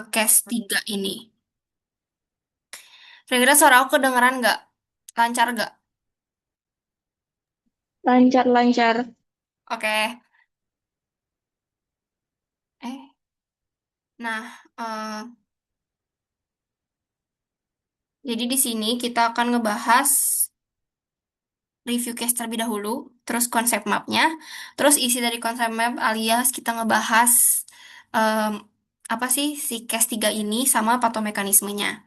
Case 3 ini. Kira-kira suara aku kedengeran nggak? Lancar nggak? Lancar-lancar. Oke. Eh, nah, jadi di sini kita akan ngebahas review case terlebih dahulu, terus konsep mapnya, terus isi dari konsep map alias kita ngebahas em, apa sih si case 3 ini sama patomekanismenya.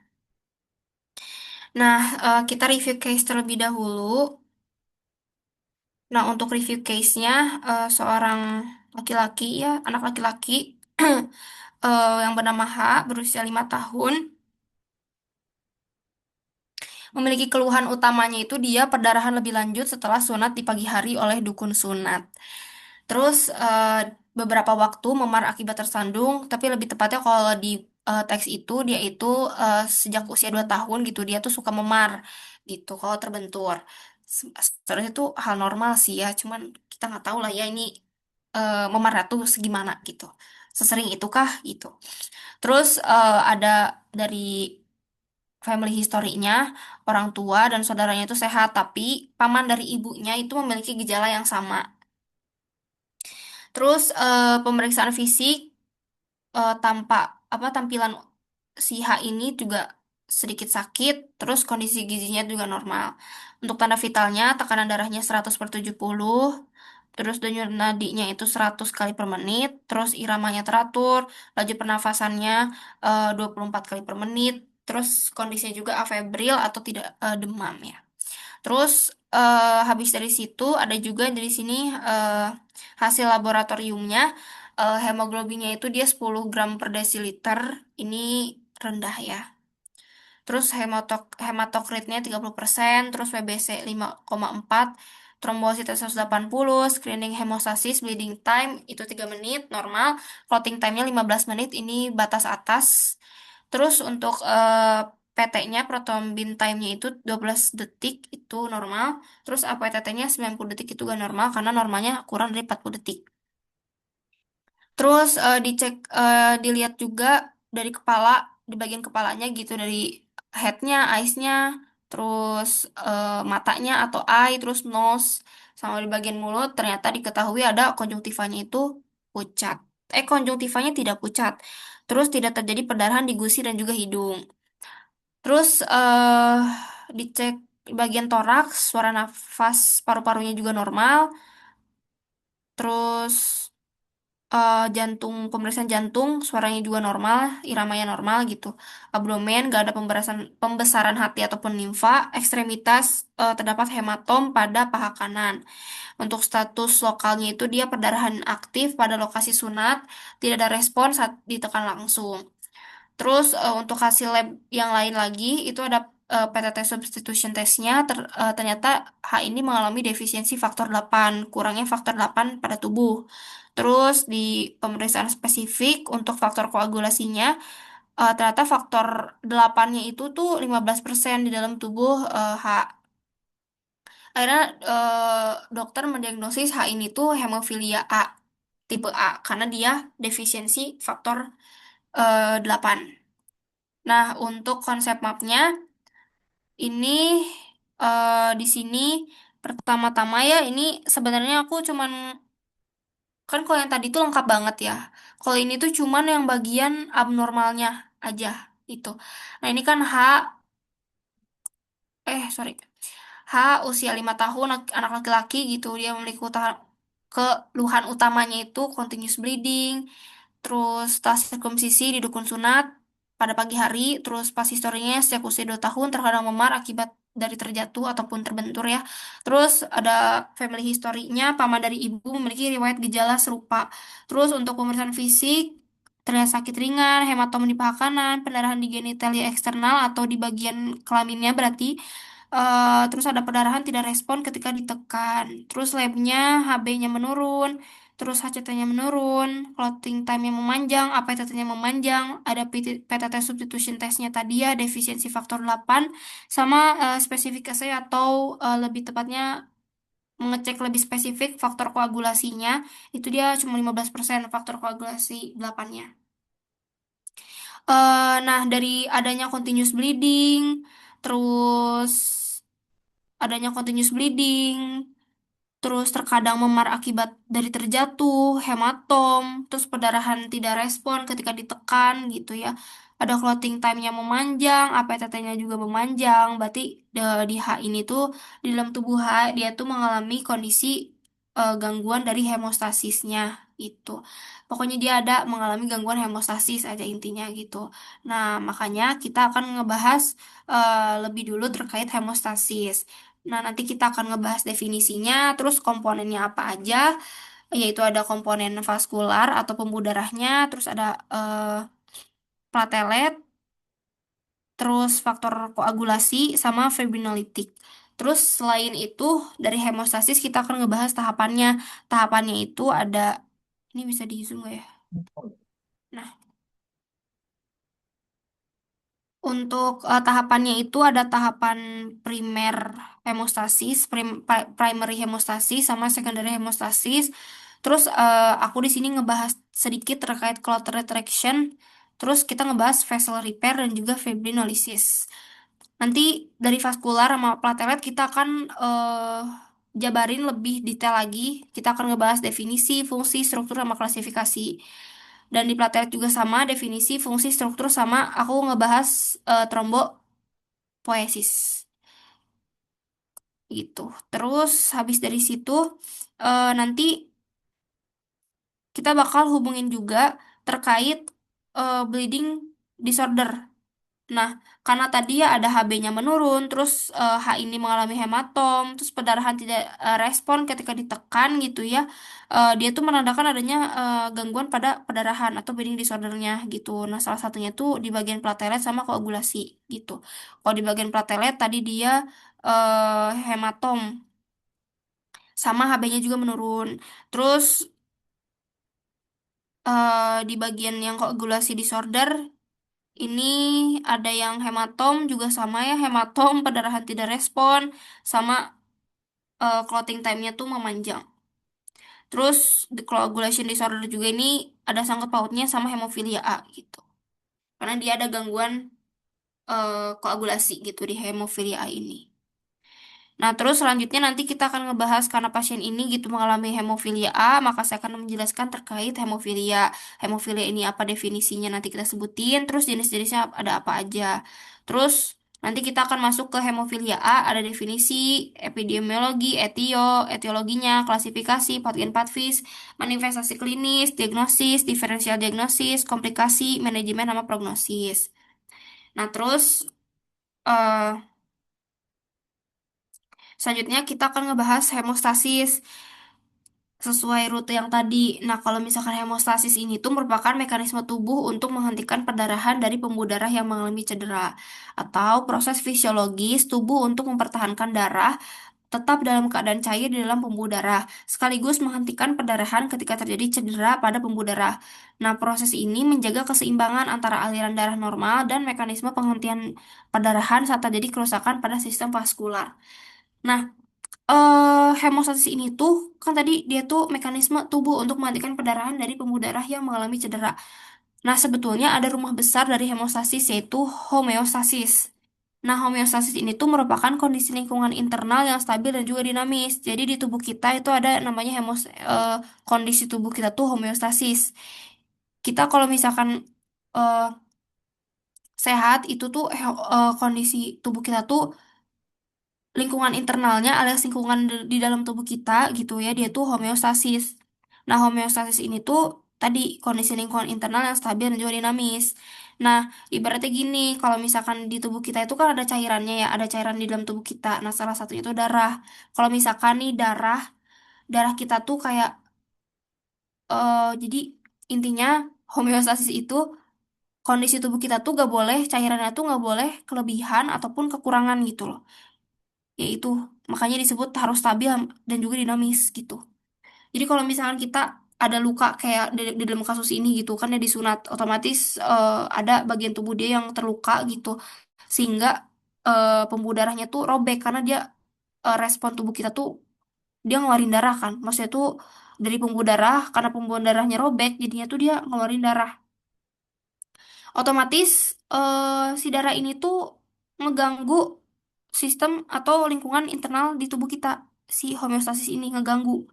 Nah, kita review case terlebih dahulu. Nah, untuk review case-nya, seorang laki-laki ya, anak laki-laki yang bernama H, berusia 5 tahun, memiliki keluhan utamanya itu dia perdarahan lebih lanjut setelah sunat di pagi hari oleh dukun sunat. Terus beberapa waktu memar akibat tersandung, tapi lebih tepatnya kalau di teks itu dia itu sejak usia 2 tahun gitu dia tuh suka memar gitu kalau terbentur. Sebenarnya itu hal normal sih ya, cuman kita nggak tahu lah ya ini memarnya tuh segimana gitu. Sesering itukah gitu. Terus ada dari family historinya, orang tua dan saudaranya itu sehat, tapi paman dari ibunya itu memiliki gejala yang sama. Terus pemeriksaan fisik tampak apa tampilan si H ini juga sedikit sakit, terus kondisi gizinya juga normal. Untuk tanda vitalnya, tekanan darahnya 100/70, terus denyut nadinya itu 100 kali per menit, terus iramanya teratur, laju pernafasannya 24 kali per menit, terus kondisinya juga afebril atau tidak demam ya. Terus habis dari situ ada juga dari sini hasil laboratoriumnya, hemoglobinnya itu dia 10 gram per desiliter, ini rendah ya. Terus hematokritnya 30%, terus WBC 5,4, trombosit 180, screening hemostasis, bleeding time itu 3 menit, normal. Clotting time-nya 15 menit, ini batas atas. Terus untuk PT-nya, prothrombin time-nya itu 12 detik, itu normal. Terus APTT-nya 90 detik, itu gak normal, karena normalnya kurang dari 40 detik. Terus dicek, dilihat juga dari kepala, di bagian kepalanya gitu, dari headnya, eyes-nya, terus matanya atau eye, terus nose, sama di bagian mulut ternyata diketahui ada konjungtivanya itu pucat. Konjungtivanya tidak pucat. Terus tidak terjadi perdarahan di gusi dan juga hidung. Terus dicek bagian toraks, suara nafas paru-parunya juga normal. Terus jantung, pemeriksaan jantung, suaranya juga normal, iramanya normal gitu. Abdomen gak ada pembesaran hati ataupun limfa. Ekstremitas terdapat hematom pada paha kanan. Untuk status lokalnya itu dia perdarahan aktif pada lokasi sunat, tidak ada respon saat ditekan langsung. Terus untuk hasil lab yang lain lagi itu ada PTT substitution testnya, ternyata H ini mengalami defisiensi faktor 8, kurangnya faktor 8 pada tubuh. Terus di pemeriksaan spesifik untuk faktor koagulasinya, ternyata faktor 8-nya itu tuh 15% di dalam tubuh H. Akhirnya dokter mendiagnosis H ini tuh hemofilia A, tipe A, karena dia defisiensi faktor 8. Nah, untuk konsep mapnya ini di sini pertama-tama ya ini sebenarnya aku cuman, kan kalau yang tadi tuh lengkap banget ya. Kalau ini tuh cuman yang bagian abnormalnya aja itu. Nah, ini kan sorry. H usia 5 tahun, anak laki-laki gitu, dia memiliki keluhan utamanya itu continuous bleeding, terus tas sirkumsisi di dukun sunat pada pagi hari, terus pas historinya sejak usia 2 tahun terkadang memar akibat dari terjatuh ataupun terbentur ya. Terus ada family historinya, paman dari ibu memiliki riwayat gejala serupa. Terus untuk pemeriksaan fisik, terlihat sakit ringan, hematom di paha kanan, pendarahan di genitalia eksternal atau di bagian kelaminnya berarti. Terus ada perdarahan tidak respon ketika ditekan. Terus labnya HB-nya menurun, terus HCT-nya menurun, clotting time-nya memanjang, APTT-nya memanjang, ada PTT substitution test-nya tadi ya, defisiensi faktor 8, sama spesifikasi atau lebih tepatnya mengecek lebih spesifik faktor koagulasinya, itu dia cuma 15% faktor koagulasi 8-nya. Nah, dari adanya continuous bleeding, terus terus terkadang memar akibat dari terjatuh, hematom, terus pendarahan tidak respon ketika ditekan gitu ya. Ada clotting time-nya memanjang, APTT-nya juga memanjang. Berarti di H ini tuh di dalam tubuh H dia tuh mengalami kondisi gangguan dari hemostasisnya gitu. Pokoknya dia ada mengalami gangguan hemostasis aja intinya gitu. Nah, makanya kita akan ngebahas lebih dulu terkait hemostasis. Nah, nanti kita akan ngebahas definisinya, terus komponennya apa aja, yaitu ada komponen vaskular atau pembuluh darahnya, terus ada platelet, terus faktor koagulasi, sama fibrinolytik. Terus selain itu, dari hemostasis kita akan ngebahas tahapannya. Tahapannya itu ada, ini bisa di zoom nggak ya? Nah, untuk tahapannya itu ada tahapan primer hemostasis, primary hemostasis sama secondary hemostasis. Terus aku di sini ngebahas sedikit terkait clot retraction. Terus kita ngebahas vessel repair dan juga fibrinolysis. Nanti dari vaskular sama platelet kita akan jabarin lebih detail lagi. Kita akan ngebahas definisi, fungsi, struktur, sama klasifikasi. Dan di platelet juga sama, definisi, fungsi, struktur, sama aku ngebahas trombopoiesis gitu. Terus habis dari situ nanti kita bakal hubungin juga terkait bleeding disorder. Nah, karena tadi ya ada HB-nya menurun, terus H ini mengalami hematom, terus pendarahan tidak respon ketika ditekan gitu ya. Dia tuh menandakan adanya gangguan pada pendarahan atau bleeding disordernya gitu. Nah, salah satunya tuh di bagian platelet sama koagulasi gitu. Kalau di bagian platelet tadi dia hematom sama HB-nya juga menurun. Terus di bagian yang koagulasi disorder ini ada yang hematom juga sama ya, hematom, pendarahan tidak respon, sama clotting time-nya tuh memanjang. Terus the coagulation disorder juga ini ada sangkut pautnya sama hemofilia A gitu. Karena dia ada gangguan koagulasi gitu di hemofilia A ini. Nah, terus selanjutnya nanti kita akan ngebahas karena pasien ini gitu mengalami hemofilia A, maka saya akan menjelaskan terkait hemofilia. Hemofilia ini apa definisinya nanti kita sebutin, terus jenis-jenisnya ada apa aja. Terus nanti kita akan masuk ke hemofilia A, ada definisi, epidemiologi, etiologinya, klasifikasi, pathogen-patfis, manifestasi klinis, diagnosis, diferensial diagnosis, komplikasi, manajemen sama prognosis. Nah, terus eh selanjutnya kita akan ngebahas hemostasis sesuai rute yang tadi. Nah, kalau misalkan hemostasis ini tuh merupakan mekanisme tubuh untuk menghentikan perdarahan dari pembuluh darah yang mengalami cedera atau proses fisiologis tubuh untuk mempertahankan darah tetap dalam keadaan cair di dalam pembuluh darah, sekaligus menghentikan perdarahan ketika terjadi cedera pada pembuluh darah. Nah, proses ini menjaga keseimbangan antara aliran darah normal dan mekanisme penghentian perdarahan saat terjadi kerusakan pada sistem vaskular. Nah, hemostasis ini tuh kan tadi dia tuh mekanisme tubuh untuk menghentikan perdarahan dari pembuluh darah yang mengalami cedera. Nah, sebetulnya ada rumah besar dari hemostasis yaitu homeostasis. Nah, homeostasis ini tuh merupakan kondisi lingkungan internal yang stabil dan juga dinamis. Jadi di tubuh kita itu ada namanya kondisi tubuh kita tuh homeostasis. Kita kalau misalkan eh, sehat itu tuh kondisi tubuh kita tuh lingkungan internalnya alias lingkungan di dalam tubuh kita gitu ya dia tuh homeostasis. Nah, homeostasis ini tuh tadi kondisi lingkungan internal yang stabil dan juga dinamis. Nah, ibaratnya gini, kalau misalkan di tubuh kita itu kan ada cairannya ya, ada cairan di dalam tubuh kita. Nah, salah satunya itu darah. Kalau misalkan nih darah kita tuh kayak jadi intinya homeostasis itu kondisi tubuh kita tuh gak boleh cairannya tuh gak boleh kelebihan ataupun kekurangan gitu loh. Yaitu makanya disebut harus stabil dan juga dinamis gitu. Jadi kalau misalkan kita ada luka kayak di dalam kasus ini gitu kan ya disunat otomatis ada bagian tubuh dia yang terluka gitu sehingga pembuluh darahnya tuh robek karena dia respon tubuh kita tuh dia ngeluarin darah kan maksudnya tuh dari pembuluh darah karena pembuluh darahnya robek jadinya tuh dia ngeluarin darah. Otomatis si darah ini tuh ngeganggu sistem atau lingkungan internal di tubuh kita. Si homeostasis ini ngeganggu.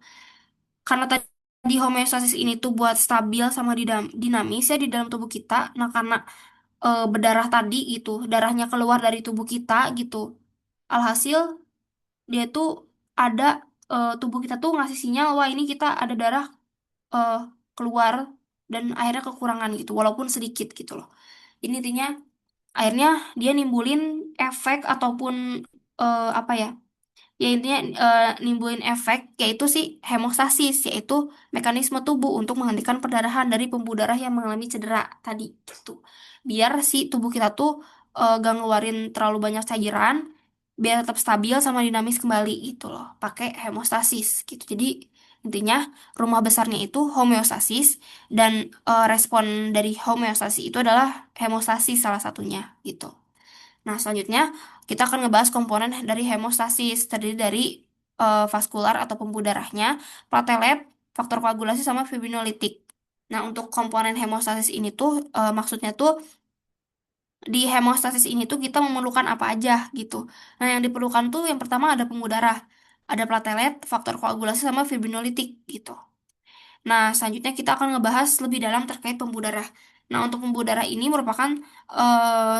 Karena tadi homeostasis ini tuh buat stabil sama dinamis ya di dalam tubuh kita. Nah, karena berdarah tadi gitu, darahnya keluar dari tubuh kita gitu. Alhasil dia tuh ada tubuh kita tuh ngasih sinyal, wah ini kita ada darah eh, keluar dan akhirnya kekurangan gitu, walaupun sedikit gitu loh. Ini intinya akhirnya dia nimbulin efek ataupun apa ya? Ya intinya nimbulin efek yaitu si hemostasis, yaitu mekanisme tubuh untuk menghentikan perdarahan dari pembuluh darah yang mengalami cedera tadi gitu. Biar si tubuh kita tuh gak ngeluarin terlalu banyak cairan, biar tetap stabil sama dinamis kembali gitu loh, pakai hemostasis gitu. Jadi intinya rumah besarnya itu homeostasis dan respon dari homeostasis itu adalah hemostasis salah satunya gitu. Nah, selanjutnya kita akan ngebahas komponen dari hemostasis, terdiri dari vaskular atau pembuluh darahnya, platelet, faktor koagulasi, sama fibrinolitik. Nah, untuk komponen hemostasis ini tuh maksudnya tuh di hemostasis ini tuh kita memerlukan apa aja gitu. Nah, yang diperlukan tuh yang pertama ada pembuluh darah, ada platelet, faktor koagulasi, sama fibrinolitik gitu. Nah, selanjutnya kita akan ngebahas lebih dalam terkait pembuluh darah. Nah, untuk pembuluh darah ini merupakan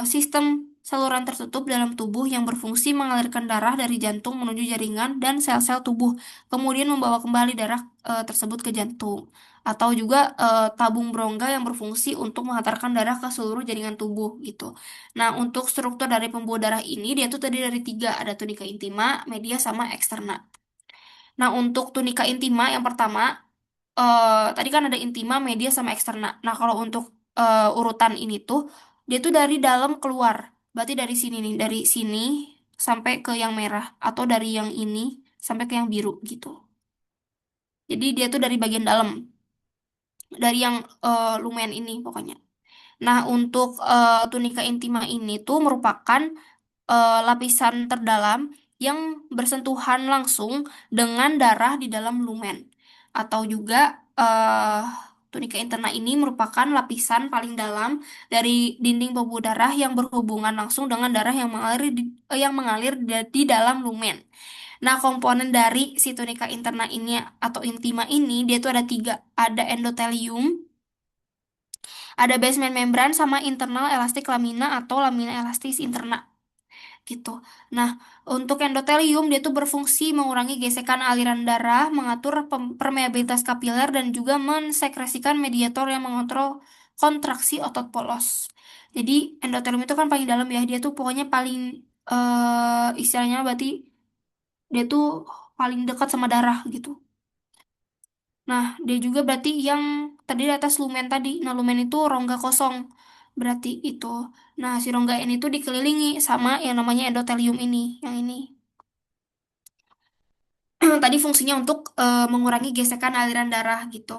sistem saluran tertutup dalam tubuh yang berfungsi mengalirkan darah dari jantung menuju jaringan dan sel-sel tubuh, kemudian membawa kembali darah tersebut ke jantung. Atau juga tabung berongga yang berfungsi untuk menghantarkan darah ke seluruh jaringan tubuh gitu. Nah, untuk struktur dari pembuluh darah ini dia tuh tadi dari tiga, ada tunika intima, media, sama eksterna. Nah, untuk tunika intima yang pertama tadi kan ada intima, media, sama eksterna. Nah, kalau untuk urutan ini tuh, dia tuh dari dalam keluar. Berarti dari sini nih, dari sini sampai ke yang merah, atau dari yang ini sampai ke yang biru gitu. Jadi dia tuh dari bagian dalam, dari yang lumen ini pokoknya. Nah, untuk tunika intima ini tuh merupakan lapisan terdalam yang bersentuhan langsung dengan darah di dalam lumen. Atau juga eh, tunika interna ini merupakan lapisan paling dalam dari dinding pembuluh darah yang berhubungan langsung dengan darah yang mengalir di dalam lumen. Nah, komponen dari si tunika interna ini atau intima ini dia tuh ada tiga. Ada endotelium, ada basement membran, sama internal elastik lamina atau lamina elastis interna gitu. Nah, untuk endotelium dia tuh berfungsi mengurangi gesekan aliran darah, mengatur permeabilitas kapiler, dan juga mensekresikan mediator yang mengontrol kontraksi otot polos. Jadi endotelium itu kan paling dalam ya, dia tuh pokoknya paling istilahnya berarti dia tuh paling dekat sama darah gitu. Nah, dia juga berarti yang tadi di atas lumen tadi. Nah, lumen itu rongga kosong. Berarti itu. Nah, si rongga ini tuh dikelilingi sama yang namanya endotelium ini, yang ini. Tadi fungsinya untuk mengurangi gesekan aliran darah gitu.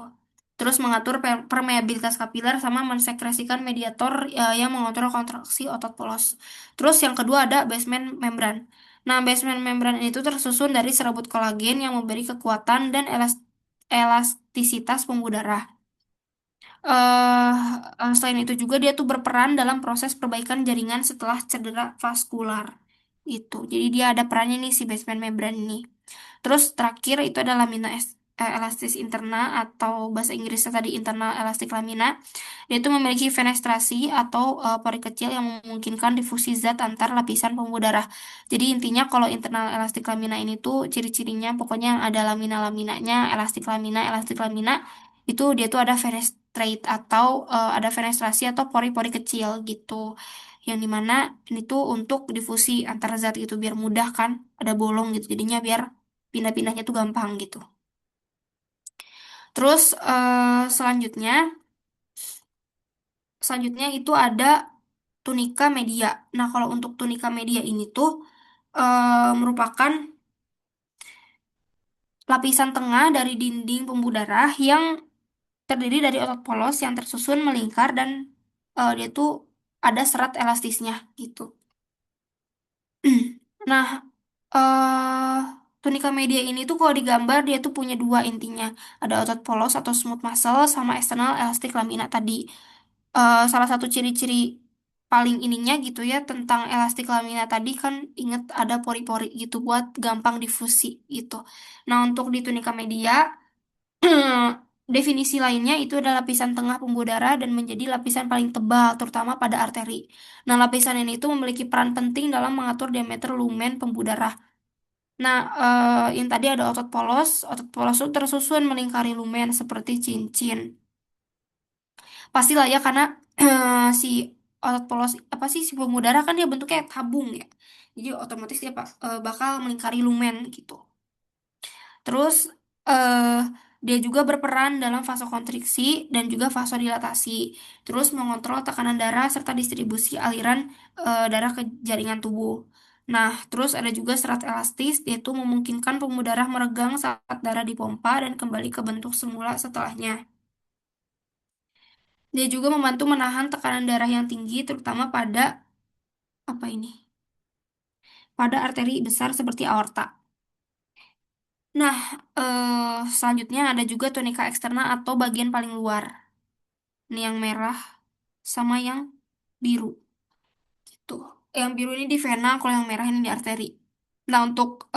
Terus mengatur permeabilitas kapiler sama mensekresikan mediator yang mengontrol kontraksi otot polos. Terus yang kedua ada basement membran. Nah, basement membran itu tersusun dari serabut kolagen yang memberi kekuatan dan elastisitas pembuluh darah. Selain itu juga dia tuh berperan dalam proses perbaikan jaringan setelah cedera vaskular. Gitu. Jadi dia ada perannya nih si basement membran ini. Terus terakhir itu ada lamina elastis interna atau bahasa Inggrisnya tadi internal elastik lamina. Dia itu memiliki fenestrasi atau pori kecil yang memungkinkan difusi zat antar lapisan pembuluh darah. Jadi intinya kalau internal elastik lamina ini tuh ciri-cirinya pokoknya yang ada lamina-laminanya, elastik lamina itu dia tuh ada fenestrate atau ada fenestrasi atau pori-pori kecil gitu. Yang dimana ini tuh untuk difusi antar zat itu biar mudah kan, ada bolong gitu. Jadinya biar pindah-pindahnya tuh gampang gitu. Terus selanjutnya itu ada tunika media. Nah, kalau untuk tunika media ini tuh merupakan lapisan tengah dari dinding pembuluh darah yang terdiri dari otot polos yang tersusun melingkar dan dia tuh ada serat elastisnya gitu. Nah, eh tunika media ini tuh kalau digambar dia tuh punya dua intinya. Ada otot polos atau smooth muscle sama eksternal elastik lamina tadi. Salah satu ciri-ciri paling ininya gitu ya tentang elastik lamina tadi kan inget ada pori-pori gitu buat gampang difusi gitu. Nah untuk di tunika media definisi lainnya itu adalah lapisan tengah pembuluh darah dan menjadi lapisan paling tebal terutama pada arteri. Nah lapisan ini itu memiliki peran penting dalam mengatur diameter lumen pembuluh darah. Nah, yang tadi ada otot polos. Otot polos itu tersusun melingkari lumen seperti cincin. Pastilah ya karena si otot polos apa sih si pembuluh darah kan dia bentuknya kayak tabung ya. Jadi otomatis dia bakal melingkari lumen gitu. Terus eh dia juga berperan dalam vasokonstriksi dan juga vasodilatasi. Terus mengontrol tekanan darah serta distribusi aliran darah ke jaringan tubuh. Nah, terus ada juga serat elastis, yaitu memungkinkan pembuluh darah meregang saat darah dipompa dan kembali ke bentuk semula setelahnya. Dia juga membantu menahan tekanan darah yang tinggi, terutama pada apa ini? Pada arteri besar seperti aorta. Nah, selanjutnya ada juga tunika eksterna atau bagian paling luar. Ini yang merah sama yang biru. Tuh, yang biru ini di vena, kalau yang merah ini di arteri. Nah, untuk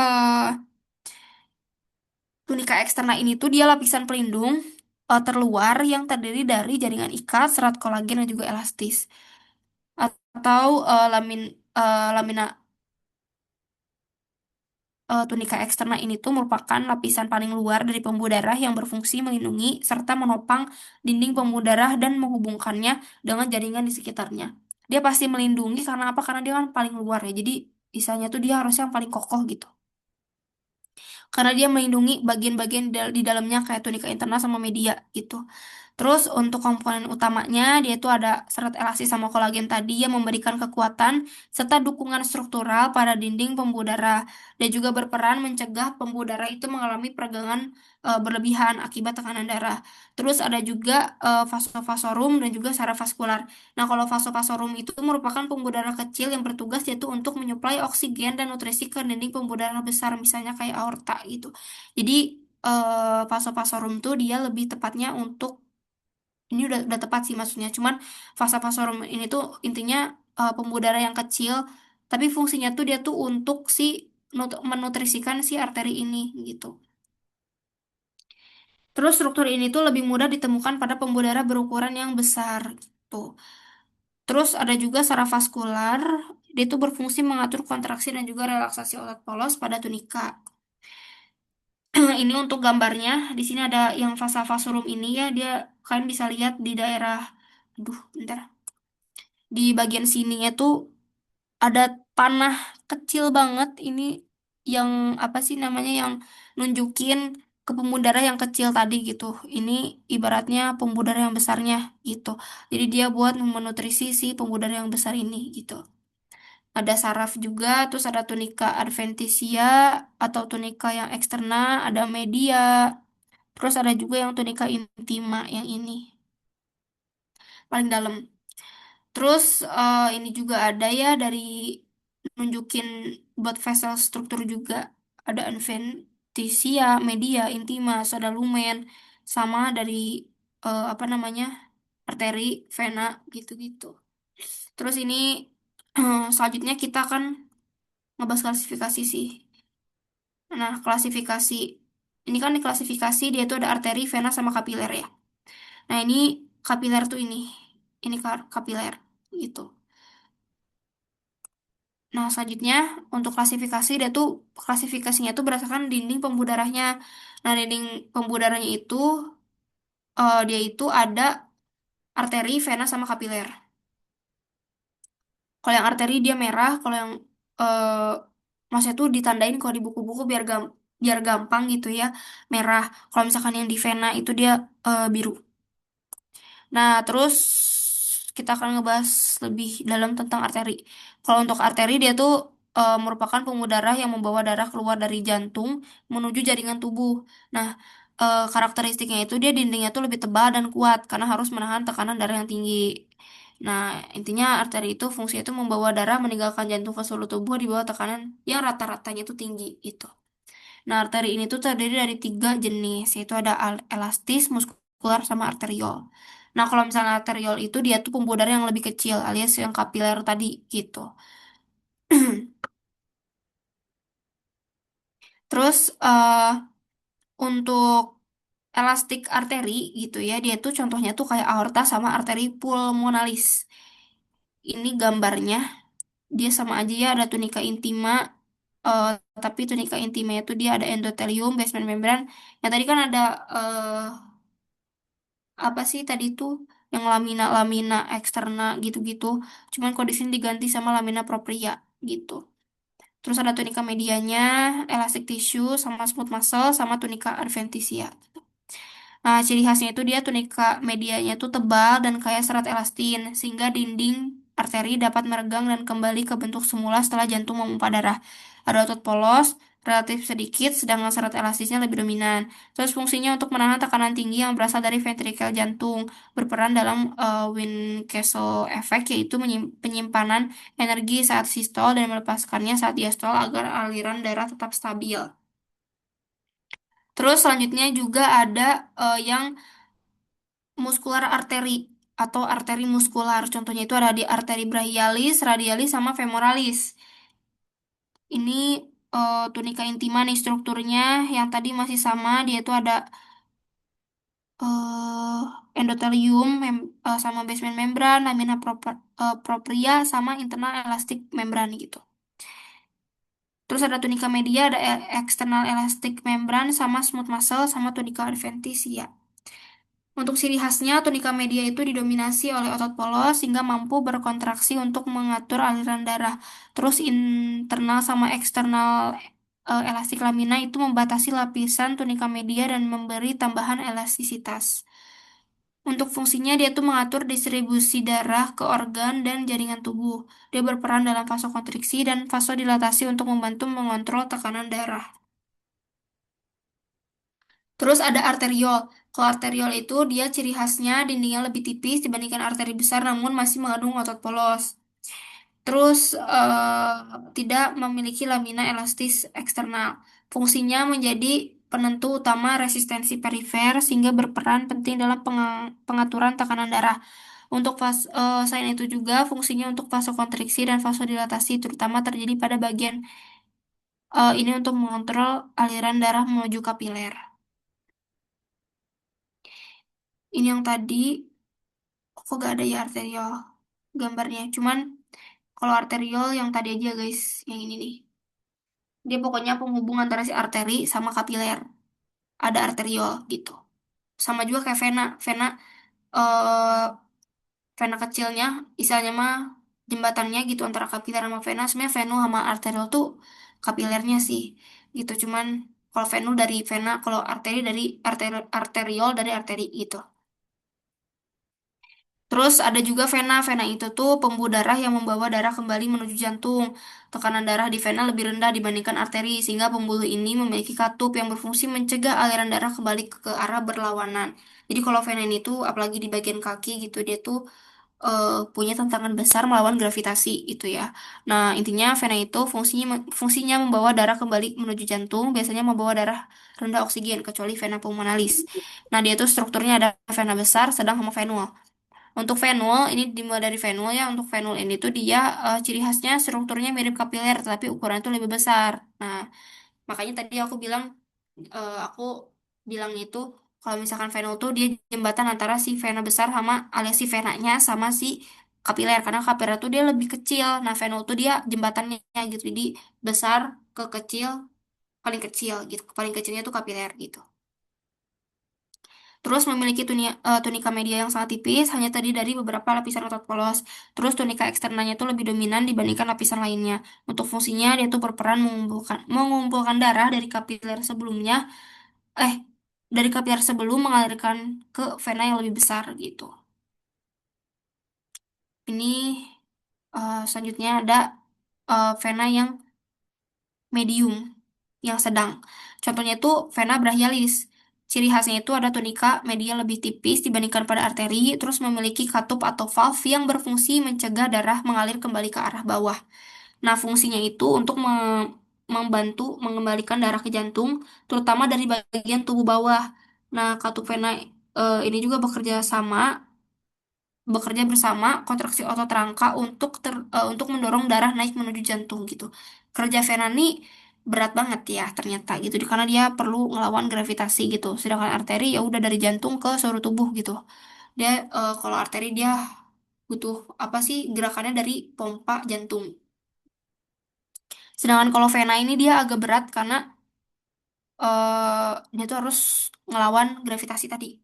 tunika eksterna ini tuh dia lapisan pelindung terluar yang terdiri dari jaringan ikat, serat kolagen dan juga elastis. Atau lamina tunika eksterna ini tuh merupakan lapisan paling luar dari pembuluh darah yang berfungsi melindungi serta menopang dinding pembuluh darah dan menghubungkannya dengan jaringan di sekitarnya. Dia pasti melindungi karena apa? Karena dia kan paling luar ya. Jadi misalnya tuh dia harusnya yang paling kokoh gitu. Karena dia melindungi bagian-bagian di dalamnya kayak tunika internal sama media gitu. Terus untuk komponen utamanya dia itu ada serat elastis sama kolagen tadi yang memberikan kekuatan serta dukungan struktural pada dinding pembuluh darah dan juga berperan mencegah pembuluh darah itu mengalami peregangan berlebihan akibat tekanan darah. Terus ada juga vasovasorum dan juga saraf vaskular. Nah, kalau vasovasorum itu merupakan pembuluh darah kecil yang bertugas yaitu untuk menyuplai oksigen dan nutrisi ke dinding pembuluh darah besar misalnya kayak aorta gitu. Jadi vasovasorum tuh dia lebih tepatnya untuk ini udah tepat sih maksudnya cuman vasovasorum ini tuh intinya pembuluh darah yang kecil tapi fungsinya tuh dia tuh untuk si menutrisikan si arteri ini gitu. Terus struktur ini tuh lebih mudah ditemukan pada pembuluh darah berukuran yang besar gitu. Terus ada juga saraf vaskular, dia tuh berfungsi mengatur kontraksi dan juga relaksasi otot polos pada tunika. Ini untuk gambarnya, di sini ada yang vasa vasorum ini ya, dia kalian bisa lihat di daerah, aduh, bentar. Di bagian sininya tuh ada panah kecil banget ini yang apa sih namanya yang nunjukin ke pembuluh darah yang kecil tadi gitu. Ini ibaratnya pembuluh darah yang besarnya gitu. Jadi dia buat menutrisi si pembuluh darah yang besar ini gitu. Ada saraf juga, terus ada tunika adventitia atau tunika yang eksterna, ada media, terus ada juga yang tunika intima yang ini paling dalam. Terus ini juga ada ya dari nunjukin blood vessel struktur juga. Ada adventitia, media, intima, ada lumen, sama dari apa namanya arteri, vena gitu-gitu. Terus ini selanjutnya kita akan ngebahas klasifikasi sih. Nah klasifikasi ini kan diklasifikasi dia itu ada arteri, vena, sama kapiler ya. Nah ini kapiler tuh ini kapiler gitu. Nah, selanjutnya untuk klasifikasi dia tuh klasifikasinya tuh berdasarkan dinding pembuluh darahnya. Nah, dinding pembuluh darahnya itu dia itu ada arteri, vena sama kapiler. Kalau yang arteri dia merah, kalau yang eh maksudnya tuh ditandain kalau di buku-buku biar gampang gitu ya, merah. Kalau misalkan yang di vena itu dia biru. Nah, terus kita akan ngebahas lebih dalam tentang arteri. Kalau untuk arteri dia tuh merupakan pembuluh darah yang membawa darah keluar dari jantung menuju jaringan tubuh. Nah, karakteristiknya itu dia dindingnya tuh lebih tebal dan kuat karena harus menahan tekanan darah yang tinggi. Nah, intinya arteri itu fungsinya itu membawa darah meninggalkan jantung ke seluruh tubuh di bawah tekanan yang rata-ratanya itu tinggi itu. Nah, arteri ini tuh terdiri dari tiga jenis, yaitu ada elastis, muskular, sama arteriol. Nah, kalau misalnya arteriol itu dia tuh pembuluh darah yang lebih kecil alias yang kapiler tadi gitu. Terus untuk elastik arteri gitu ya, dia tuh contohnya tuh kayak aorta sama arteri pulmonalis. Ini gambarnya, dia sama aja ya, ada tunika intima, eh, tapi tunika intima itu dia ada endotelium, basement membran. Yang tadi kan ada apa sih tadi tuh yang lamina-lamina eksterna gitu-gitu. Cuman kalau di sini diganti sama lamina propria gitu. Terus ada tunika medianya, elastic tissue, sama smooth muscle, sama tunika adventitia. Nah, ciri khasnya itu dia tunika medianya itu tebal dan kaya serat elastin, sehingga dinding arteri dapat meregang dan kembali ke bentuk semula setelah jantung memompa darah. Ada otot polos, relatif sedikit, sedangkan serat elastisnya lebih dominan. Terus fungsinya untuk menahan tekanan tinggi yang berasal dari ventrikel jantung, berperan dalam Windkessel effect, yaitu penyimpanan energi saat sistol dan melepaskannya saat diastol agar aliran darah tetap stabil. Terus selanjutnya juga ada yang muskular arteri atau arteri muskular. Contohnya itu ada di arteri brachialis, radialis, sama femoralis. Ini tunika intima nih strukturnya yang tadi masih sama, dia itu ada endotelium sama basement membran, lamina propria sama internal elastic membran gitu. Terus ada tunika media, ada external elastic membran sama smooth muscle sama tunika adventitia. Untuk ciri khasnya, tunika media itu didominasi oleh otot polos sehingga mampu berkontraksi untuk mengatur aliran darah. Terus internal sama eksternal elastik lamina itu membatasi lapisan tunika media dan memberi tambahan elastisitas. Untuk fungsinya, dia tuh mengatur distribusi darah ke organ dan jaringan tubuh. Dia berperan dalam vasokonstriksi dan vasodilatasi untuk membantu mengontrol tekanan darah. Terus ada arteriol. Kalau arteriol itu dia ciri khasnya dindingnya lebih tipis dibandingkan arteri besar namun masih mengandung otot polos. Terus tidak memiliki lamina elastis eksternal. Fungsinya menjadi penentu utama resistensi perifer sehingga berperan penting dalam pengaturan tekanan darah. Untuk selain itu juga fungsinya untuk vasokonstriksi dan vasodilatasi terutama terjadi pada bagian ini untuk mengontrol aliran darah menuju kapiler. Ini yang tadi kok gak ada ya arteriol gambarnya. Cuman kalau arteriol yang tadi aja guys, yang ini nih. Dia pokoknya penghubung antara si arteri sama kapiler. Ada arteriol gitu. Sama juga kayak vena. Eh, vena kecilnya, misalnya mah jembatannya gitu antara kapiler sama vena. Sebenarnya venu sama arteriol tuh kapilernya sih. Gitu. Cuman kalau venu dari vena, kalau arteri dari arteriol dari arteri gitu. Terus ada juga vena. Vena itu tuh pembuluh darah yang membawa darah kembali menuju jantung. Tekanan darah di vena lebih rendah dibandingkan arteri, sehingga pembuluh ini memiliki katup yang berfungsi mencegah aliran darah kembali ke arah berlawanan. Jadi kalau vena ini tuh, apalagi di bagian kaki gitu, dia tuh punya tantangan besar melawan gravitasi itu ya. Nah, intinya vena itu fungsinya membawa darah kembali menuju jantung, biasanya membawa darah rendah oksigen, kecuali vena pulmonalis. Nah, dia tuh strukturnya ada vena besar, sedang sama venul. Untuk venul, ini dimulai dari venul ya. Untuk venul ini tuh dia ciri khasnya strukturnya mirip kapiler, tapi ukuran itu lebih besar. Nah, makanya tadi aku bilangnya itu kalau misalkan venul tuh dia jembatan antara si vena besar sama alias si venanya sama si kapiler. Karena kapiler tuh dia lebih kecil. Nah, venul tuh dia jembatannya gitu. Jadi besar ke kecil, paling kecil gitu. Paling kecilnya tuh kapiler gitu. Terus memiliki tunika media yang sangat tipis, hanya terdiri dari beberapa lapisan otot polos. Terus tunika eksternanya itu lebih dominan dibandingkan lapisan lainnya. Untuk fungsinya, dia itu berperan mengumpulkan darah eh, dari kapiler sebelum mengalirkan ke vena yang lebih besar gitu. Ini selanjutnya ada vena yang medium, yang sedang. Contohnya itu vena brachialis. Ciri khasnya itu ada tunika media lebih tipis dibandingkan pada arteri, terus memiliki katup atau valve yang berfungsi mencegah darah mengalir kembali ke arah bawah. Nah, fungsinya itu untuk membantu mengembalikan darah ke jantung, terutama dari bagian tubuh bawah. Nah, katup vena ini juga bekerja sama. bekerja bersama kontraksi otot rangka untuk mendorong darah naik menuju jantung gitu. Kerja vena nih berat banget ya ternyata gitu karena dia perlu ngelawan gravitasi gitu. Sedangkan arteri ya udah dari jantung ke seluruh tubuh gitu. Dia kalau arteri dia butuh apa sih gerakannya dari pompa jantung. Sedangkan kalau vena ini dia agak berat karena dia tuh harus ngelawan gravitasi tadi.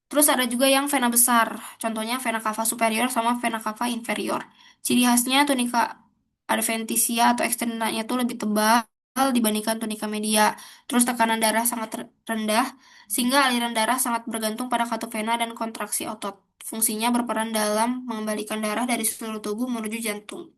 Terus ada juga yang vena besar, contohnya vena cava superior sama vena cava inferior. Ciri khasnya tunika adventitia atau eksternanya tuh lebih tebal dibandingkan tunika media. Terus tekanan darah sangat rendah, sehingga aliran darah sangat bergantung pada katup vena dan kontraksi otot. Fungsinya berperan dalam mengembalikan darah dari seluruh tubuh menuju jantung.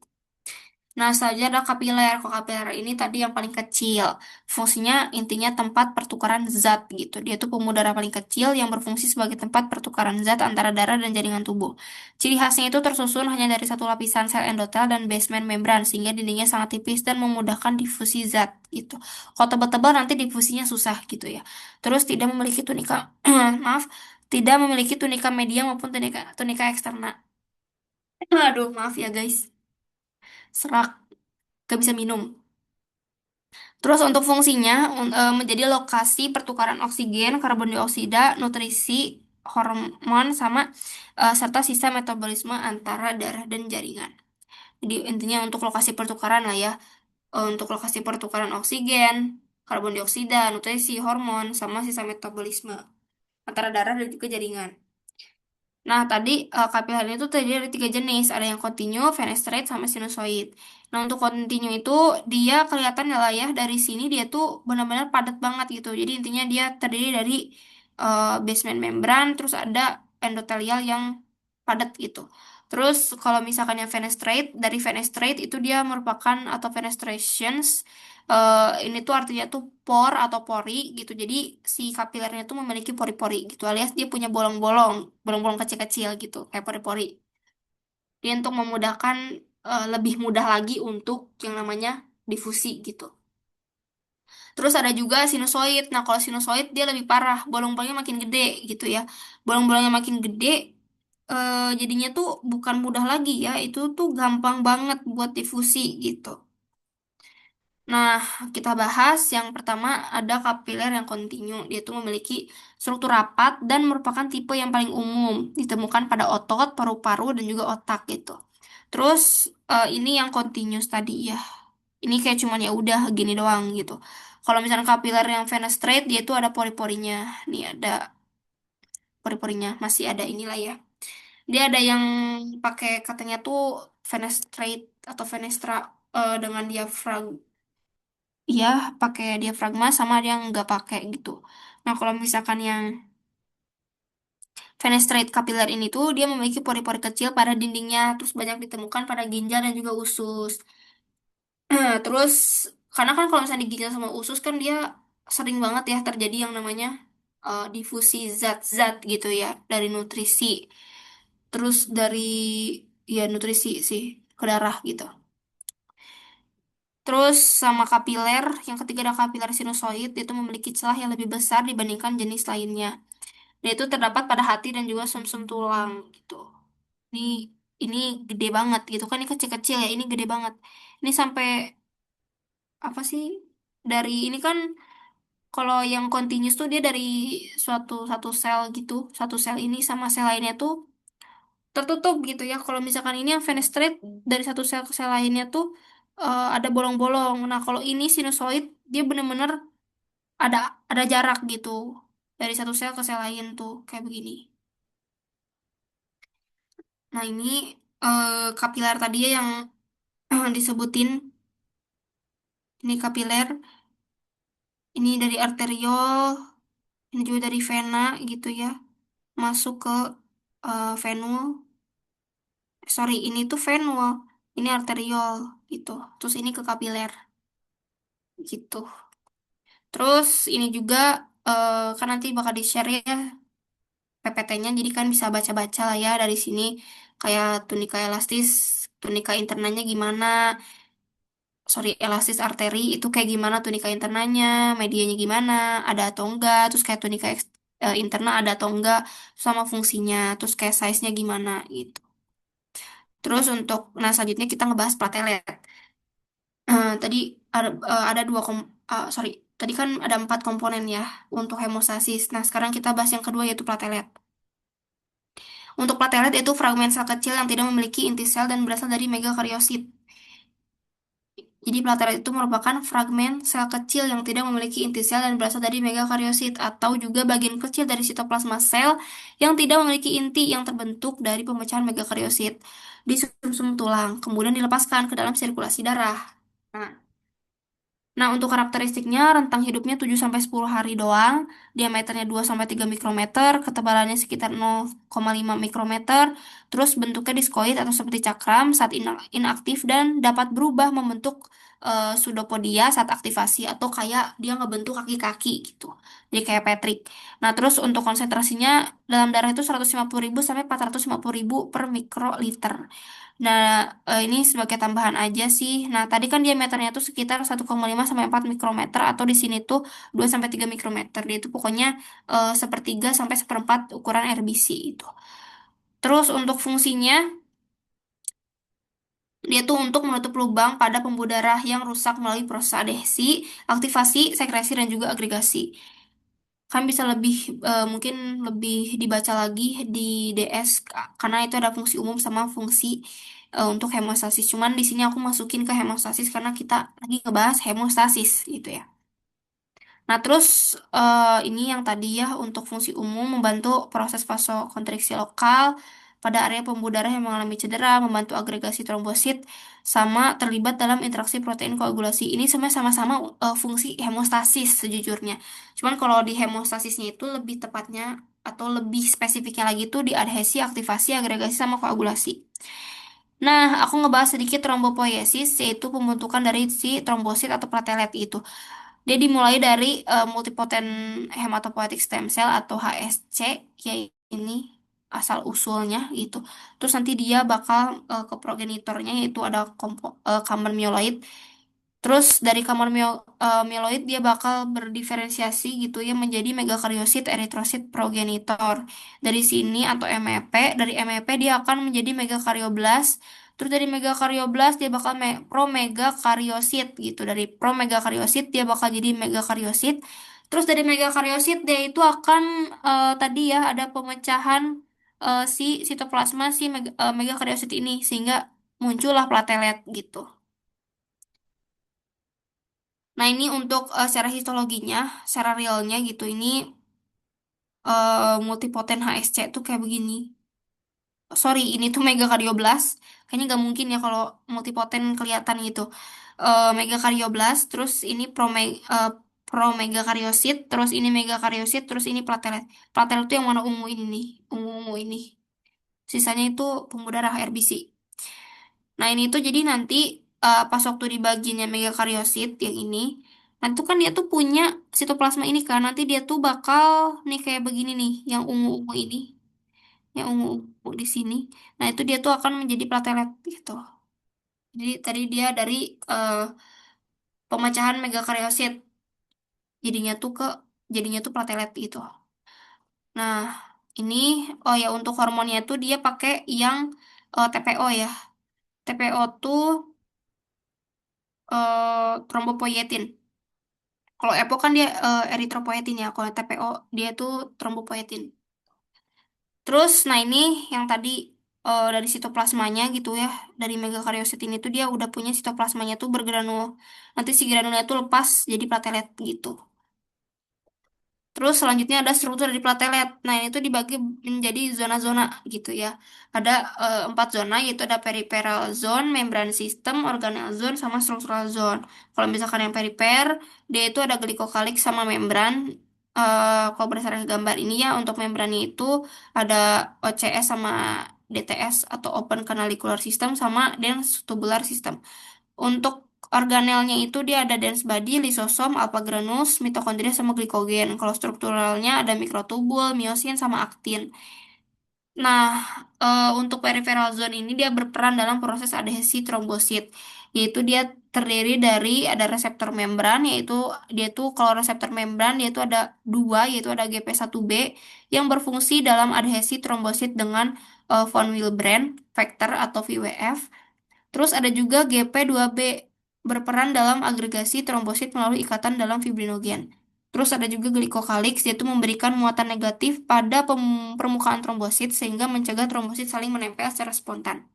Nah, selanjutnya ada kapiler. Kalau kapiler ini tadi yang paling kecil. Fungsinya intinya tempat pertukaran zat gitu. Dia tuh pembuluh darah paling kecil yang berfungsi sebagai tempat pertukaran zat antara darah dan jaringan tubuh. Ciri khasnya itu tersusun hanya dari satu lapisan sel endotel dan basement membran, sehingga dindingnya sangat tipis dan memudahkan difusi zat gitu. Kalau tebal-tebal nanti difusinya susah gitu ya. Terus tidak memiliki tunika, maaf, tidak memiliki tunika media maupun tunika, tunika eksterna. Aduh, maaf ya guys. Serak, gak bisa minum. Terus untuk fungsinya menjadi lokasi pertukaran oksigen, karbon dioksida, nutrisi, hormon sama serta sistem metabolisme antara darah dan jaringan. Jadi intinya untuk lokasi pertukaran lah ya. Untuk lokasi pertukaran oksigen, karbon dioksida, nutrisi, hormon sama sistem metabolisme antara darah dan juga jaringan. Nah, tadi kapiler itu terdiri dari tiga jenis. Ada yang kontinu, fenestrate, sama sinusoid. Nah, untuk kontinu itu dia kelihatan ya lah ya dari sini dia tuh benar-benar padat banget gitu. Jadi intinya dia terdiri dari basement membran, terus ada endotelial yang padat gitu. Terus kalau misalkan yang fenestrate, dari fenestrate itu dia merupakan atau fenestrations ini tuh artinya tuh pore atau pori gitu. Jadi si kapilernya tuh memiliki pori-pori gitu alias dia punya bolong-bolong, bolong-bolong kecil-kecil gitu kayak pori-pori. Dia untuk memudahkan lebih mudah lagi untuk yang namanya difusi gitu. Terus ada juga sinusoid. Nah, kalau sinusoid dia lebih parah, bolong-bolongnya makin gede gitu ya. Bolong-bolongnya makin gede jadinya tuh bukan mudah lagi ya, itu tuh gampang banget buat difusi gitu. Nah, kita bahas yang pertama ada kapiler yang kontinu. Dia itu memiliki struktur rapat dan merupakan tipe yang paling umum ditemukan pada otot, paru-paru, dan juga otak gitu. Terus ini yang continuous tadi ya. Ini kayak cuman ya udah gini doang gitu. Kalau misalnya kapiler yang fenestrate dia itu ada pori-porinya. Nih ada pori-porinya, masih ada inilah ya. Dia ada yang pakai katanya tuh fenestrate atau fenestra dengan diafragma. Iya, pakai diafragma sama ada yang nggak pakai gitu. Nah, kalau misalkan yang fenestrate capillary ini tuh dia memiliki pori-pori kecil pada dindingnya, terus banyak ditemukan pada ginjal dan juga usus. Terus, karena kan kalau misalnya di ginjal sama usus kan dia sering banget ya terjadi yang namanya difusi zat-zat gitu ya dari nutrisi, terus dari ya nutrisi sih ke darah gitu. Terus sama kapiler, yang ketiga ada kapiler sinusoid, itu memiliki celah yang lebih besar dibandingkan jenis lainnya. Dan itu terdapat pada hati dan juga sumsum tulang gitu. Ini ini gede banget gitu kan, ini kecil-kecil ya, ini gede banget. Ini sampai apa sih? Dari ini kan kalau yang continuous tuh dia dari suatu satu sel gitu, satu sel ini sama sel lainnya tuh tertutup gitu ya. Kalau misalkan ini yang fenestrate dari satu sel ke sel lainnya tuh ada bolong-bolong. Nah, kalau ini sinusoid dia bener-bener ada ada jarak gitu dari satu sel ke sel lain tuh kayak begini. Nah, ini kapiler tadi ya yang disebutin. Ini kapiler, ini dari arteriol, ini juga dari vena gitu ya. Masuk ke venul. Sorry, ini tuh venul. Ini arteriol gitu. Terus ini ke kapiler gitu. Terus ini juga kan nanti bakal di-share ya PPT-nya. Jadi kan bisa baca-baca lah ya dari sini. Kayak tunika elastis, tunika internanya gimana. Sorry, elastis arteri itu kayak gimana tunika internanya, medianya gimana, ada atau enggak. Terus kayak tunika interna ada atau enggak, sama fungsinya, terus kayak size-nya gimana gitu. Terus untuk, nah selanjutnya kita ngebahas platelet. Tadi ada sorry, tadi kan ada 4 komponen ya untuk hemostasis. Nah sekarang kita bahas yang kedua yaitu platelet. Untuk platelet itu fragmen sel kecil yang tidak memiliki inti sel dan berasal dari megakariosit. Jadi platelet itu merupakan fragmen sel kecil yang tidak memiliki inti sel dan berasal dari megakariosit atau juga bagian kecil dari sitoplasma sel yang tidak memiliki inti yang terbentuk dari pemecahan megakariosit di sumsum tulang, kemudian dilepaskan ke dalam sirkulasi darah. Nah, Nah, untuk karakteristiknya, rentang hidupnya 7 sampai 10 hari doang, diameternya 2 sampai 3 mikrometer, ketebalannya sekitar 0,5 mikrometer, terus bentuknya diskoid atau seperti cakram saat inaktif dan dapat berubah membentuk pseudopodia saat aktivasi atau kayak dia ngebentuk kaki-kaki gitu. Jadi kayak Patrick. Nah, terus untuk konsentrasinya dalam darah itu 150.000 sampai 450.000 per mikroliter. Nah, ini sebagai tambahan aja sih. Nah, tadi kan diameternya tuh sekitar 1,5 sampai 4 mikrometer atau di sini tuh 2 sampai 3 mikrometer. Dia itu pokoknya sepertiga sampai seperempat ukuran RBC itu. Terus untuk fungsinya, dia tuh untuk menutup lubang pada pembuluh darah yang rusak melalui proses adhesi, aktivasi, sekresi, dan juga agregasi. Kan bisa lebih mungkin lebih dibaca lagi di DS karena itu ada fungsi umum sama fungsi untuk hemostasis. Cuman di sini aku masukin ke hemostasis karena kita lagi ngebahas hemostasis gitu ya. Nah, terus ini yang tadi ya untuk fungsi umum membantu proses vasokonstriksi lokal pada area pembuluh darah yang mengalami cedera, membantu agregasi trombosit, sama terlibat dalam interaksi protein koagulasi. Ini sebenarnya sama-sama fungsi hemostasis sejujurnya. Cuman kalau di hemostasisnya itu lebih tepatnya atau lebih spesifiknya lagi tuh di adhesi, aktivasi, agregasi, sama koagulasi. Nah, aku ngebahas sedikit trombopoiesis, yaitu pembentukan dari si trombosit atau platelet itu. Dia dimulai dari multipotent hematopoietic stem cell atau HSC, ya ini asal usulnya gitu. Terus nanti dia bakal ke progenitornya yaitu ada kamar myeloid. Terus dari myeloid dia bakal berdiferensiasi gitu ya menjadi megakariosit eritrosit progenitor. Dari sini atau MEP, dari MEP dia akan menjadi megakarioblast. Terus dari megakarioblast dia bakal promegakariosit gitu. Dari promegakariosit dia bakal jadi megakariosit. Terus dari megakariosit dia itu akan tadi ya ada pemecahan si sitoplasma si megakariosit ini sehingga muncullah platelet gitu. Nah, ini untuk secara histologinya, secara realnya gitu, ini multipoten HSC tuh kayak begini. Sorry, ini tuh megakarioblast. Kayaknya nggak mungkin ya kalau multipoten kelihatan gitu. Megakarioblast, terus ini promegakariosit, terus ini megakariosit, terus ini platelet. Platelet tuh yang warna ungu ini nih, ungu-ungu ini. Sisanya itu pembuluh darah RBC. Nah, ini tuh jadi nanti pas waktu di bagiannya megakariosit yang ini, nanti tuh kan dia tuh punya sitoplasma ini kan, nanti dia tuh bakal nih kayak begini nih, yang ungu-ungu ini, yang ungu-ungu di sini. Nah, itu dia tuh akan menjadi platelet gitu. Jadi tadi dia dari eh, pemecahan megakariosit, jadinya tuh jadinya tuh platelet gitu. Nah, ini oh ya untuk hormonnya tuh dia pakai yang TPO ya. TPO tuh trombopoietin. Kalau EPO kan dia eritropoietin ya. Kalau TPO dia tuh trombopoietin. Terus, nah ini yang tadi dari sitoplasmanya gitu ya. Dari megakariosit ini tuh dia udah punya sitoplasmanya tuh bergranul. Nanti si granulnya tuh lepas jadi platelet gitu. Terus selanjutnya ada struktur dari platelet. Nah, ini tuh dibagi menjadi zona-zona gitu ya. Ada 4 zona, yaitu ada peripheral zone, membran system, organelle zone, sama structural zone. Kalau misalkan yang perifer, dia itu ada glikokalik sama membran. Kalau berdasarkan gambar ini ya, untuk membrannya itu ada OCS sama DTS atau Open Canalicular System sama Dense Tubular System. Untuk organelnya itu dia ada dense body, lisosom, alpha granulus, mitokondria sama glikogen. Kalau strukturalnya ada mikrotubul, miosin sama aktin. Nah, untuk peripheral zone ini dia berperan dalam proses adhesi trombosit, yaitu dia terdiri dari ada reseptor membran, yaitu dia tuh kalau reseptor membran dia tuh ada dua, yaitu ada GP1B yang berfungsi dalam adhesi trombosit dengan von Willebrand factor atau VWF. Terus ada juga GP2B berperan dalam agregasi trombosit melalui ikatan dalam fibrinogen. Terus ada juga glycocalyx yaitu memberikan muatan negatif pada permukaan trombosit sehingga mencegah trombosit saling menempel secara spontan.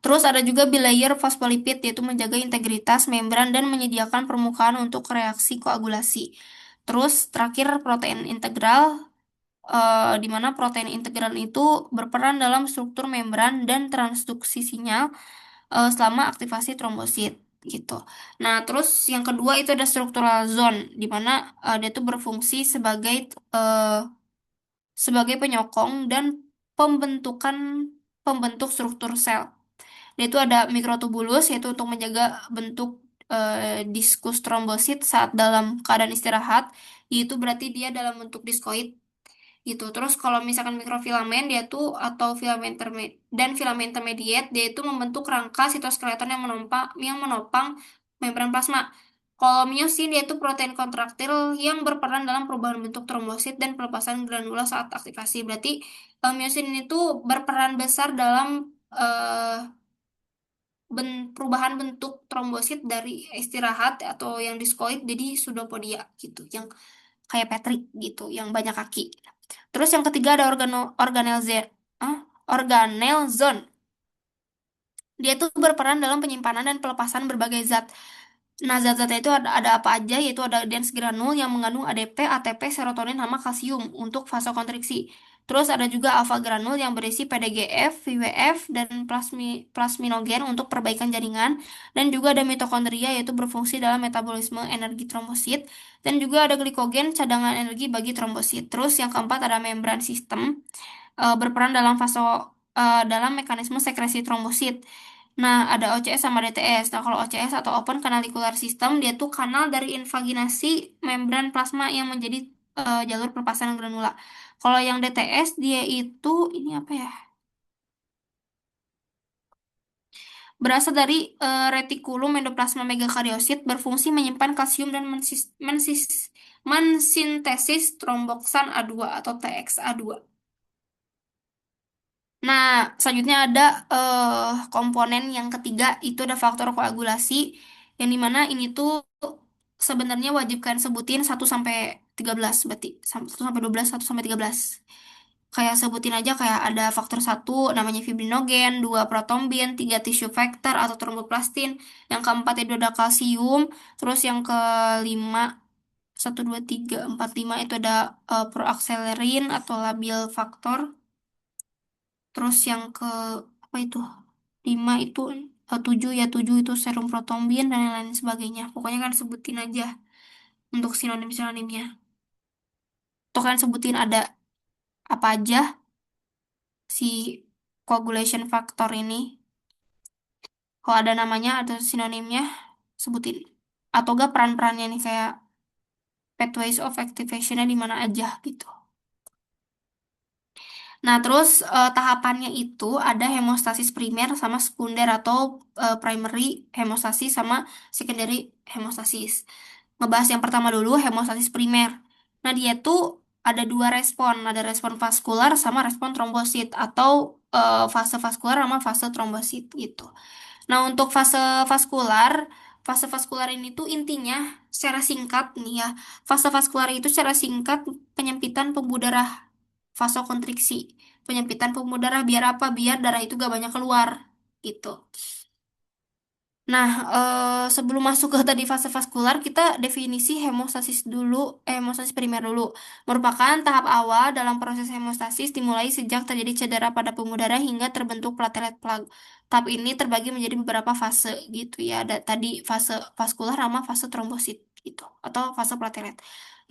Terus ada juga bilayer fosfolipid yaitu menjaga integritas membran dan menyediakan permukaan untuk reaksi koagulasi. Terus terakhir protein integral di mana protein integral itu berperan dalam struktur membran dan transduksi sinyal selama aktivasi trombosit gitu. Nah, terus yang kedua itu ada struktural zone di mana dia tuh berfungsi sebagai penyokong dan pembentukan pembentuk struktur sel. Dia itu ada mikrotubulus yaitu untuk menjaga bentuk diskus trombosit saat dalam keadaan istirahat, yaitu berarti dia dalam bentuk diskoid gitu. Terus kalau misalkan mikrofilamen dia tuh atau filamen dan filamen intermediate dia itu membentuk rangka sitoskeleton yang menopang membran plasma. Kalau miosin dia itu protein kontraktil yang berperan dalam perubahan bentuk trombosit dan pelepasan granula saat aktivasi. Berarti miosin itu berperan besar dalam eh, perubahan bentuk trombosit dari istirahat atau yang diskoid jadi pseudopodia gitu, yang kayak Patrick gitu, yang banyak kaki. Terus yang ketiga ada ah, organelle zone. Dia tuh berperan dalam penyimpanan dan pelepasan berbagai zat. Nah, zat-zatnya itu ada apa aja, yaitu ada dense granul yang mengandung ADP, ATP, serotonin, sama kalsium untuk vasokonstriksi. Terus ada juga alfa granul yang berisi PDGF, VWF, dan plasminogen untuk perbaikan jaringan. Dan juga ada mitokondria yaitu berfungsi dalam metabolisme energi trombosit. Dan juga ada glikogen cadangan energi bagi trombosit. Terus yang keempat ada membran sistem berperan dalam mekanisme sekresi trombosit. Nah, ada OCS sama DTS. Nah, kalau OCS atau Open Canalicular System, dia tuh kanal dari invaginasi membran plasma yang menjadi jalur pelepasan granula. Kalau yang DTS, dia itu, ini apa ya? Berasal dari retikulum endoplasma megakaryosit, berfungsi menyimpan kalsium dan mensintesis tromboksan A2 atau TXA2. Nah, selanjutnya ada komponen yang ketiga, itu ada faktor koagulasi, yang dimana ini tuh sebenarnya wajib kalian sebutin 1 sampai 13 berarti 1 sampai 12, 1 sampai 13. Kayak sebutin aja kayak ada faktor satu namanya fibrinogen, dua protombin, tiga tissue factor atau tromboplastin, yang keempat itu ada kalsium, terus yang kelima 1, 2, 3, 4, 5 itu ada proakselerin atau labil faktor. Terus yang ke apa itu? 5 itu 7 ya 7 itu serum protombin dan lain-lain sebagainya. Pokoknya kan sebutin aja untuk sinonim-sinonimnya. Tuh kan sebutin ada apa aja si coagulation factor ini. Kalau ada namanya atau sinonimnya sebutin. Atau gak peran-perannya nih kayak pathways of activationnya di mana aja gitu. Nah, terus tahapannya itu ada hemostasis primer sama sekunder atau primary hemostasis sama secondary hemostasis. Ngebahas yang pertama dulu, hemostasis primer. Nah, dia tuh ada respon vaskular sama respon trombosit atau fase vaskular sama fase trombosit gitu. Nah, untuk fase vaskular ini tuh intinya secara singkat nih ya, fase vaskular itu secara singkat penyempitan pembuluh darah, vasokonstriksi, penyempitan pembuluh darah biar apa? Biar darah itu gak banyak keluar gitu. Nah, sebelum masuk ke tadi fase vaskular, kita definisi hemostasis dulu, hemostasis primer dulu. Merupakan tahap awal dalam proses hemostasis dimulai sejak terjadi cedera pada pembuluh darah hingga terbentuk platelet plug. Tahap ini terbagi menjadi beberapa fase gitu ya. Ada tadi fase vaskular sama fase trombosit gitu, atau fase platelet.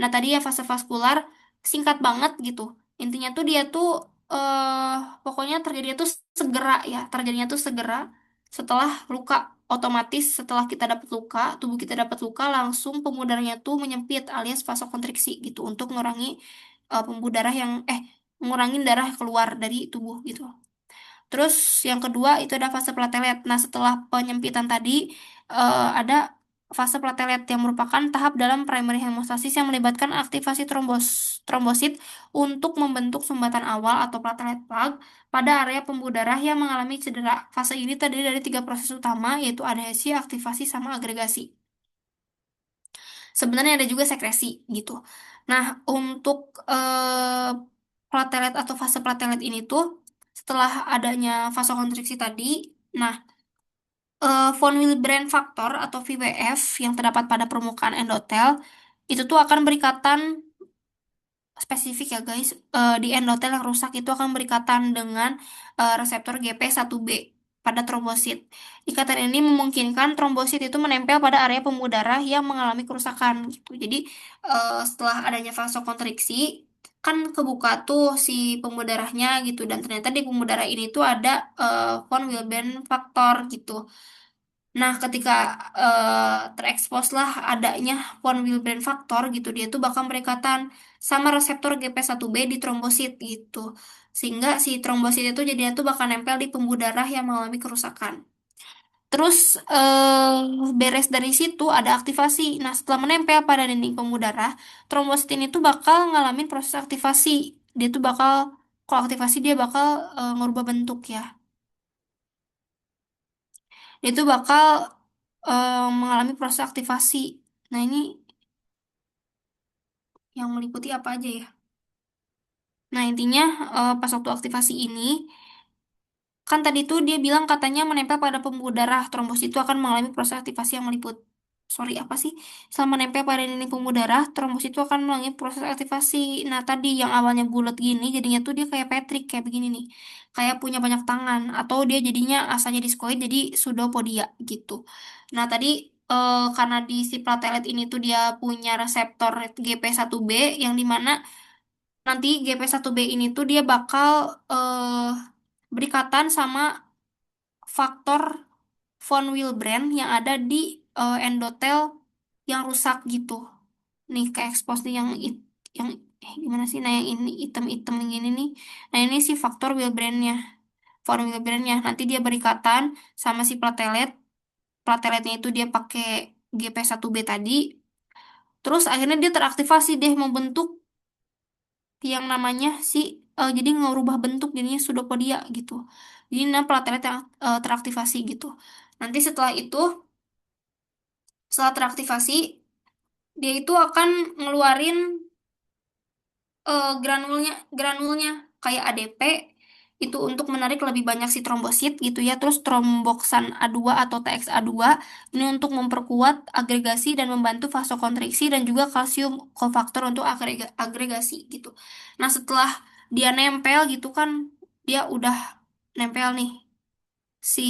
Nah, tadi ya fase vaskular singkat banget gitu. Intinya tuh dia tuh eh pokoknya terjadinya tuh segera ya, terjadinya tuh segera setelah luka. Otomatis setelah kita dapat luka, tubuh kita dapat luka, langsung pembuluh darahnya tuh menyempit alias vasokonstriksi gitu untuk mengurangi pembuluh darah yang ngurangin darah keluar dari tubuh gitu. Terus yang kedua itu ada fase platelet. Nah, setelah penyempitan tadi ada fase platelet yang merupakan tahap dalam primary hemostasis yang melibatkan aktivasi trombosit untuk membentuk sumbatan awal atau platelet plug pada area pembuluh darah yang mengalami cedera. Fase ini terdiri dari tiga proses utama yaitu adhesi, aktivasi, sama agregasi. Sebenarnya ada juga sekresi gitu. Nah, untuk platelet atau fase platelet ini tuh setelah adanya vasokonstriksi tadi, nah von Willebrand faktor atau VWF yang terdapat pada permukaan endotel itu tuh akan berikatan spesifik ya guys. Di endotel yang rusak itu akan berikatan dengan reseptor GP1B pada trombosit. Ikatan ini memungkinkan trombosit itu menempel pada area pembuluh darah yang mengalami kerusakan gitu. Jadi setelah adanya vasokonstriksi kan kebuka tuh si pembuluh darahnya gitu, dan ternyata di pembuluh darah ini tuh ada von Willebrand faktor gitu. Nah, ketika terekspos lah adanya von Willebrand faktor gitu, dia tuh bakal berikatan sama reseptor GP1B di trombosit gitu. Sehingga si trombosit itu jadinya tuh bakal nempel di pembuluh darah yang mengalami kerusakan. Terus beres dari situ ada aktivasi. Nah, setelah menempel pada dinding pembuluh darah, trombosit ini tuh bakal ngalamin proses aktivasi. Dia tuh bakal, kalau aktivasi dia bakal ngerubah bentuk ya. Dia tuh bakal mengalami proses aktivasi. Nah, ini yang meliputi apa aja ya? Nah, intinya pas waktu aktivasi ini, kan tadi tuh dia bilang katanya menempel pada pembuluh darah. Trombosit itu akan mengalami proses aktivasi yang meliput. Sorry, apa sih? Selama menempel pada dinding pembuluh darah, trombosit itu akan mengalami proses aktivasi. Nah, tadi yang awalnya bulat gini, jadinya tuh dia kayak Patrick, kayak begini nih. Kayak punya banyak tangan. Atau dia jadinya asalnya diskoid, jadi pseudopodia gitu. Nah, tadi karena di si platelet ini tuh dia punya reseptor GP1B, yang dimana nanti GP1B ini tuh dia bakal berikatan sama faktor von Willebrand yang ada di endotel yang rusak gitu. Nih ke expose nih yang gimana sih? Nah, yang ini item-item yang ini nih. Nah, ini si faktor Willebrandnya, von Willebrandnya. Nanti dia berikatan sama si platelet. Plateletnya itu dia pakai GP1B tadi. Terus akhirnya dia teraktivasi deh membentuk yang namanya si jadi ngerubah bentuk jadinya pseudopodia gitu. Jadi nah platelet yang teraktivasi gitu. Nanti setelah teraktivasi dia itu akan ngeluarin granulnya kayak ADP itu untuk menarik lebih banyak si trombosit gitu ya. Terus tromboksan A2 atau TXA2 ini untuk memperkuat agregasi dan membantu vasokonstriksi dan juga kalsium kofaktor untuk agregasi gitu. Nah, setelah dia nempel gitu kan, dia udah nempel nih si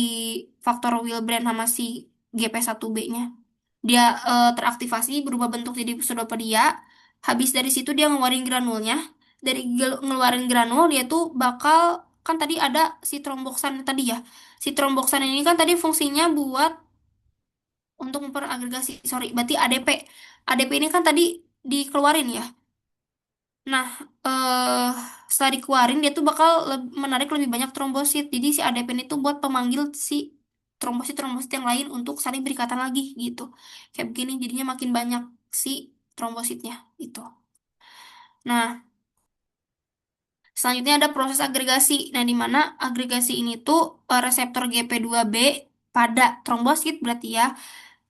faktor Willebrand sama si GP1B-nya. Dia teraktivasi berubah bentuk jadi pseudopodia. Habis dari situ dia ngeluarin granulnya. Dari ngeluarin granul dia tuh bakal, kan tadi ada si tromboksan tadi ya. Si tromboksan ini kan tadi fungsinya buat untuk memperagregasi. Sorry, berarti ADP. ADP ini kan tadi dikeluarin ya. Nah, eh setelah dikeluarin dia tuh bakal menarik lebih banyak trombosit. Jadi si ADP ini tuh buat pemanggil si trombosit-trombosit yang lain untuk saling berikatan lagi gitu. Kayak begini jadinya makin banyak si trombositnya itu. Nah, selanjutnya ada proses agregasi. Nah, di mana agregasi ini tuh reseptor GP2B pada trombosit berarti ya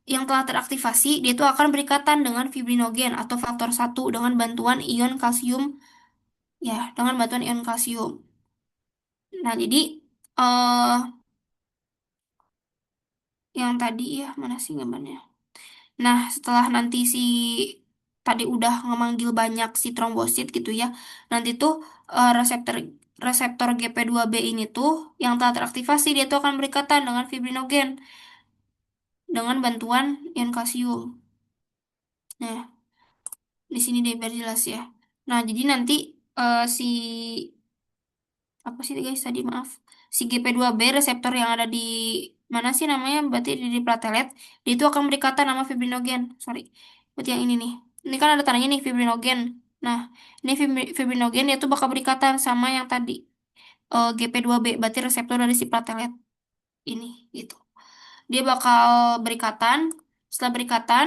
yang telah teraktivasi dia tuh akan berikatan dengan fibrinogen atau faktor satu dengan bantuan ion kalsium, ya, dengan bantuan ion kalsium. Nah, jadi eh yang tadi ya mana sih gambarnya? Nah, setelah nanti si tadi udah ngemanggil banyak si trombosit gitu ya. Nanti tuh reseptor reseptor GP2B ini tuh yang telah teraktivasi dia tuh akan berikatan dengan fibrinogen dengan bantuan ion kalsium. Nah, di sini deh biar jelas ya. Nah, jadi nanti si apa sih guys tadi maaf, si GP2B reseptor yang ada di mana sih namanya, berarti di platelet dia itu akan berikatan nama fibrinogen, sorry, berarti yang ini nih, ini kan ada tandanya nih fibrinogen. Nah, ini fibrinogen dia tuh bakal berikatan sama yang tadi GP2B, berarti reseptor dari si platelet ini gitu. Dia bakal berikatan. Setelah berikatan,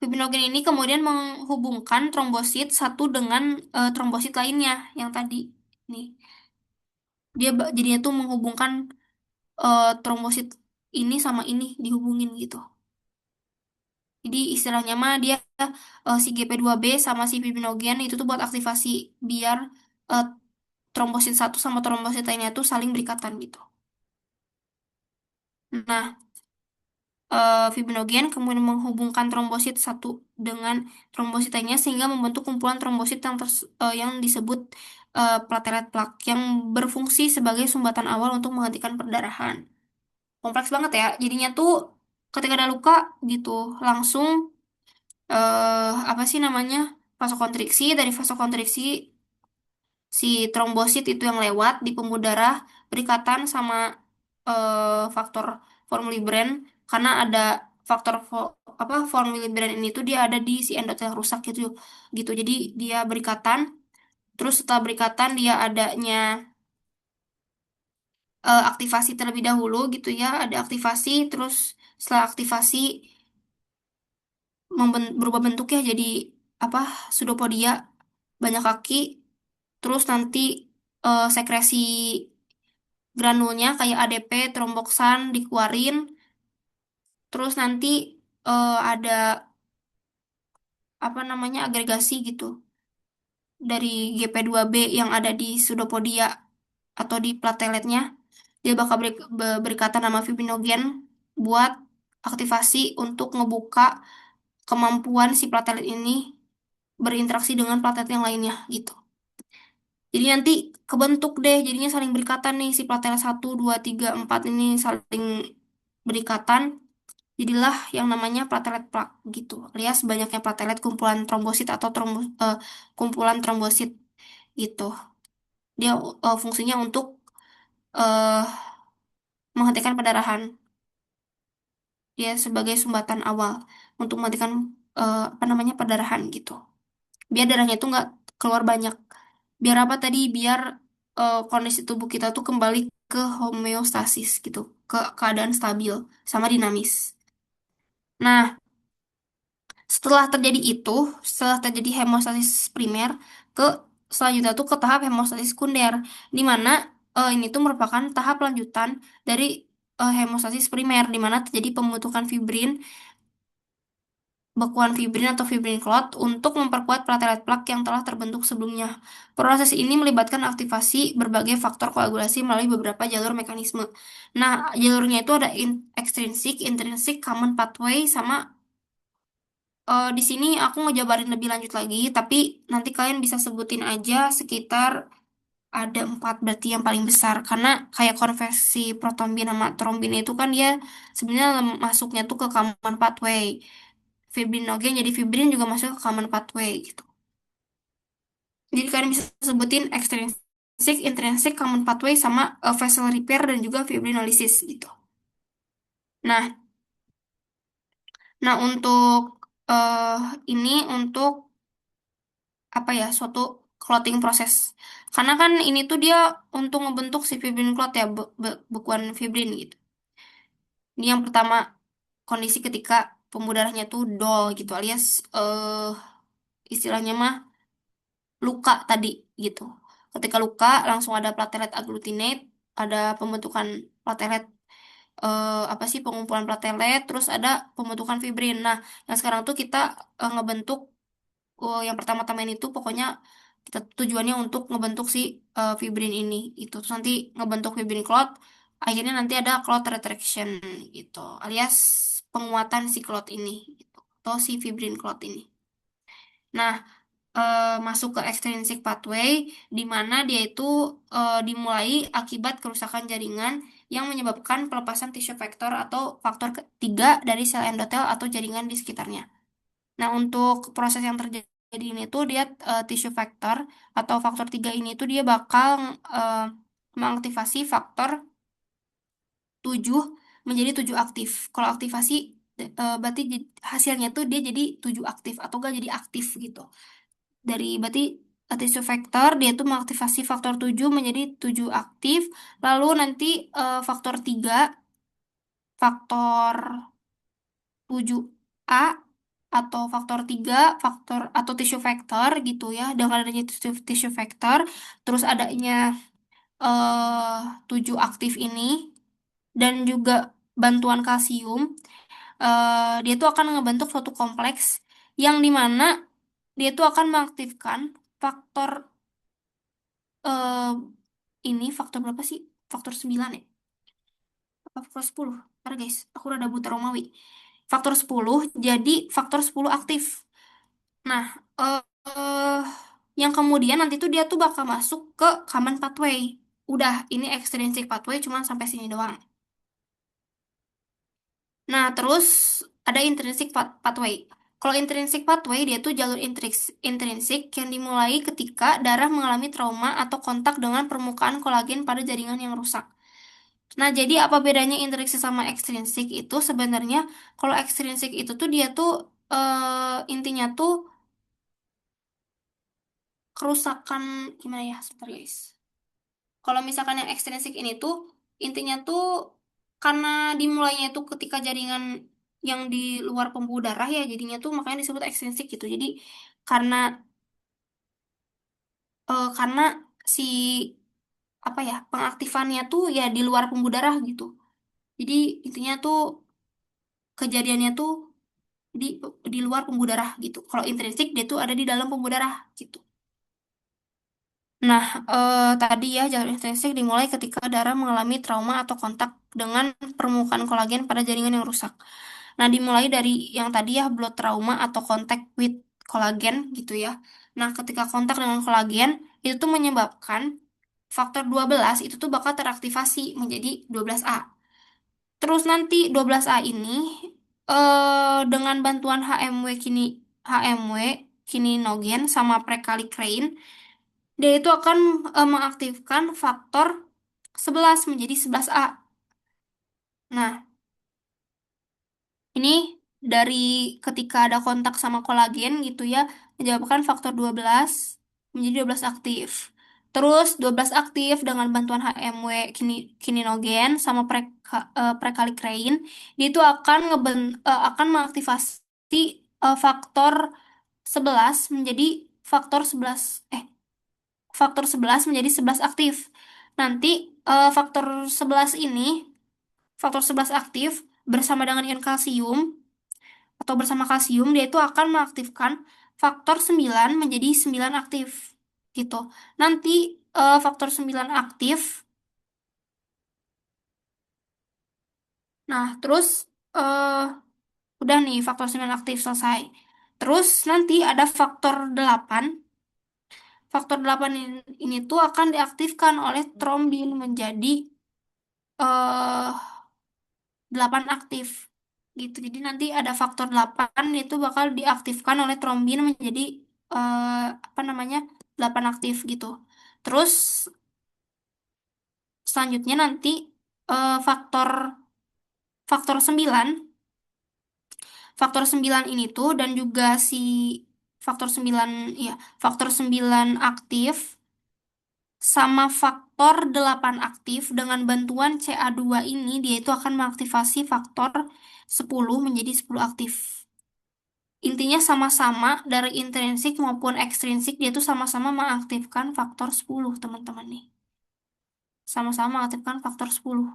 fibrinogen ini kemudian menghubungkan trombosit satu dengan trombosit lainnya yang tadi. Nih, jadinya tuh menghubungkan trombosit ini sama ini dihubungin gitu. Jadi istilahnya mah dia si GP2B sama si fibrinogen itu tuh buat aktivasi biar eh, trombosit satu sama trombosit lainnya tuh saling berikatan gitu. Nah, fibrinogen kemudian menghubungkan trombosit satu dengan trombosit lainnya sehingga membentuk kumpulan trombosit yang disebut platelet plak yang berfungsi sebagai sumbatan awal untuk menghentikan perdarahan. Kompleks banget ya. Jadinya tuh ketika ada luka gitu langsung apa sih namanya? Vasokonstriksi. Dari vasokonstriksi si trombosit itu yang lewat di pembuluh darah berikatan sama faktor von Willebrand karena ada apa von Willebrand ini tuh dia ada di si endotel rusak gitu gitu. Jadi dia berikatan. Terus setelah berikatan dia adanya aktivasi terlebih dahulu gitu ya. Ada aktivasi terus setelah aktivasi berubah bentuk ya jadi apa pseudopodia banyak kaki. Terus nanti sekresi granulnya kayak ADP, tromboksan dikeluarin. Terus nanti ada apa namanya agregasi gitu dari GP2B yang ada di pseudopodia atau di plateletnya. Dia bakal berikatan sama fibrinogen buat aktivasi untuk ngebuka kemampuan si platelet ini berinteraksi dengan platelet yang lainnya gitu. Jadi nanti kebentuk deh, jadinya saling berikatan nih si platelet satu 2 3 4 ini saling berikatan. Jadilah yang namanya platelet plak gitu. Alias banyaknya platelet kumpulan trombosit atau kumpulan trombosit gitu. Dia fungsinya untuk eh, menghentikan perdarahan. Dia sebagai sumbatan awal untuk menghentikan apa namanya perdarahan gitu. Biar darahnya itu nggak keluar banyak. Biar apa tadi? Biar kondisi tubuh kita tuh kembali ke homeostasis gitu, ke keadaan stabil sama dinamis. Nah, setelah terjadi hemostasis primer, ke selanjutnya tuh ke tahap hemostasis sekunder, di mana ini tuh merupakan tahap lanjutan dari hemostasis primer, di mana terjadi pembentukan fibrin, bekuan fibrin atau fibrin clot untuk memperkuat platelet plak yang telah terbentuk sebelumnya. Proses ini melibatkan aktivasi berbagai faktor koagulasi melalui beberapa jalur mekanisme. Nah, jalurnya itu ada extrinsic, intrinsic, common pathway, sama di sini aku ngejabarin lebih lanjut lagi, tapi nanti kalian bisa sebutin aja sekitar ada empat berarti yang paling besar. Karena kayak konversi protombin sama trombin itu kan dia sebenarnya masuknya tuh ke common pathway. Fibrinogen jadi fibrin juga masuk ke common pathway gitu. Jadi kalian bisa sebutin extrinsic, intrinsic, common pathway sama vessel repair dan juga fibrinolysis gitu. Nah, nah untuk eh ini untuk apa ya suatu clotting proses. Karena kan ini tuh dia untuk ngebentuk si fibrin clot ya bekuan fibrin gitu. Ini yang pertama kondisi ketika pembuluh darahnya tuh dull gitu alias istilahnya mah luka tadi gitu. Ketika luka langsung ada platelet agglutinate, ada pembentukan platelet apa sih pengumpulan platelet, terus ada pembentukan fibrin. Nah, yang sekarang tuh kita ngebentuk yang pertama-tama ini tuh pokoknya kita tujuannya untuk ngebentuk si fibrin ini itu terus nanti ngebentuk fibrin clot akhirnya nanti ada clot retraction gitu alias penguatan si clot ini gitu atau si fibrin clot ini. Nah, masuk ke extrinsic pathway di mana dia itu dimulai akibat kerusakan jaringan yang menyebabkan pelepasan tissue factor atau faktor ketiga dari sel endotel atau jaringan di sekitarnya. Nah, untuk proses yang terjadi ini tuh dia tissue factor atau faktor 3 ini tuh dia bakal eh, mengaktifasi faktor 7 menjadi 7 aktif. Kalau aktivasi Berarti hasilnya tuh dia jadi 7 aktif atau gak jadi aktif gitu. Dari berarti tissue factor dia tuh mengaktifasi faktor 7 menjadi 7 aktif. Lalu nanti faktor 3 faktor 7A atau faktor 3 faktor atau tissue factor gitu ya. Dengan adanya tissue factor, terus adanya 7 aktif ini dan juga bantuan kalsium, dia tuh akan ngebentuk suatu kompleks yang dimana dia tuh akan mengaktifkan faktor eh ini faktor berapa sih? Faktor 9 ya? Apa faktor 10? Ntar guys, aku rada buta Romawi. Faktor 10 jadi faktor 10 aktif. Nah, eh eh, yang kemudian nanti tuh dia tuh bakal masuk ke common pathway. Udah, ini extrinsic pathway cuman sampai sini doang. Nah, terus ada intrinsic pathway. Kalau intrinsic pathway, dia tuh jalur intrinsik yang dimulai ketika darah mengalami trauma atau kontak dengan permukaan kolagen pada jaringan yang rusak. Nah, jadi apa bedanya intrinsik sama ekstrinsik itu sebenarnya kalau ekstrinsik itu tuh dia tuh intinya tuh kerusakan gimana ya, sebentar guys. Kalau misalkan yang ekstrinsik ini tuh intinya tuh karena dimulainya itu ketika jaringan yang di luar pembuluh darah ya jadinya tuh makanya disebut ekstrinsik gitu. Jadi karena karena si apa ya pengaktifannya tuh ya di luar pembuluh darah gitu. Jadi intinya tuh kejadiannya tuh di di luar pembuluh darah gitu. Kalau intrinsik dia tuh ada di dalam pembuluh darah gitu. Nah, tadi ya jalur intrinsik dimulai ketika darah mengalami trauma atau kontak dengan permukaan kolagen pada jaringan yang rusak. Nah, dimulai dari yang tadi ya blood trauma atau contact with kolagen gitu ya. Nah, ketika kontak dengan kolagen itu tuh menyebabkan faktor 12 itu tuh bakal teraktivasi menjadi 12A. Terus nanti 12A ini dengan bantuan HMW kininogen sama prekallikrein dia itu akan mengaktifkan faktor 11 menjadi 11A. Nah, ini dari ketika ada kontak sama kolagen gitu ya, menyebabkan faktor 12 menjadi 12 aktif. Terus 12 aktif dengan bantuan HMW kininogen sama prekallikrein, dia itu akan mengaktifasi faktor 11 menjadi faktor 11 faktor 11 menjadi 11 aktif. Nanti faktor 11 aktif bersama dengan ion kalsium atau bersama kalsium dia itu akan mengaktifkan faktor 9 menjadi 9 aktif gitu. Nanti faktor 9 aktif. Nah, terus eh udah nih faktor 9 aktif selesai. Terus nanti ada faktor 8. Faktor 8 ini tuh akan diaktifkan oleh trombin menjadi eh 8 aktif gitu. Jadi nanti ada faktor 8 itu bakal diaktifkan oleh trombin menjadi apa namanya 8 aktif gitu. Terus selanjutnya nanti faktor faktor 9 faktor 9 ini tuh dan juga si faktor 9 ya faktor 9 aktif sama faktor 8 aktif dengan bantuan CA2 ini dia itu akan mengaktifasi faktor 10 menjadi 10 aktif. Intinya sama-sama dari intrinsik maupun ekstrinsik dia tuh sama-sama mengaktifkan faktor 10 teman-teman nih. Sama-sama mengaktifkan faktor 10.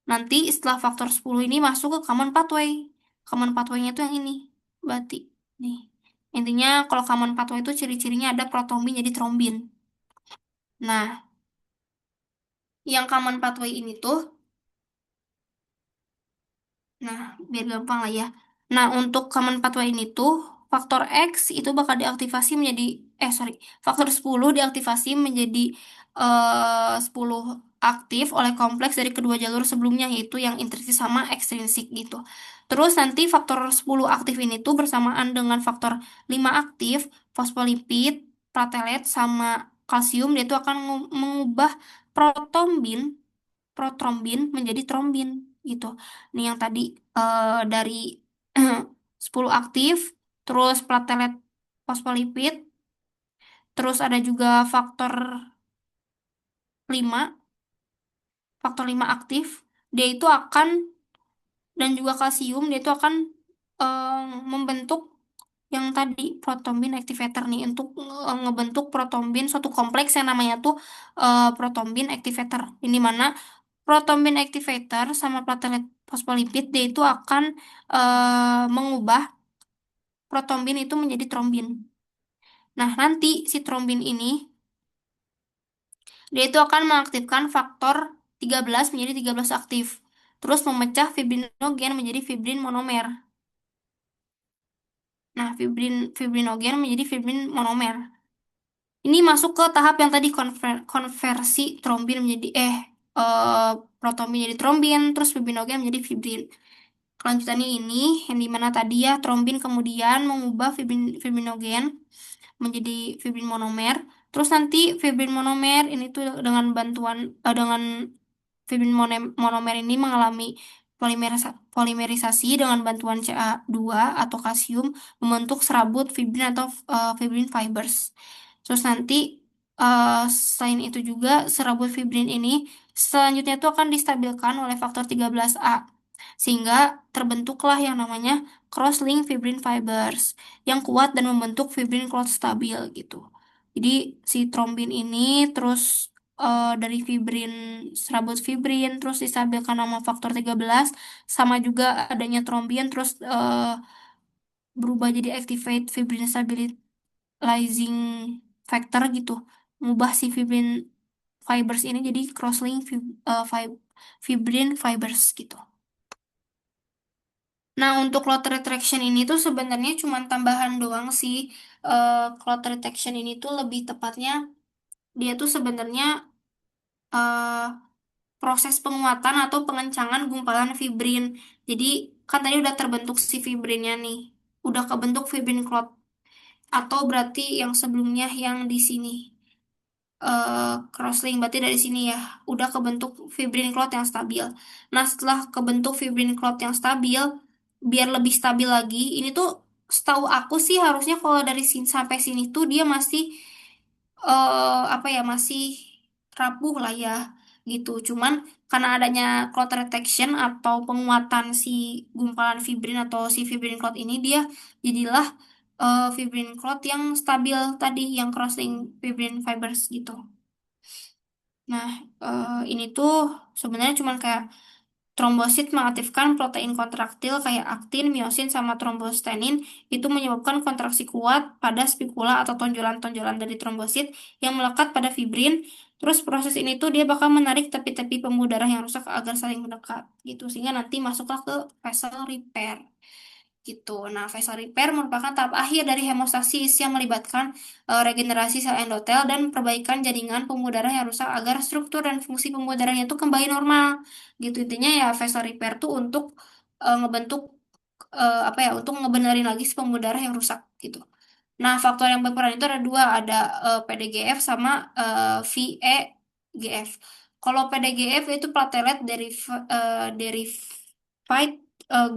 Nanti setelah faktor 10 ini masuk ke common pathway. Common pathway-nya tuh yang ini. Berarti nih. Intinya kalau common pathway itu ciri-cirinya ada protrombin jadi trombin. Nah, yang common pathway ini tuh nah, biar gampang lah ya. Nah, untuk common pathway ini tuh, faktor X itu bakal diaktifasi menjadi, sorry, faktor 10 diaktifasi menjadi 10 aktif oleh kompleks dari kedua jalur sebelumnya, yaitu yang intrinsik sama ekstrinsik gitu. Terus nanti faktor 10 aktif ini tuh bersamaan dengan faktor 5 aktif, fosfolipid, platelet, sama kalsium, dia tuh akan mengubah protrombin menjadi trombin gitu. Ini yang tadi dari 10 aktif, terus platelet fosfolipid, terus ada juga lima, faktor 5 aktif. Dia itu akan dan juga kalsium dia itu akan membentuk yang tadi protombin activator nih untuk ngebentuk protombin suatu kompleks yang namanya tuh protombin activator. Ini mana protombin activator sama platelet fosfolipid dia itu akan mengubah protombin itu menjadi trombin. Nah, nanti si trombin ini dia itu akan mengaktifkan faktor 13 menjadi 13 aktif. Terus memecah fibrinogen menjadi fibrin monomer. Nah, fibrinogen menjadi fibrin monomer. Ini masuk ke tahap yang tadi konversi trombin menjadi eh, protombin menjadi trombin, terus fibrinogen menjadi fibrin. Kelanjutannya ini yang dimana tadi ya trombin kemudian mengubah fibrinogen menjadi fibrin monomer. Terus nanti fibrin monomer ini tuh dengan fibrin monomer ini mengalami polimerisasi dengan bantuan Ca2 atau kalsium membentuk serabut fibrin atau fibrin fibers. Terus nanti selain itu juga serabut fibrin ini selanjutnya itu akan distabilkan oleh faktor 13A sehingga terbentuklah yang namanya cross-link fibrin fibers yang kuat dan membentuk fibrin clot stabil gitu. Jadi si trombin ini terus dari serabut fibrin terus distabilkan sama faktor 13 sama juga adanya trombin terus berubah jadi activate fibrin stabilizing factor gitu. Mengubah si fibrin fibers ini jadi crosslink fibrin fibers gitu. Nah, untuk clot retraction ini tuh sebenarnya cuma tambahan doang sih. Clot retraction ini tuh lebih tepatnya dia tuh sebenarnya eh, proses penguatan atau pengencangan gumpalan fibrin. Jadi kan tadi udah terbentuk si fibrinnya nih, udah kebentuk fibrin clot. Atau berarti yang sebelumnya yang di sini crosslink berarti dari sini ya udah kebentuk fibrin clot yang stabil. Nah setelah kebentuk fibrin clot yang stabil, biar lebih stabil lagi, ini tuh setahu aku sih harusnya kalau dari sini sampai sini tuh dia masih apa ya masih rapuh lah ya gitu. Cuman karena adanya clot retraction atau penguatan si gumpalan fibrin atau si fibrin clot ini dia jadilah fibrin clot yang stabil tadi yang crossing fibrin fibers gitu. Nah, ini tuh sebenarnya cuman kayak trombosit mengaktifkan protein kontraktil kayak aktin, miosin, sama trombostenin itu menyebabkan kontraksi kuat pada spikula atau tonjolan-tonjolan dari trombosit yang melekat pada fibrin. Terus proses ini tuh dia bakal menarik tepi-tepi pembuluh darah yang rusak agar saling mendekat gitu sehingga nanti masuklah ke vessel repair gitu. Nah, vessel repair merupakan tahap akhir dari hemostasis yang melibatkan regenerasi sel endotel dan perbaikan jaringan pembuluh darah yang rusak agar struktur dan fungsi pembuluh darahnya itu kembali normal. Gitu intinya ya vessel repair tuh untuk ngebentuk apa ya, untuk ngebenerin lagi si pembuluh darah yang rusak gitu. Nah, faktor yang berperan itu ada dua, ada PDGF sama VEGF. Kalau PDGF itu platelet Derived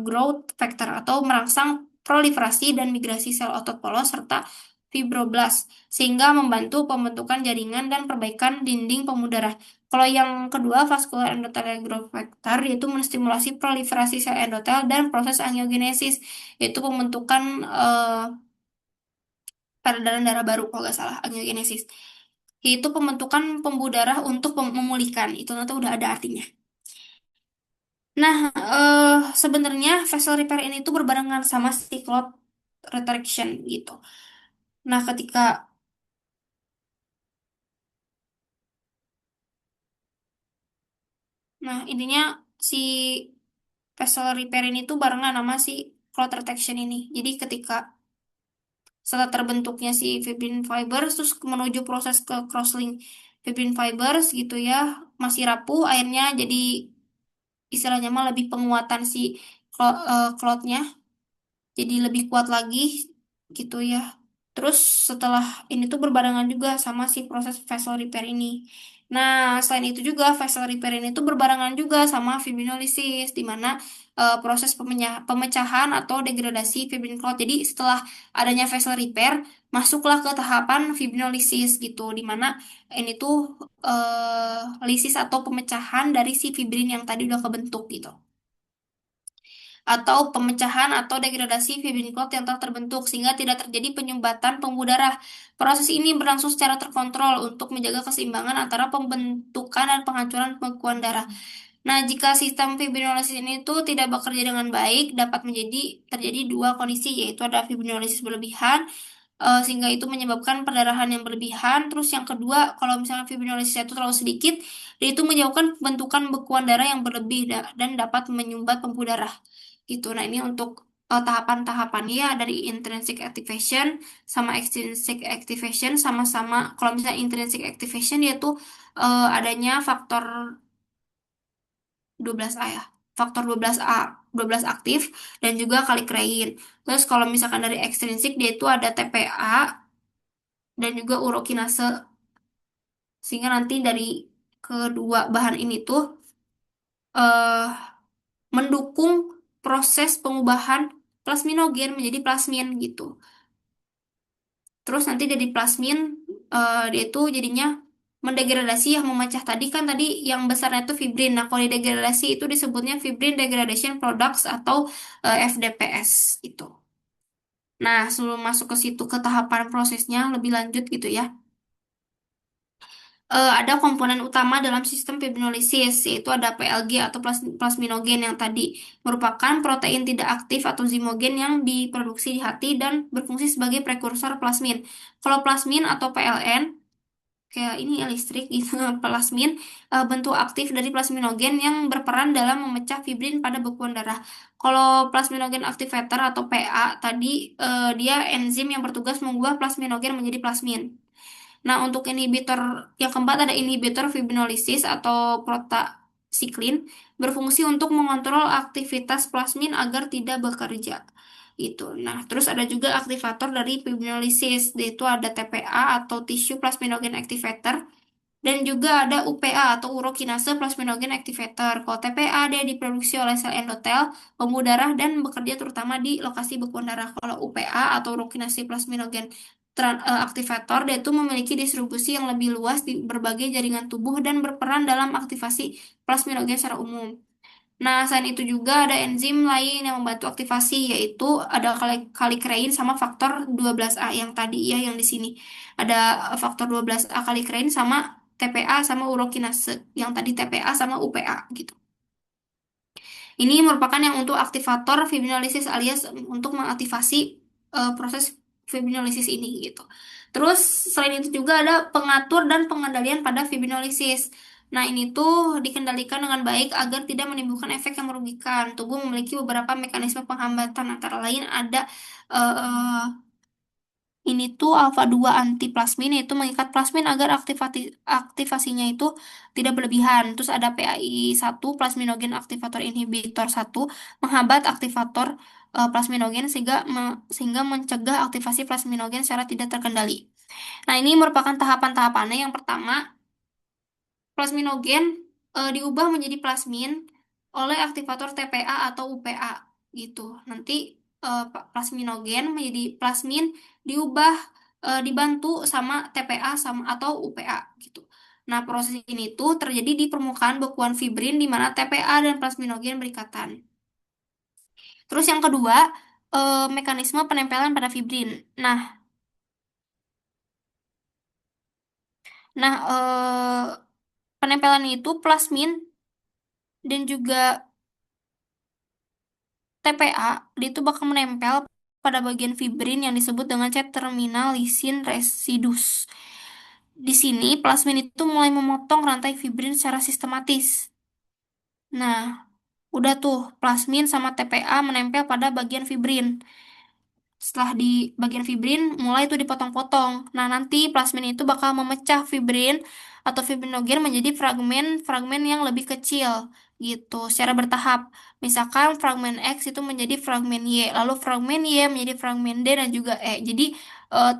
Growth Factor atau merangsang proliferasi dan migrasi sel otot polos serta fibroblast sehingga membantu pembentukan jaringan dan perbaikan dinding pembuluh darah. Kalau yang kedua, vascular endothelial growth factor yaitu menstimulasi proliferasi sel endotel dan proses angiogenesis yaitu pembentukan peredaran darah baru kalau nggak salah angiogenesis yaitu pembentukan pembuluh darah untuk memulihkan itu nanti udah ada artinya. Nah, sebenarnya vessel repair ini tuh berbarengan sama si clot retraction gitu. Nah, intinya si vessel repair ini tuh barengan sama si clot retraction ini. Jadi ketika setelah terbentuknya si fibrin fibers terus menuju proses ke crosslink fibrin fibers gitu ya, masih rapuh akhirnya jadi istilahnya mah lebih penguatan si clotnya jadi lebih kuat lagi gitu ya. Terus setelah ini tuh berbarengan juga sama si proses vessel repair ini. Nah, selain itu juga facial repair ini tuh berbarengan juga sama fibrinolysis, di mana proses pemecahan atau degradasi fibrin clot. Jadi setelah adanya facial repair, masuklah ke tahapan fibrinolysis gitu, di mana ini tuh lisis atau pemecahan dari si fibrin yang tadi udah kebentuk gitu, atau pemecahan atau degradasi fibrin clot yang telah terbentuk sehingga tidak terjadi penyumbatan pembuluh darah. Proses ini berlangsung secara terkontrol untuk menjaga keseimbangan antara pembentukan dan penghancuran pembekuan darah. Nah, jika sistem fibrinolysis ini tuh tidak bekerja dengan baik, dapat terjadi dua kondisi, yaitu ada fibrinolysis berlebihan, sehingga itu menyebabkan perdarahan yang berlebihan. Terus yang kedua, kalau misalnya fibrinolysis itu terlalu sedikit, dia itu menyebabkan pembentukan bekuan darah yang berlebih dan dapat menyumbat pembuluh darah. Gitu. Nah, ini untuk tahapan-tahapannya ya, dari intrinsic activation sama extrinsic activation sama-sama. Kalau misalnya intrinsic activation yaitu adanya faktor 12A ya. Faktor 12A, 12 aktif dan juga kallikrein. Terus kalau misalkan dari extrinsic dia itu ada TPA dan juga urokinase, sehingga nanti dari kedua bahan ini tuh eh mendukung proses pengubahan plasminogen menjadi plasmin gitu. Terus nanti dari plasmin dia itu jadinya mendegradasi yang memecah tadi, kan tadi yang besarnya itu fibrin. Nah, kalau degradasi itu disebutnya fibrin degradation products atau FDPS itu. Nah, sebelum masuk ke situ ke tahapan prosesnya lebih lanjut gitu ya. Ada komponen utama dalam sistem fibrinolysis, yaitu ada PLG atau plasminogen yang tadi merupakan protein tidak aktif atau zimogen yang diproduksi di hati dan berfungsi sebagai prekursor plasmin. Kalau plasmin atau PLN, kayak ini ya listrik gitu, plasmin bentuk aktif dari plasminogen yang berperan dalam memecah fibrin pada bekuan darah. Kalau plasminogen activator atau PA tadi dia enzim yang bertugas mengubah plasminogen menjadi plasmin. Nah, untuk inhibitor yang keempat ada inhibitor fibrinolysis atau protacyclin berfungsi untuk mengontrol aktivitas plasmin agar tidak bekerja. Itu. Nah, terus ada juga aktivator dari fibrinolysis, yaitu ada TPA atau tissue plasminogen activator dan juga ada UPA atau urokinase plasminogen activator. Kalau TPA dia diproduksi oleh sel endotel, pembuluh darah dan bekerja terutama di lokasi bekuan darah. Kalau UPA atau urokinase plasminogen activator dia itu memiliki distribusi yang lebih luas di berbagai jaringan tubuh dan berperan dalam aktivasi plasminogen secara umum. Nah, selain itu juga ada enzim lain yang membantu aktivasi, yaitu ada kallikrein sama faktor 12A yang tadi ya, yang di sini. Ada faktor 12A kallikrein sama TPA sama urokinase, yang tadi TPA sama UPA gitu. Ini merupakan yang untuk aktivator fibrinolysis alias untuk mengaktifasi proses fibrinolysis ini gitu. Terus selain itu juga ada pengatur dan pengendalian pada fibrinolysis. Nah, ini tuh dikendalikan dengan baik agar tidak menimbulkan efek yang merugikan. Tubuh memiliki beberapa mekanisme penghambatan, antara lain ada eh, ini tuh alfa 2 antiplasmin, yaitu mengikat plasmin agar aktivasinya itu tidak berlebihan. Terus ada PAI 1 plasminogen aktivator inhibitor 1 menghambat aktivator plasminogen sehingga mencegah aktivasi plasminogen secara tidak terkendali. Nah, ini merupakan tahapan-tahapannya. Yang pertama, plasminogen diubah menjadi plasmin oleh aktivator TPA atau UPA gitu. Nanti plasminogen menjadi plasmin diubah dibantu sama TPA sama atau UPA gitu. Nah, proses ini tuh terjadi di permukaan bekuan fibrin di mana TPA dan plasminogen berikatan. Terus yang kedua, mekanisme penempelan pada fibrin. Penempelan itu plasmin dan juga TPA, dia itu bakal menempel pada bagian fibrin yang disebut dengan C-terminal lisin residus. Di sini, plasmin itu mulai memotong rantai fibrin secara sistematis. Nah, udah tuh, plasmin sama TPA menempel pada bagian fibrin. Setelah di bagian fibrin, mulai itu dipotong-potong. Nah, nanti plasmin itu bakal memecah fibrin atau fibrinogen menjadi fragmen-fragmen yang lebih kecil, gitu, secara bertahap. Misalkan fragmen X itu menjadi fragmen Y, lalu fragmen Y menjadi fragmen D dan juga E. Jadi,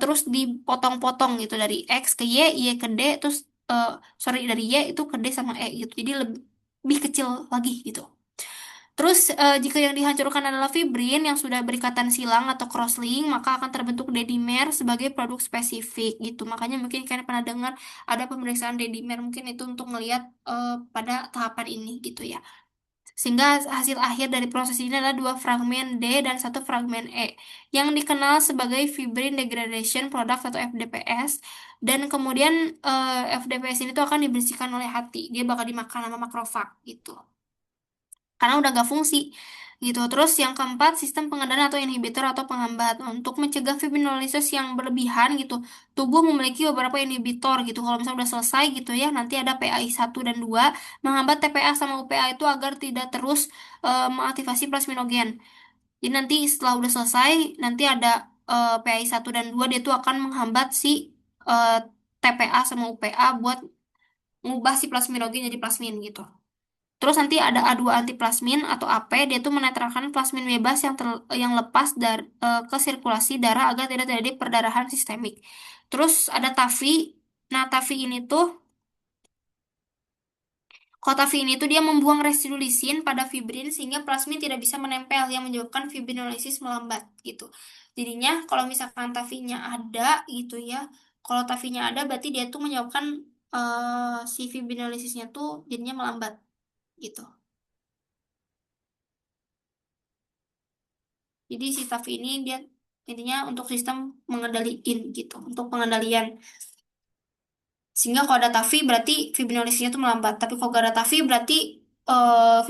terus dipotong-potong gitu, dari X ke Y, Y ke D, terus eh sorry, dari Y itu ke D sama E gitu. Jadi lebih kecil lagi gitu. Terus jika yang dihancurkan adalah fibrin yang sudah berikatan silang atau crosslink, maka akan terbentuk dedimer sebagai produk spesifik gitu. Makanya mungkin kalian pernah dengar ada pemeriksaan dedimer, mungkin itu untuk melihat pada tahapan ini gitu ya. Sehingga hasil akhir dari proses ini adalah dua fragmen D dan satu fragmen E yang dikenal sebagai fibrin degradation product atau FDPS. Dan kemudian FDPS ini tuh akan dibersihkan oleh hati. Dia bakal dimakan sama makrofag gitu. Karena udah gak fungsi gitu. Terus yang keempat, sistem pengendalian atau inhibitor atau penghambat. Untuk mencegah fibrinolysis yang berlebihan gitu, tubuh memiliki beberapa inhibitor gitu. Kalau misalnya udah selesai gitu ya, nanti ada PAI 1 dan 2 menghambat TPA sama UPA itu agar tidak terus mengaktifasi plasminogen. Jadi nanti setelah udah selesai, nanti ada PAI 1 dan 2 dia tuh akan menghambat si eh, TPA sama UPA buat ngubah si plasminogen jadi plasmin gitu. Terus nanti ada A2 antiplasmin atau AP, dia tuh menetralkan plasmin bebas yang lepas ke sirkulasi darah agar tidak terjadi perdarahan sistemik. Terus ada TAFI. Nah, TAFI ini tuh, kalau TAFI ini tuh dia membuang residu lisin pada fibrin sehingga plasmin tidak bisa menempel yang menyebabkan fibrinolysis melambat gitu. Jadinya kalau misalkan TAFI-nya ada gitu ya, kalau TAFI-nya ada berarti dia tuh menyebabkan si fibrinolysisnya tuh jadinya melambat gitu. Jadi si TAF ini dia intinya untuk sistem mengendalikan gitu, untuk pengendalian. Sehingga kalau ada TAFI berarti fibrinosisnya itu melambat. Tapi kalau gak ada TAFI berarti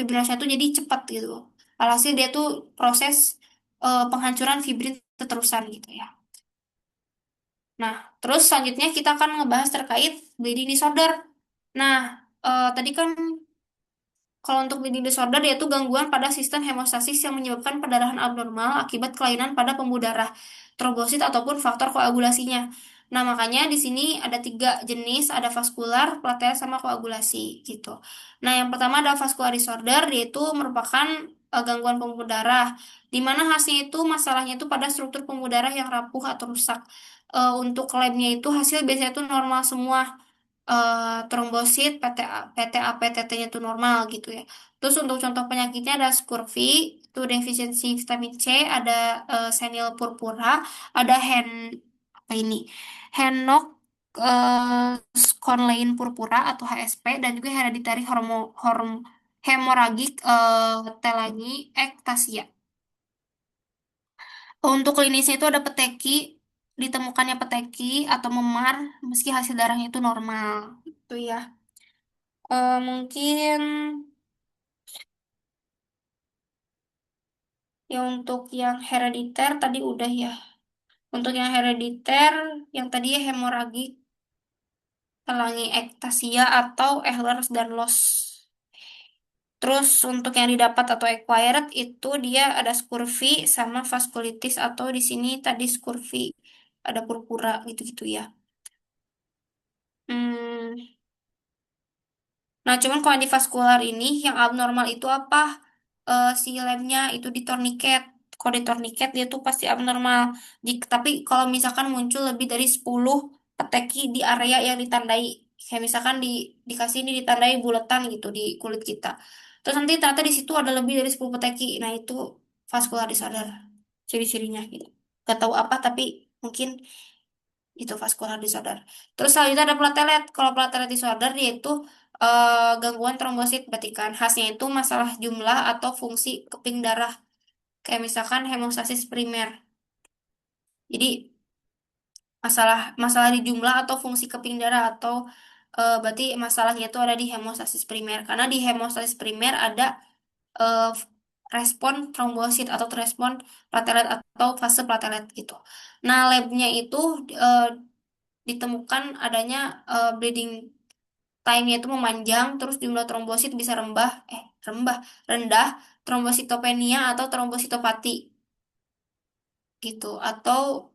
fibrinosnya itu jadi cepat gitu. Alhasil dia tuh proses penghancuran fibrin keterusan gitu ya. Nah, terus selanjutnya kita akan ngebahas terkait bleeding disorder. Nah, tadi kan kalau untuk bleeding disorder yaitu gangguan pada sistem hemostasis yang menyebabkan perdarahan abnormal akibat kelainan pada pembuluh darah, trombosit ataupun faktor koagulasinya. Nah, makanya di sini ada tiga jenis, ada vaskular, platelet, sama koagulasi gitu. Nah, yang pertama ada vascular disorder, yaitu merupakan gangguan pembuluh darah, di mana khasnya itu masalahnya itu pada struktur pembuluh darah yang rapuh atau rusak. Untuk labnya itu hasil biasanya itu normal semua, trombosit, PTA, PTT-nya itu normal gitu ya. Terus untuk contoh penyakitnya ada scurvy, itu defisiensi vitamin C, ada senil purpura, ada apa ini? Hannock Schönlein purpura atau HSP dan juga hereditary hemorrhagic telangiectasia. Untuk klinisnya itu ada peteki, ditemukannya peteki atau memar meski hasil darahnya itu normal. Itu ya. Mungkin ya untuk yang herediter tadi udah ya. Untuk yang herediter, yang tadi ya hemoragik, telangi ektasia atau Ehlers-Danlos. Terus untuk yang didapat atau acquired itu dia ada scurvy sama vaskulitis atau di sini tadi scurvy ada purpura gitu-gitu ya. Hmm, Nah, cuman kalau di vaskular ini yang abnormal itu apa? Si lemnya itu di torniket. Kalau di torniket dia tuh pasti abnormal. Tapi kalau misalkan muncul lebih dari 10 peteki di area yang ditandai, kayak misalkan dikasih ini ditandai bulatan gitu di kulit kita. Terus nanti ternyata di situ ada lebih dari 10 peteki. Nah, itu vaskular disorder. Ciri-cirinya gitu. Gak tahu apa tapi mungkin itu vascular disorder. Terus selanjutnya ada platelet. Kalau platelet disorder dia itu gangguan trombosit, berarti kan khasnya itu masalah jumlah atau fungsi keping darah. Kayak misalkan hemostasis primer. Jadi masalah masalah di jumlah atau fungsi keping darah atau berarti masalahnya itu ada di hemostasis primer. Karena di hemostasis primer ada eh, respon trombosit atau respon platelet atau fase platelet gitu. Nah, labnya itu eh, ditemukan adanya bleeding time-nya itu memanjang, terus jumlah trombosit bisa rendah, trombositopenia atau trombositopati gitu, atau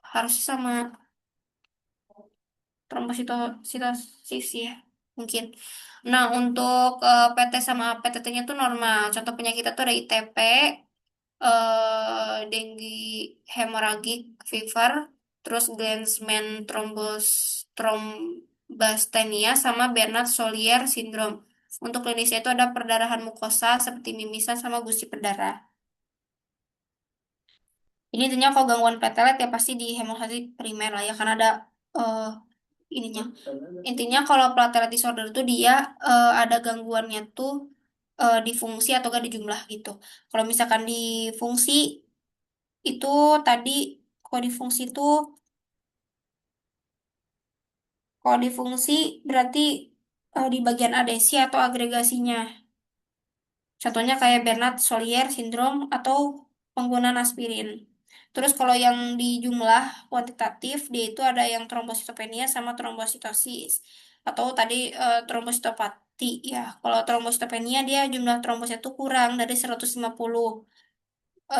harus sama trombositosis ya, mungkin. Nah, untuk PT sama PTT-nya itu normal. Contoh penyakit itu ada ITP, dengue hemorrhagic fever, terus Glanzmann Bastenia sama Bernard Solier syndrome. Untuk klinisnya itu ada perdarahan mukosa seperti mimisan sama gusi berdarah. Ini intinya kalau gangguan platelet ya pasti di hemostasi primer lah ya karena ada eh, ininya. Intinya kalau platelet disorder itu dia ada gangguannya tuh di fungsi atau gak di jumlah gitu. Kalau misalkan di fungsi itu tadi kalau di fungsi itu kalau di fungsi berarti di bagian adesi atau agregasinya. Contohnya kayak Bernard Solier syndrome atau penggunaan aspirin. Terus kalau yang di jumlah kuantitatif, dia itu ada yang trombositopenia sama trombositosis. Atau tadi trombositopati ya. Kalau trombositopenia dia jumlah trombositnya itu kurang dari 150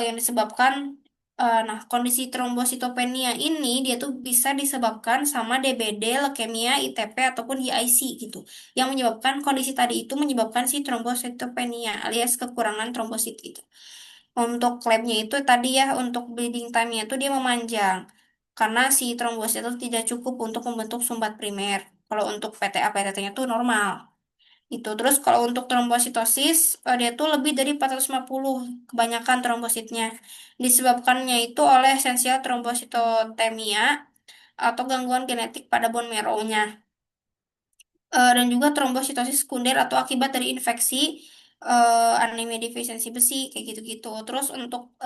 yang disebabkan nah kondisi trombositopenia ini dia tuh bisa disebabkan sama DBD, leukemia, ITP ataupun DIC gitu. Yang menyebabkan kondisi tadi itu menyebabkan si trombositopenia alias kekurangan trombosit gitu. Untuk labnya itu tadi ya untuk bleeding time-nya itu dia memanjang karena si trombosit itu tidak cukup untuk membentuk sumbat primer. Kalau untuk PTA PTT-nya itu normal. Itu terus kalau untuk trombositosis dia tuh lebih dari 450 kebanyakan trombositnya. Disebabkannya itu oleh esensial trombositotemia atau gangguan genetik pada bone marrow-nya. Dan juga trombositosis sekunder atau akibat dari infeksi anemia defisiensi besi kayak gitu-gitu. Terus untuk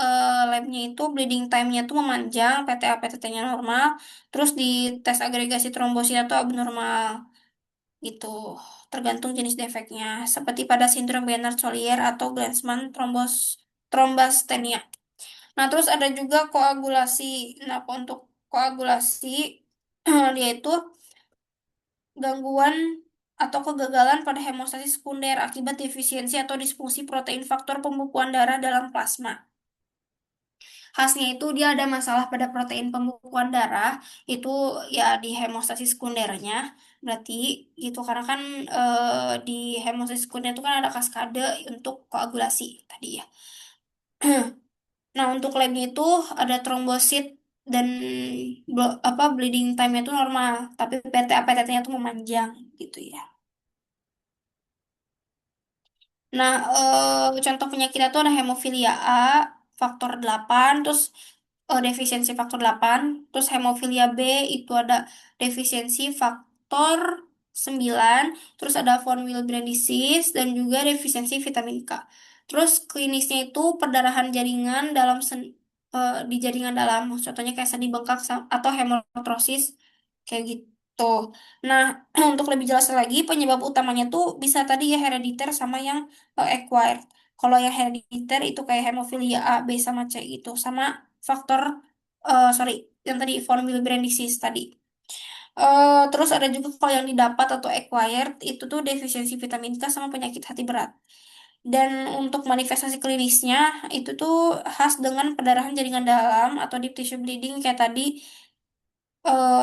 labnya itu bleeding time-nya tuh memanjang, PTA PTT-nya normal, terus di tes agregasi trombositnya tuh abnormal gitu. Tergantung jenis defeknya, seperti pada sindrom Bernard-Collier atau Glanzmann thrombasthenia. Nah, terus ada juga koagulasi. Nah, untuk koagulasi dia itu gangguan atau kegagalan pada hemostasis sekunder akibat defisiensi atau disfungsi protein faktor pembukuan darah dalam plasma. Khasnya itu dia ada masalah pada protein pembukuan darah, itu ya di hemostasis sekundernya, berarti gitu karena kan di hemostasis sekunder itu kan ada kaskade untuk koagulasi tadi ya. Nah, untuk labnya itu ada trombosit dan bleeding time-nya itu normal, tapi PTA PTT-nya itu memanjang gitu ya. Nah, contoh penyakitnya tuh ada hemofilia A, faktor 8, terus defisiensi faktor 8, terus hemofilia B itu ada defisiensi faktor 9, terus ada von Willebrand disease, dan juga defisiensi vitamin K. Terus klinisnya itu perdarahan jaringan di jaringan dalam, contohnya kayak sendi bengkak atau hemotrosis, kayak gitu. Nah, untuk lebih jelas lagi, penyebab utamanya tuh bisa tadi ya herediter sama yang acquired. Kalau yang herediter itu kayak hemofilia A, B sama C gitu, sama faktor sorry yang tadi von Willebrand disease tadi. Terus ada juga kalau yang didapat atau acquired itu tuh defisiensi vitamin K sama penyakit hati berat. Dan untuk manifestasi klinisnya itu tuh khas dengan perdarahan jaringan dalam atau deep tissue bleeding kayak tadi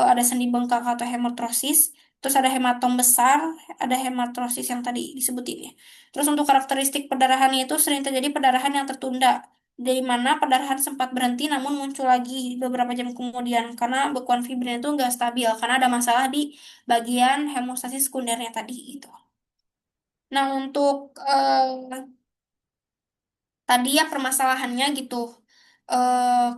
ada sendi bengkak atau hemotrosis, terus ada hematom besar, ada hematrosis yang tadi disebutin ya. Terus untuk karakteristik perdarahannya itu sering terjadi perdarahan yang tertunda, dari mana perdarahan sempat berhenti namun muncul lagi beberapa jam kemudian karena bekuan fibrin itu nggak stabil karena ada masalah di bagian hemostasis sekundernya tadi itu. Nah untuk tadi ya permasalahannya gitu.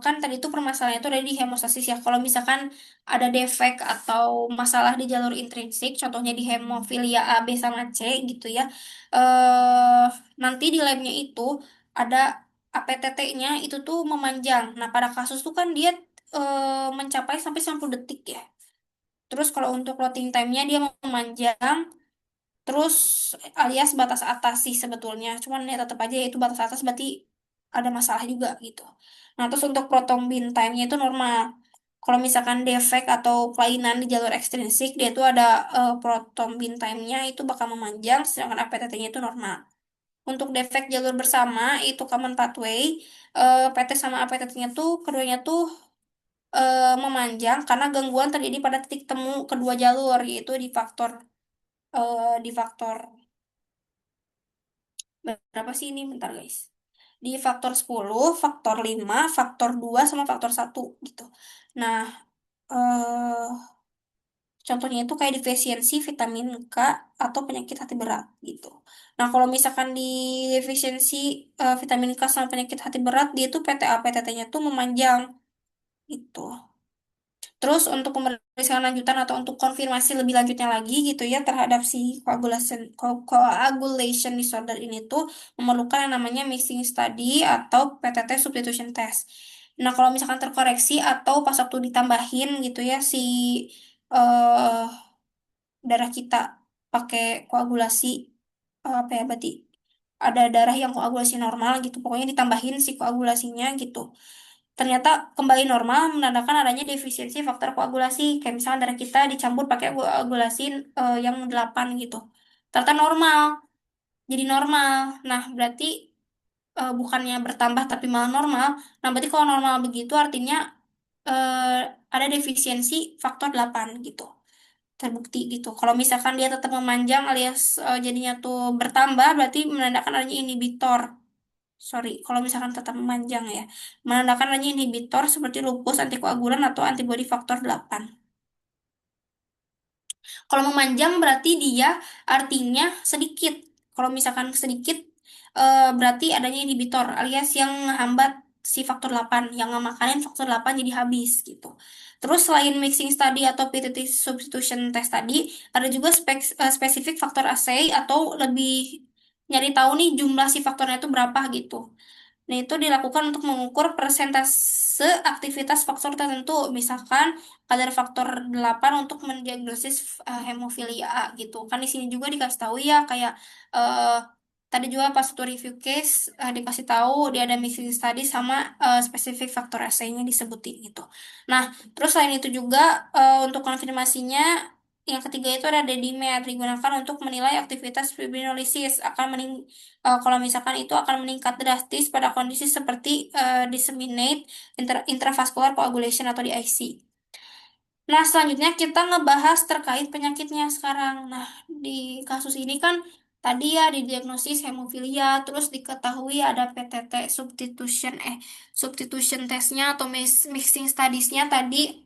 Kan tadi itu permasalahannya itu ada di hemostasis ya. Kalau misalkan ada defek atau masalah di jalur intrinsik, contohnya di hemofilia A, B sama C gitu ya. eh Nanti di labnya itu ada APTT-nya itu tuh memanjang. Nah, pada kasus tuh kan dia mencapai sampai 90 detik ya. Terus kalau untuk loading time-nya dia memanjang. Terus alias batas atas sih sebetulnya. Cuman ya tetap aja itu batas atas berarti ada masalah juga gitu. Nah, terus untuk prothrombin time-nya itu normal. Kalau misalkan defek atau kelainan di jalur ekstrinsik, dia itu ada prothrombin time-nya itu bakal memanjang, sedangkan APTT-nya itu normal. Untuk defek jalur bersama, itu common pathway, PT sama APTT-nya tuh, keduanya tuh memanjang karena gangguan terjadi pada titik temu kedua jalur, yaitu di faktor berapa sih ini? Bentar guys. Di faktor 10, faktor 5, faktor 2 sama faktor 1 gitu. Nah, eh Contohnya itu kayak defisiensi vitamin K atau penyakit hati berat gitu. Nah, kalau misalkan di defisiensi vitamin K sama penyakit hati berat, dia tuh PTA PTT-nya tuh memanjang gitu. Terus untuk pemeriksaan lanjutan atau untuk konfirmasi lebih lanjutnya lagi gitu ya terhadap si coagulation disorder ini tuh memerlukan yang namanya mixing study atau PTT substitution test. Nah, kalau misalkan terkoreksi atau pas waktu ditambahin gitu ya si eh darah kita pakai koagulasi apa ya berarti ada darah yang koagulasi normal gitu pokoknya ditambahin si koagulasinya gitu ternyata kembali normal menandakan adanya defisiensi faktor koagulasi kayak misalnya darah kita dicampur pakai koagulasi yang 8 gitu ternyata normal jadi normal nah berarti bukannya bertambah tapi malah normal nah berarti kalau normal begitu artinya eh, ada defisiensi faktor 8 gitu terbukti gitu. Kalau misalkan dia tetap memanjang alias jadinya tuh bertambah, berarti menandakan adanya inhibitor. Sorry, kalau misalkan tetap memanjang ya, menandakan adanya inhibitor seperti lupus, antikoagulan, atau antibodi faktor 8. Kalau memanjang berarti dia artinya sedikit. Kalau misalkan sedikit berarti adanya inhibitor alias yang menghambat si faktor 8 yang ngemakanin faktor 8 jadi habis gitu. Terus selain mixing study atau PTT substitution test tadi, ada juga spesifik faktor assay atau lebih nyari tahu nih jumlah si faktornya itu berapa gitu. Nah, itu dilakukan untuk mengukur persentase aktivitas faktor tertentu, misalkan kadar faktor 8 untuk mendiagnosis hemofilia A gitu. Kan di sini juga dikasih tahu ya kayak eh, tadi juga pas waktu review case dikasih tahu dia ada mixing study sama spesifik faktor assay-nya disebutin gitu. Nah, terus selain itu juga untuk konfirmasinya yang ketiga itu ada dedimer digunakan untuk menilai aktivitas fibrinolysis kalau misalkan itu akan meningkat drastis pada kondisi seperti disseminate intravascular coagulation atau di IC. Nah, selanjutnya kita ngebahas terkait penyakitnya sekarang. Nah, di kasus ini kan tadi ya didiagnosis hemofilia, terus diketahui ada PTT substitution testnya atau mixing studies-nya tadi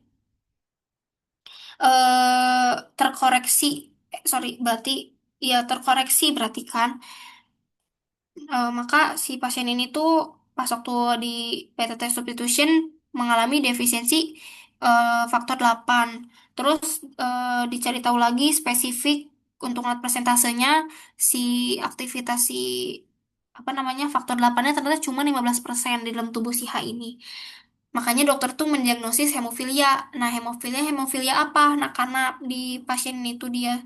terkoreksi. Sorry, berarti ya terkoreksi berarti kan. Maka si pasien ini tuh pas waktu di PTT substitution mengalami defisiensi faktor 8. Terus dicari tahu lagi spesifik untuk ngeliat persentasenya si aktivitas si apa namanya faktor 8-nya ternyata cuma 15% di dalam tubuh si H ini. Makanya dokter tuh mendiagnosis hemofilia. Nah, hemofilia apa? Nah, karena di pasien itu dia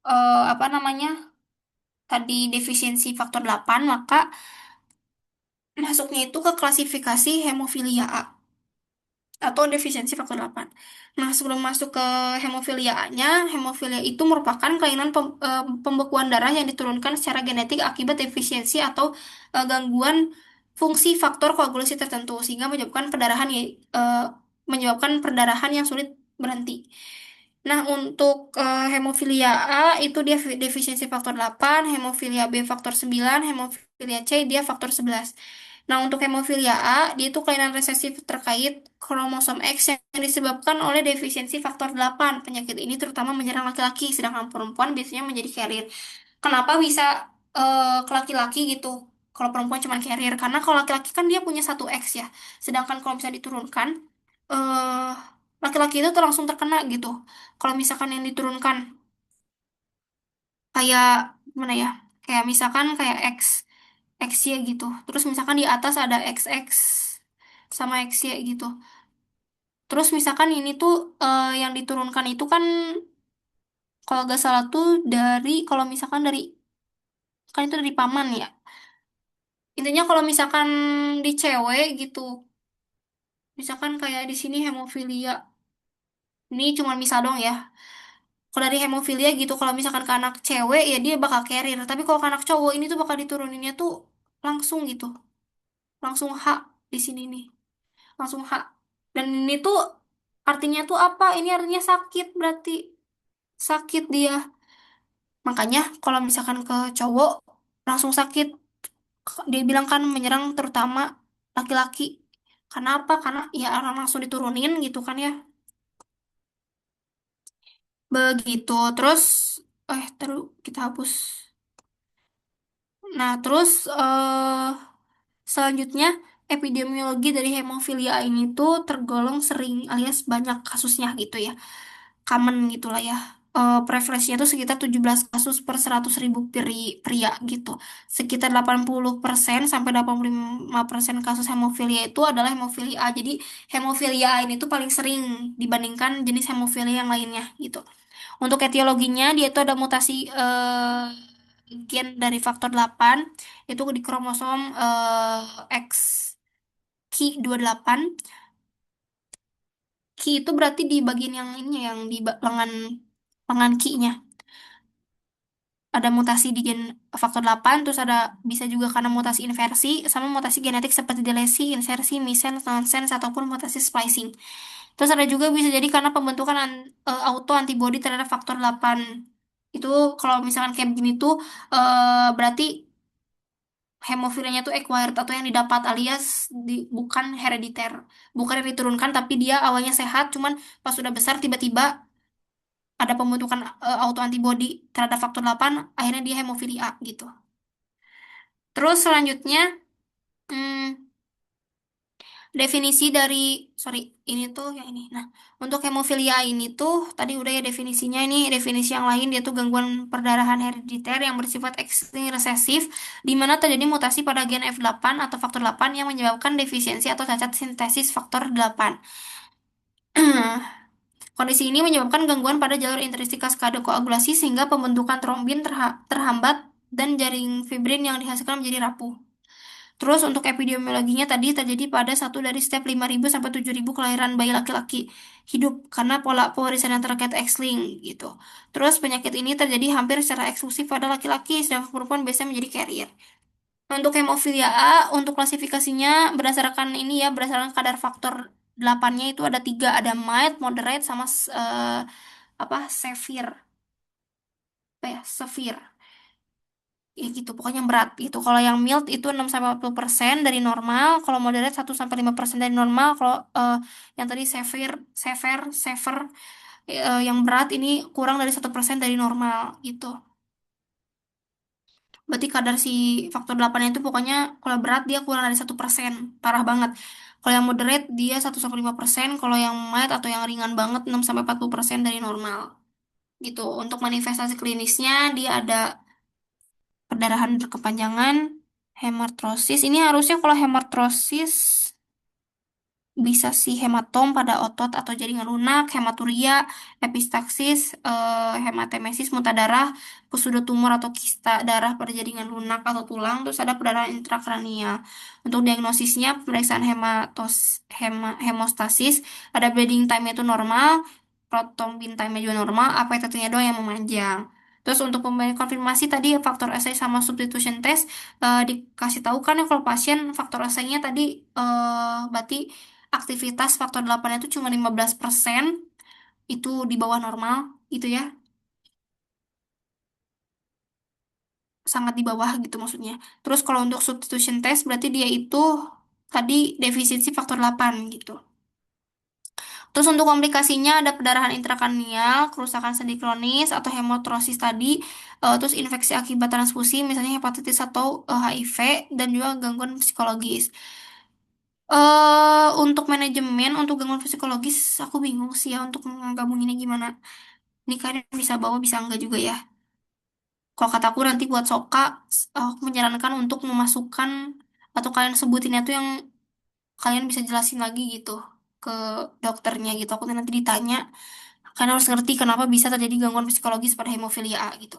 apa namanya? Tadi defisiensi faktor 8 maka masuknya itu ke klasifikasi hemofilia A atau defisiensi faktor 8. Nah, sebelum masuk ke hemofilia A-nya, hemofilia itu merupakan kelainan pembekuan darah yang diturunkan secara genetik akibat defisiensi atau gangguan fungsi faktor koagulasi tertentu sehingga menyebabkan perdarahan yang sulit berhenti. Nah, untuk hemofilia A itu dia defisiensi faktor 8, hemofilia B faktor 9, hemofilia C dia faktor 11. Nah, untuk hemofilia A, dia itu kelainan resesif terkait kromosom X yang disebabkan oleh defisiensi faktor 8. Penyakit ini terutama menyerang laki-laki, sedangkan perempuan biasanya menjadi carrier. Kenapa bisa ke laki-laki gitu? Kalau perempuan cuma carrier, karena kalau laki-laki kan dia punya satu X ya. Sedangkan kalau bisa diturunkan, eh laki-laki itu tuh langsung terkena gitu. Kalau misalkan yang diturunkan kayak gimana ya? Kayak misalkan kayak X Y gitu. Terus misalkan di atas ada XX sama X Y gitu. Terus misalkan ini tuh yang diturunkan itu kan kalau gak salah tuh kalau misalkan kan itu dari paman ya. Intinya kalau misalkan di cewek gitu, misalkan kayak di sini hemofilia. Ini cuma misal dong ya. Kalau dari hemofilia gitu, kalau misalkan ke anak cewek ya dia bakal carrier. Tapi kalau ke anak cowok ini tuh bakal dituruninnya tuh langsung gitu. Langsung H di sini nih. Langsung H. Dan ini tuh artinya tuh apa? Ini artinya sakit berarti. Sakit dia. Makanya kalau misalkan ke cowok langsung sakit. Dia bilang kan menyerang terutama laki-laki. Karena apa? Karena ya orang langsung diturunin gitu kan ya. Begitu. Terus, terus kita hapus. Nah, terus selanjutnya epidemiologi dari hemofilia ini tuh tergolong sering alias banyak kasusnya gitu ya. Common gitulah ya. Prevalensinya itu sekitar 17 kasus per 100.000 pria gitu. Sekitar 80% sampai 85% kasus hemofilia itu adalah hemofilia A. Jadi hemofilia A ini tuh paling sering dibandingkan jenis hemofilia yang lainnya gitu. Untuk etiologinya dia itu ada mutasi gen dari faktor 8 itu di kromosom X Q28. Ki itu berarti di bagian yang ini yang di lengan lengan kinya. Ada mutasi di gen faktor 8, terus ada bisa juga karena mutasi inversi sama mutasi genetik seperti delesi, insersi, missense, nonsense ataupun mutasi splicing. Terus ada juga bisa jadi karena pembentukan auto antibody terhadap faktor 8. Itu kalau misalkan kayak begini tuh berarti hemofilianya tuh acquired atau yang didapat alias bukan herediter. Bukan yang diturunkan tapi dia awalnya sehat cuman pas sudah besar tiba-tiba ada pembentukan autoantibody terhadap faktor 8, akhirnya dia hemofilia gitu. Terus selanjutnya, hmm, definisi dari, sorry, ini tuh yang ini. Nah, untuk hemofilia ini tuh, tadi udah ya definisinya, ini definisi yang lain, dia tuh gangguan perdarahan herediter yang bersifat X-linked resesif, di mana terjadi mutasi pada gen F8 atau faktor 8 yang menyebabkan defisiensi atau cacat sintesis faktor 8. Kondisi ini menyebabkan gangguan pada jalur intrinsik kaskade koagulasi sehingga pembentukan trombin terhambat dan jaring fibrin yang dihasilkan menjadi rapuh. Terus untuk epidemiologinya tadi terjadi pada satu dari setiap 5.000 sampai 7.000 kelahiran bayi laki-laki hidup karena pola pewarisan yang terkait X-linked gitu. Terus penyakit ini terjadi hampir secara eksklusif pada laki-laki sedangkan perempuan biasanya menjadi carrier. Untuk hemofilia A, untuk klasifikasinya berdasarkan ini ya, berdasarkan kadar faktor 8-nya itu ada tiga, ada mild, moderate, sama apa, severe. Apa ya, severe. Ya gitu, pokoknya berat gitu. Kalau yang mild itu 6 sampai 40% dari normal, kalau moderate 1 sampai 5% dari normal, kalau yang tadi severe, severe, yang berat ini kurang dari 1% dari normal gitu. Berarti kadar si faktor 8 itu pokoknya kalau berat dia kurang dari 1%, parah banget. Kalau yang moderate dia 1 sampai 5%, kalau yang mild atau yang ringan banget 6 sampai 40% dari normal. Gitu. Untuk manifestasi klinisnya dia ada perdarahan berkepanjangan, hemartrosis. Ini harusnya kalau hemartrosis bisa sih hematom pada otot atau jaringan lunak, hematuria, epistaxis, hematemesis, muntah darah, pseudotumor atau kista darah pada jaringan lunak atau tulang, terus ada perdarahan intrakranial. Untuk diagnosisnya, pemeriksaan hemostasis, ada bleeding time itu normal, prothrombin time juga normal, apetitnya doang yang memanjang. Terus untuk pemberian konfirmasi tadi faktor assay sama substitution test dikasih tahu kan ya kalau pasien faktor assay-nya tadi berarti aktivitas faktor 8 itu cuma 15%, itu di bawah normal, gitu ya. Sangat di bawah gitu maksudnya. Terus kalau untuk substitution test berarti dia itu tadi defisiensi faktor 8 gitu. Terus untuk komplikasinya ada perdarahan intrakranial, kerusakan sendi kronis atau hemotrosis tadi, terus infeksi akibat transfusi misalnya hepatitis atau HIV dan juga gangguan psikologis. Untuk manajemen, untuk gangguan psikologis, aku bingung sih ya untuk menggabunginnya gimana. Ini kalian bisa bawa, bisa enggak juga ya. Kalau kataku nanti buat Soka, aku menyarankan untuk memasukkan atau kalian sebutinnya tuh yang kalian bisa jelasin lagi gitu ke dokternya gitu. Aku nanti ditanya, kalian harus ngerti kenapa bisa terjadi gangguan psikologis pada hemofilia A gitu.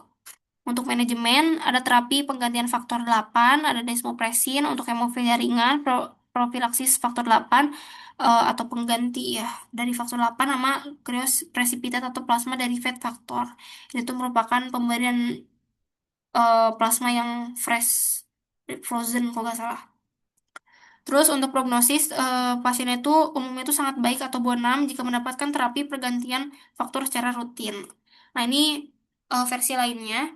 Untuk manajemen, ada terapi penggantian faktor 8, ada desmopresin untuk hemofilia ringan, profilaksis faktor 8, atau pengganti ya dari faktor 8 sama krioprecipitat atau plasma dari fat factor. Itu merupakan pemberian plasma yang fresh, frozen kalau nggak salah. Terus untuk prognosis, pasien itu umumnya itu sangat baik atau bonam jika mendapatkan terapi pergantian faktor secara rutin. Nah ini versi lainnya.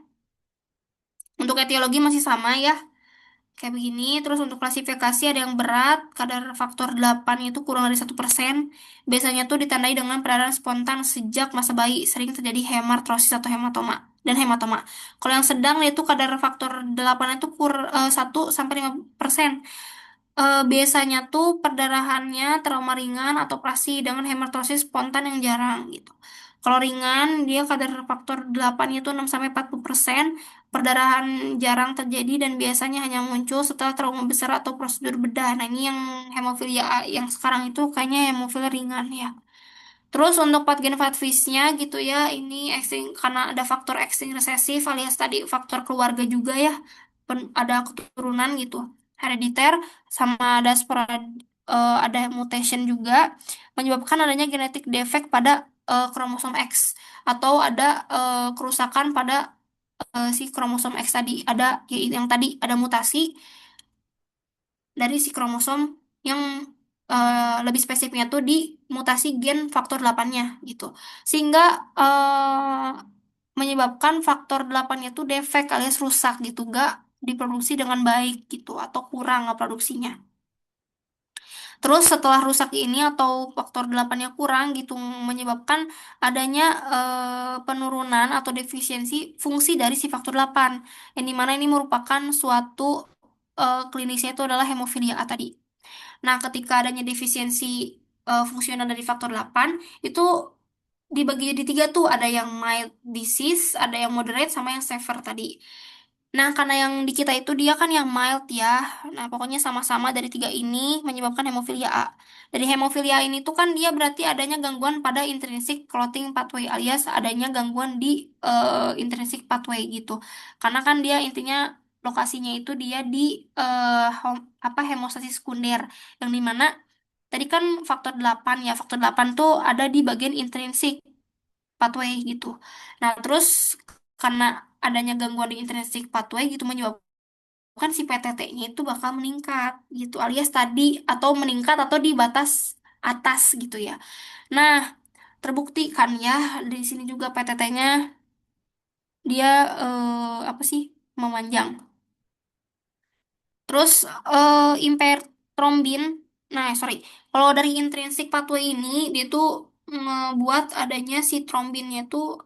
Untuk etiologi masih sama ya, Kayak begini, terus untuk klasifikasi ada yang berat, kadar faktor 8 itu kurang dari 1%. Biasanya tuh ditandai dengan perdarahan spontan sejak masa bayi, sering terjadi hemartrosis atau hematoma. Dan hematoma. Kalau yang sedang itu kadar faktor 8 itu 1 sampai 5%. Biasanya tuh perdarahannya trauma ringan atau operasi dengan hemartrosis spontan yang jarang gitu. Kalau ringan, dia kadar faktor 8 itu 6 sampai 40%. Perdarahan jarang terjadi dan biasanya hanya muncul setelah trauma besar atau prosedur bedah. Nah, ini yang hemofilia A yang sekarang itu kayaknya hemofilia ringan ya. Terus untuk patgen fatvisnya gitu ya, ini eksting karena ada faktor eksting resesif alias tadi faktor keluarga juga ya, ada keturunan gitu, herediter sama ada ada mutation juga menyebabkan adanya genetik defect pada kromosom X atau ada kerusakan pada si kromosom X tadi, ada yang tadi ada mutasi dari si kromosom yang lebih spesifiknya tuh di mutasi gen faktor 8-nya gitu. Sehingga menyebabkan faktor 8-nya tuh defek alias rusak gitu, gak diproduksi dengan baik gitu atau kurang produksinya. Terus setelah rusak ini atau faktor 8-nya kurang gitu menyebabkan adanya penurunan atau defisiensi fungsi dari si faktor 8 yang dimana ini merupakan suatu klinisnya itu adalah hemofilia A tadi. Nah, ketika adanya defisiensi fungsional dari faktor 8 itu dibagi jadi tiga tuh, ada yang mild disease, ada yang moderate, sama yang severe tadi. Nah, karena yang di kita itu dia kan yang mild ya. Nah, pokoknya sama-sama dari tiga ini menyebabkan hemofilia A. Dari hemofilia A ini tuh kan dia berarti adanya gangguan pada intrinsic clotting pathway alias adanya gangguan di intrinsic pathway gitu. Karena kan dia intinya lokasinya itu dia di hemostasis sekunder yang dimana tadi kan faktor 8 ya. Faktor 8 tuh ada di bagian intrinsic pathway gitu. Nah, terus karena adanya gangguan di intrinsic pathway gitu menyebabkan si PTT-nya itu bakal meningkat gitu alias tadi atau meningkat atau di batas atas gitu ya. Nah, terbukti kan ya di sini juga PTT-nya dia apa sih memanjang. Terus impaired trombin. Nah, sorry. Kalau dari intrinsic pathway ini dia tuh membuat adanya si trombinnya tuh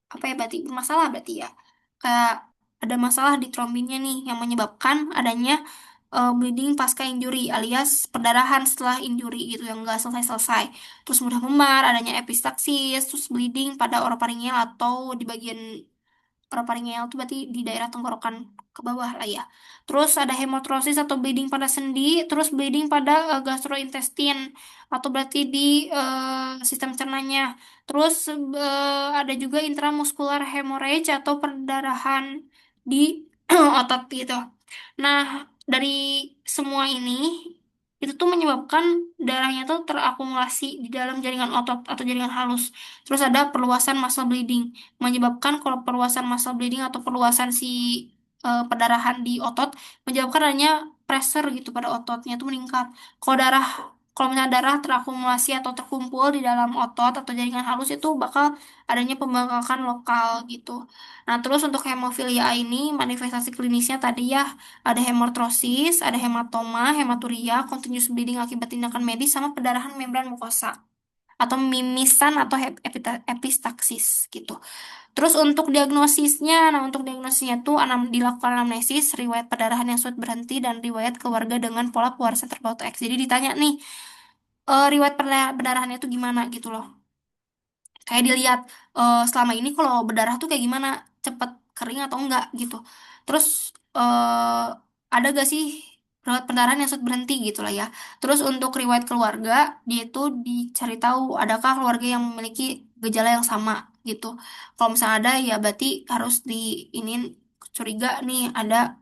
apa ya berarti bermasalah berarti ya, kayak ada masalah di trombinnya nih yang menyebabkan adanya bleeding pasca injury alias perdarahan setelah injury gitu yang enggak selesai-selesai, terus mudah memar, adanya epistaxis, terus bleeding pada orofaringeal atau di bagian orofaringeal itu berarti di daerah tenggorokan ke bawah lah ya. Terus ada hemotrosis atau bleeding pada sendi, terus bleeding pada gastrointestin atau berarti di sistem cernanya. Terus ada juga intramuskular hemorrhage atau perdarahan di otot gitu. Nah, dari semua ini itu tuh menyebabkan darahnya tuh terakumulasi di dalam jaringan otot atau jaringan halus. Terus ada perluasan muscle bleeding menyebabkan kalau perluasan muscle bleeding atau perluasan si perdarahan di otot menyebabkan adanya pressure gitu pada ototnya itu meningkat. Kalau darah kalau misalnya darah terakumulasi atau terkumpul di dalam otot atau jaringan halus itu bakal adanya pembengkakan lokal gitu. Nah, terus untuk hemofilia ini manifestasi klinisnya tadi ya ada hemortrosis, ada hematoma, hematuria, continuous bleeding akibat tindakan medis sama pendarahan membran mukosa atau mimisan atau epistaxis gitu. Terus untuk diagnosisnya, nah untuk diagnosisnya tuh dilakukan anamnesis, riwayat perdarahan yang sulit berhenti, dan riwayat keluarga dengan pola pewarisan terbaut X. Jadi ditanya nih, riwayat perdarahannya tuh gimana gitu loh. Kayak dilihat selama ini kalau berdarah tuh kayak gimana, cepet kering atau enggak gitu. Terus ada gak sih riwayat perdarahan yang sulit berhenti gitu lah ya. Terus untuk riwayat keluarga dia tuh dicari tahu adakah keluarga yang memiliki gejala yang sama gitu. Kalau misalnya ada ya berarti harus di ini curiga nih ada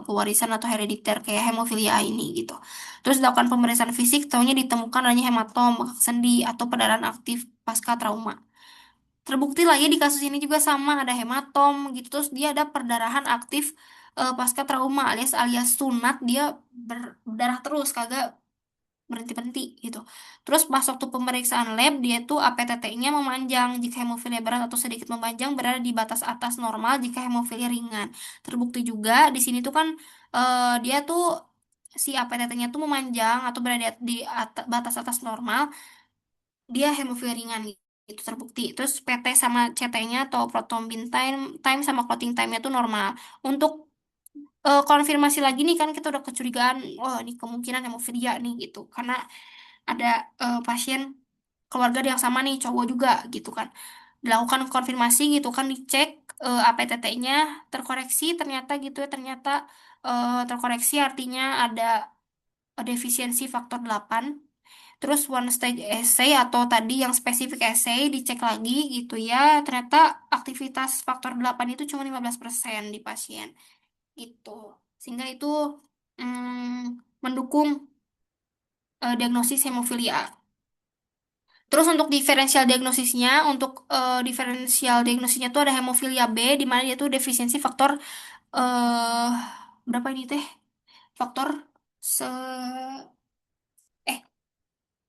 pewarisan atau herediter kayak hemofilia ini gitu. Terus dilakukan pemeriksaan fisik, tahunya ditemukan adanya hematom, bengkak sendi, atau perdarahan aktif pasca trauma. Terbukti lah ya di kasus ini juga sama ada hematom gitu. Terus dia ada perdarahan aktif pasca trauma alias alias sunat dia berdarah terus kagak berhenti-berhenti gitu. Terus pas waktu pemeriksaan lab dia tuh APTT-nya memanjang jika hemofilia berat atau sedikit memanjang berada di batas atas normal jika hemofilia ringan. Terbukti juga di sini tuh kan dia tuh si APTT-nya tuh memanjang atau berada di batas atas normal, dia hemofilia ringan itu terbukti. Terus PT sama CT-nya atau prothrombin time sama clotting time-nya tuh normal. Untuk konfirmasi lagi nih kan kita udah kecurigaan, oh ini kemungkinan hemofilia nih gitu. Karena ada pasien keluarga yang sama nih cowok juga gitu kan. Dilakukan konfirmasi gitu kan dicek APTT-nya terkoreksi ternyata gitu ya ternyata terkoreksi artinya ada defisiensi faktor 8. Terus one stage assay atau tadi yang spesifik assay dicek lagi gitu ya. Ternyata aktivitas faktor 8 itu cuma 15% di pasien gitu. Sehingga itu mendukung diagnosis hemofilia. Terus untuk diferensial diagnosisnya, untuk diferensial diagnosisnya tuh ada hemofilia B di mana dia tuh defisiensi faktor eh berapa ini teh? Faktor se eh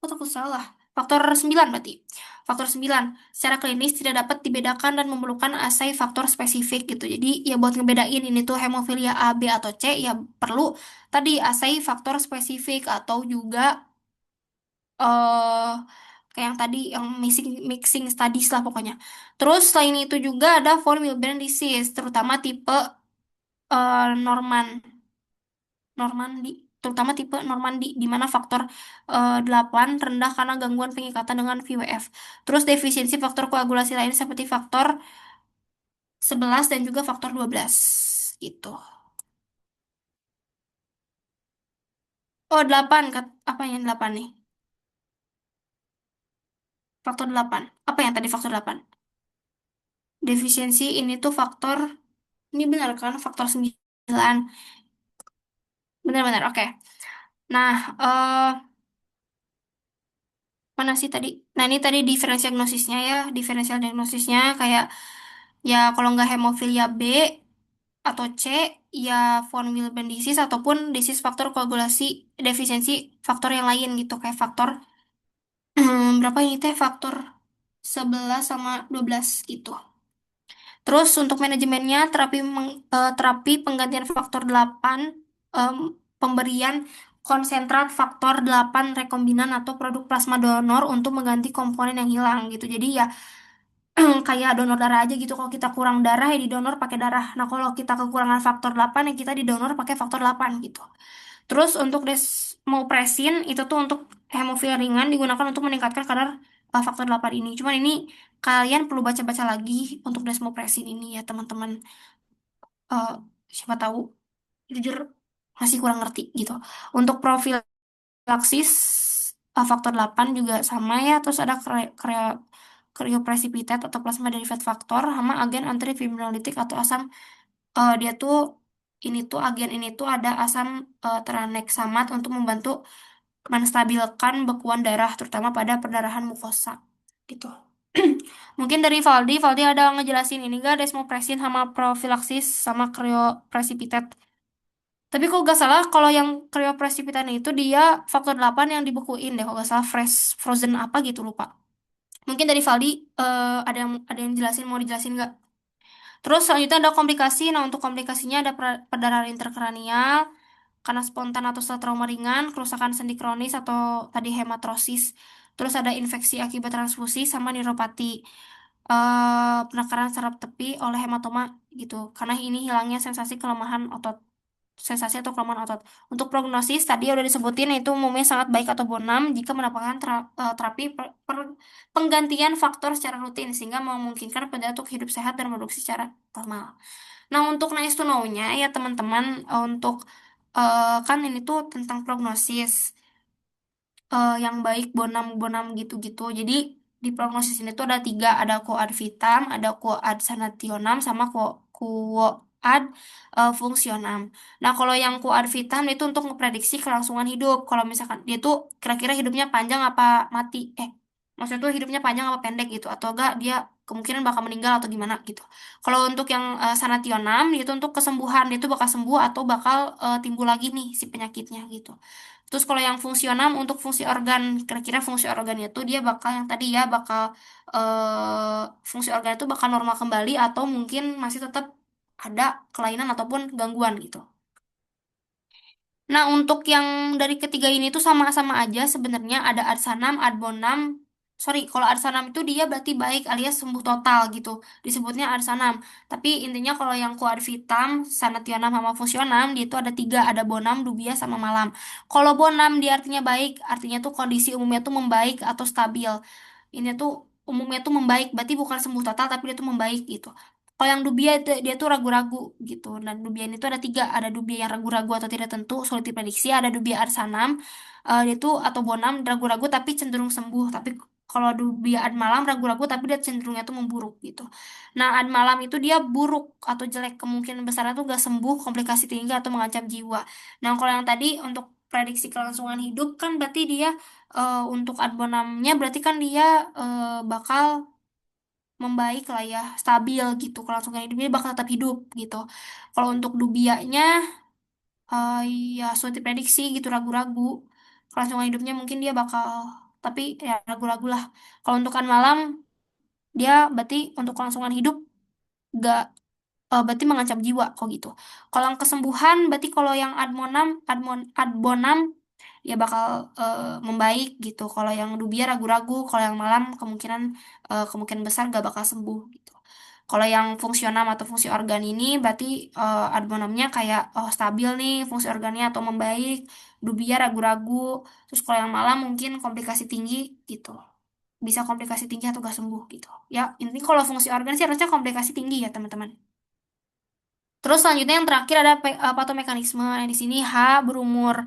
aku takut salah. Faktor 9 berarti. Faktor 9 secara klinis tidak dapat dibedakan dan memerlukan assay faktor spesifik gitu. Jadi ya buat ngebedain ini tuh hemofilia A, B atau C ya perlu tadi assay faktor spesifik atau juga eh kayak yang tadi yang mixing mixing studies lah pokoknya. Terus selain itu juga ada von Willebrand disease terutama tipe Norman Normandi, terutama tipe Normandi di mana faktor 8 rendah karena gangguan pengikatan dengan VWF. Terus defisiensi faktor koagulasi lain seperti faktor 11 dan juga faktor 12 gitu. Oh, 8 apa yang 8 nih? Faktor 8. Apa yang tadi faktor 8? Defisiensi ini tuh faktor ini benar kan faktor 9. Benar-benar oke. Nah, mana sih tadi? Nah, ini tadi diferensial diagnosisnya ya. Diferensial diagnosisnya kayak ya kalau nggak hemofilia B atau C, ya von Willebrand disease ataupun disease faktor koagulasi defisiensi faktor yang lain gitu. Kayak faktor berapa ini teh? Faktor 11 sama 12 gitu. Terus untuk manajemennya terapi penggantian faktor 8 em, pemberian konsentrat faktor 8 rekombinan atau produk plasma donor untuk mengganti komponen yang hilang gitu. Jadi ya kayak donor darah aja gitu. Kalau kita kurang darah ya didonor pakai darah. Nah, kalau kita kekurangan faktor 8 ya kita didonor pakai faktor 8 gitu. Terus untuk desmopresin itu tuh untuk hemofilia ringan digunakan untuk meningkatkan kadar faktor 8 ini. Cuman ini kalian perlu baca-baca lagi untuk desmopresin ini ya teman-teman. Eh, Siapa tahu jujur masih kurang ngerti gitu. Untuk profilaksis faktor 8 juga sama ya. Terus ada krioprecipitat atau plasma derived faktor sama agen antifibrinolytik atau asam dia tuh ini tuh agen ini tuh ada asam tranexamat untuk membantu menstabilkan bekuan darah terutama pada perdarahan mukosa gitu. Mungkin dari Valdi ada ngejelasin ini gak desmopresin sama profilaksis sama krioprecipitat. Tapi kok gak salah kalau yang krioprecipitan itu dia faktor 8 yang dibukuin deh kalau gak salah frozen apa gitu lupa. Mungkin dari Valdi ada yang jelasin mau dijelasin nggak? Terus selanjutnya ada komplikasi. Nah, untuk komplikasinya ada perdarahan interkranial karena spontan atau setelah trauma ringan, kerusakan sendi kronis atau tadi hematrosis. Terus ada infeksi akibat transfusi sama neuropati. Penekanan saraf tepi oleh hematoma gitu. Karena ini hilangnya sensasi atau kelemahan otot. Untuk prognosis tadi udah disebutin itu umumnya sangat baik atau bonam jika mendapatkan terapi penggantian faktor secara rutin sehingga memungkinkan pada untuk hidup sehat dan produksi secara normal. Nah, untuk nice to know-nya ya teman-teman untuk kan ini tuh tentang prognosis yang baik bonam-bonam gitu-gitu. Jadi di prognosis ini tuh ada tiga, ada coad vitam, ada coad sanationam, sama coad fungsionam. Nah, kalau yang coad vitam itu untuk memprediksi kelangsungan hidup. Kalau misalkan dia tuh kira-kira hidupnya panjang apa mati, maksudnya tuh hidupnya panjang apa pendek gitu, atau enggak dia kemungkinan bakal meninggal atau gimana gitu. Kalau untuk yang sanationam itu untuk kesembuhan, dia itu bakal sembuh atau bakal timbul lagi nih si penyakitnya gitu. Terus kalau yang fungsional untuk fungsi organ, kira-kira fungsi organnya tuh dia bakal yang tadi ya bakal fungsi organ itu bakal normal kembali atau mungkin masih tetap ada kelainan ataupun gangguan gitu. Nah, untuk yang dari ketiga ini tuh sama-sama aja sebenarnya ada arsanam, adbonam. Sorry, kalau arsanam itu dia berarti baik alias sembuh total gitu. Disebutnya arsanam. Tapi intinya kalau yang coarvitam, sanationam sama fungsionam, dia itu ada tiga, ada bonam, dubia, sama malam. Kalau bonam dia artinya baik, artinya tuh kondisi umumnya tuh membaik atau stabil. Ini tuh umumnya tuh membaik, berarti bukan sembuh total, tapi dia tuh membaik gitu. Kalau yang dubia itu dia tuh ragu-ragu gitu. Dan dubia ini tuh ada tiga, ada dubia yang ragu-ragu atau tidak tentu, sulit diprediksi, ada dubia arsanam, dia tuh atau bonam ragu-ragu tapi cenderung sembuh. Tapi kalau dubia ad malam ragu-ragu tapi dia cenderungnya tuh memburuk gitu. Nah, ad malam itu dia buruk atau jelek, kemungkinan besarnya tuh gak sembuh, komplikasi tinggi atau mengancam jiwa. Nah, kalau yang tadi untuk prediksi kelangsungan hidup kan berarti dia untuk ad bonamnya berarti kan dia bakal membaik lah ya, stabil gitu. Kelangsungan hidupnya bakal tetap hidup gitu. Kalau untuk dubianya, eh, ya sulit diprediksi gitu, ragu-ragu. Kelangsungan hidupnya mungkin dia bakal, tapi ya ragu-ragu lah. Kalau untuk kan malam, dia berarti untuk kelangsungan hidup gak, berarti mengancam jiwa kok gitu. Kalau yang kesembuhan, berarti kalau yang adbonam, ya bakal membaik gitu. Kalau yang dubia ragu-ragu, kalau yang malam kemungkinan besar gak bakal sembuh gitu. Kalau yang fungsional atau fungsi organ ini berarti admonamnya kayak oh stabil nih fungsi organnya atau membaik, dubia ragu-ragu, terus kalau yang malam mungkin komplikasi tinggi gitu. Bisa komplikasi tinggi atau gak sembuh gitu. Ya, ini kalau fungsi organ sih harusnya komplikasi tinggi ya, teman-teman. Terus selanjutnya yang terakhir ada patomekanisme. Nah, di sini H berumur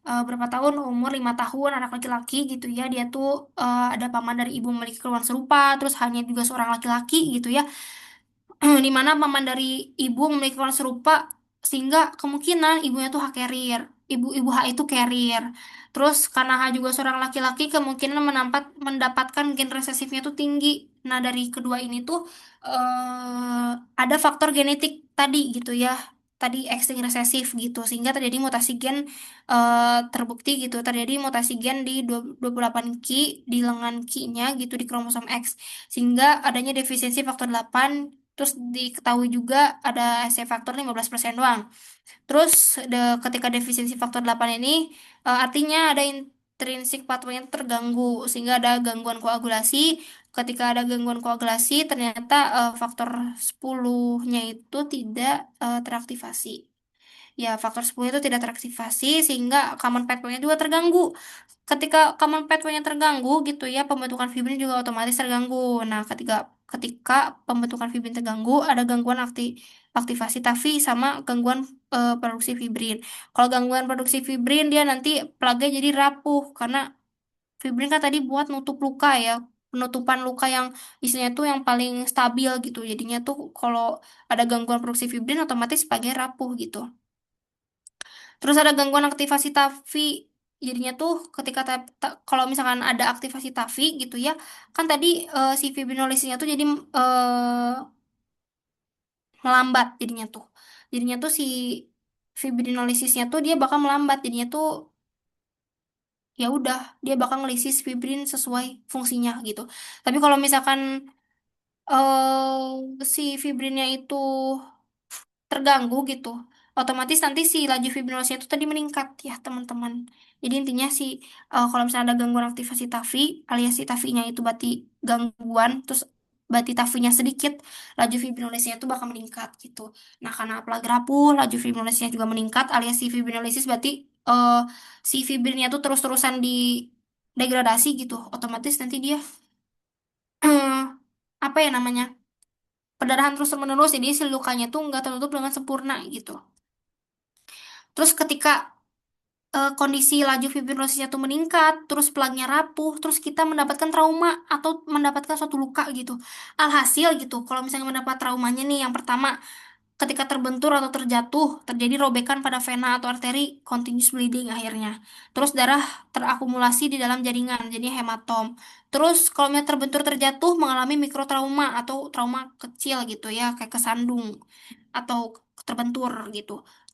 berapa tahun? Umur 5 tahun, anak laki-laki gitu ya. Dia tuh ada paman dari ibu memiliki keluhan serupa, terus hanya juga seorang laki-laki gitu ya. Di mana paman dari ibu memiliki keluhan serupa sehingga kemungkinan ibunya tuh H carrier. Ibu H itu carrier. Terus karena H juga seorang laki-laki kemungkinan mendapatkan gen resesifnya tuh tinggi. Nah, dari kedua ini tuh ada faktor genetik tadi gitu ya. Tadi X yang resesif gitu sehingga terjadi mutasi gen, terbukti gitu terjadi mutasi gen di 28 q di lengan Q-nya gitu di kromosom X sehingga adanya defisiensi faktor 8. Terus diketahui juga ada SC faktor 15% doang. Terus ketika defisiensi faktor 8 ini artinya ada intrinsik pathway yang terganggu sehingga ada gangguan koagulasi. Ketika ada gangguan koagulasi ternyata faktor 10-nya itu tidak teraktivasi. Ya, faktor 10 itu tidak teraktivasi sehingga common pathway-nya juga terganggu. Ketika common pathway-nya terganggu gitu ya, pembentukan fibrin juga otomatis terganggu. Nah, ketika ketika pembentukan fibrin terganggu, ada gangguan aktivasi TAFI sama gangguan produksi fibrin. Kalau gangguan produksi fibrin dia nanti plagnya jadi rapuh karena fibrin kan tadi buat nutup luka ya, penutupan luka yang isinya tuh yang paling stabil gitu. Jadinya tuh kalau ada gangguan produksi fibrin otomatis plagnya rapuh gitu. Terus ada gangguan aktivasi TAFI. Jadinya tuh ketika kalau misalkan ada aktivasi TAFI gitu ya, kan tadi si fibrinolisnya tuh jadi melambat jadinya tuh. Jadinya tuh si fibrinolisisnya tuh dia bakal melambat. Jadinya tuh ya udah dia bakal ngelisis fibrin sesuai fungsinya gitu. Tapi kalau misalkan si fibrinnya itu terganggu gitu, otomatis nanti si laju fibrinosnya itu tadi meningkat ya teman-teman. Jadi intinya si kalau misalnya ada gangguan aktivasi TAFI alias si TAFI-nya itu berarti gangguan, terus berarti TAFI-nya sedikit, laju fibrinosnya itu bakal meningkat gitu. Nah, karena apalagi rapuh, laju fibrinosnya juga meningkat alias si fibrinolisis berarti si fibrinnya tuh terus-terusan di degradasi gitu. Otomatis nanti dia apa ya namanya? Perdarahan terus menerus jadi si lukanya tuh nggak tertutup dengan sempurna gitu. Terus ketika kondisi laju fibrinosisnya tuh meningkat, terus plaknya rapuh, terus kita mendapatkan trauma atau mendapatkan suatu luka gitu. Alhasil gitu, kalau misalnya mendapat traumanya nih, yang pertama, Ketika terbentur atau terjatuh, terjadi robekan pada vena atau arteri, continuous bleeding akhirnya. Terus darah terakumulasi di dalam jaringan, jadi hematom. Terus kalau misalnya terbentur terjatuh, mengalami mikrotrauma atau trauma kecil gitu ya, kayak kesandung atau terbentur gitu.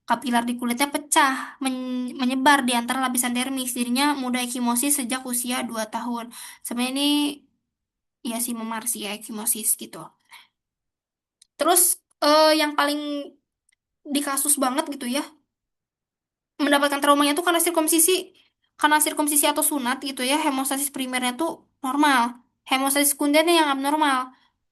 Kapiler di kulitnya pecah, menyebar di antara lapisan dermis. Dirinya mudah ekimosis sejak usia 2 tahun. Sebenarnya ini ya sih memar sih ya ekimosis gitu. Terus yang paling di kasus banget gitu ya mendapatkan traumanya tuh karena sirkumsisi atau sunat gitu ya hemostasis primernya tuh normal, hemostasis sekundernya yang abnormal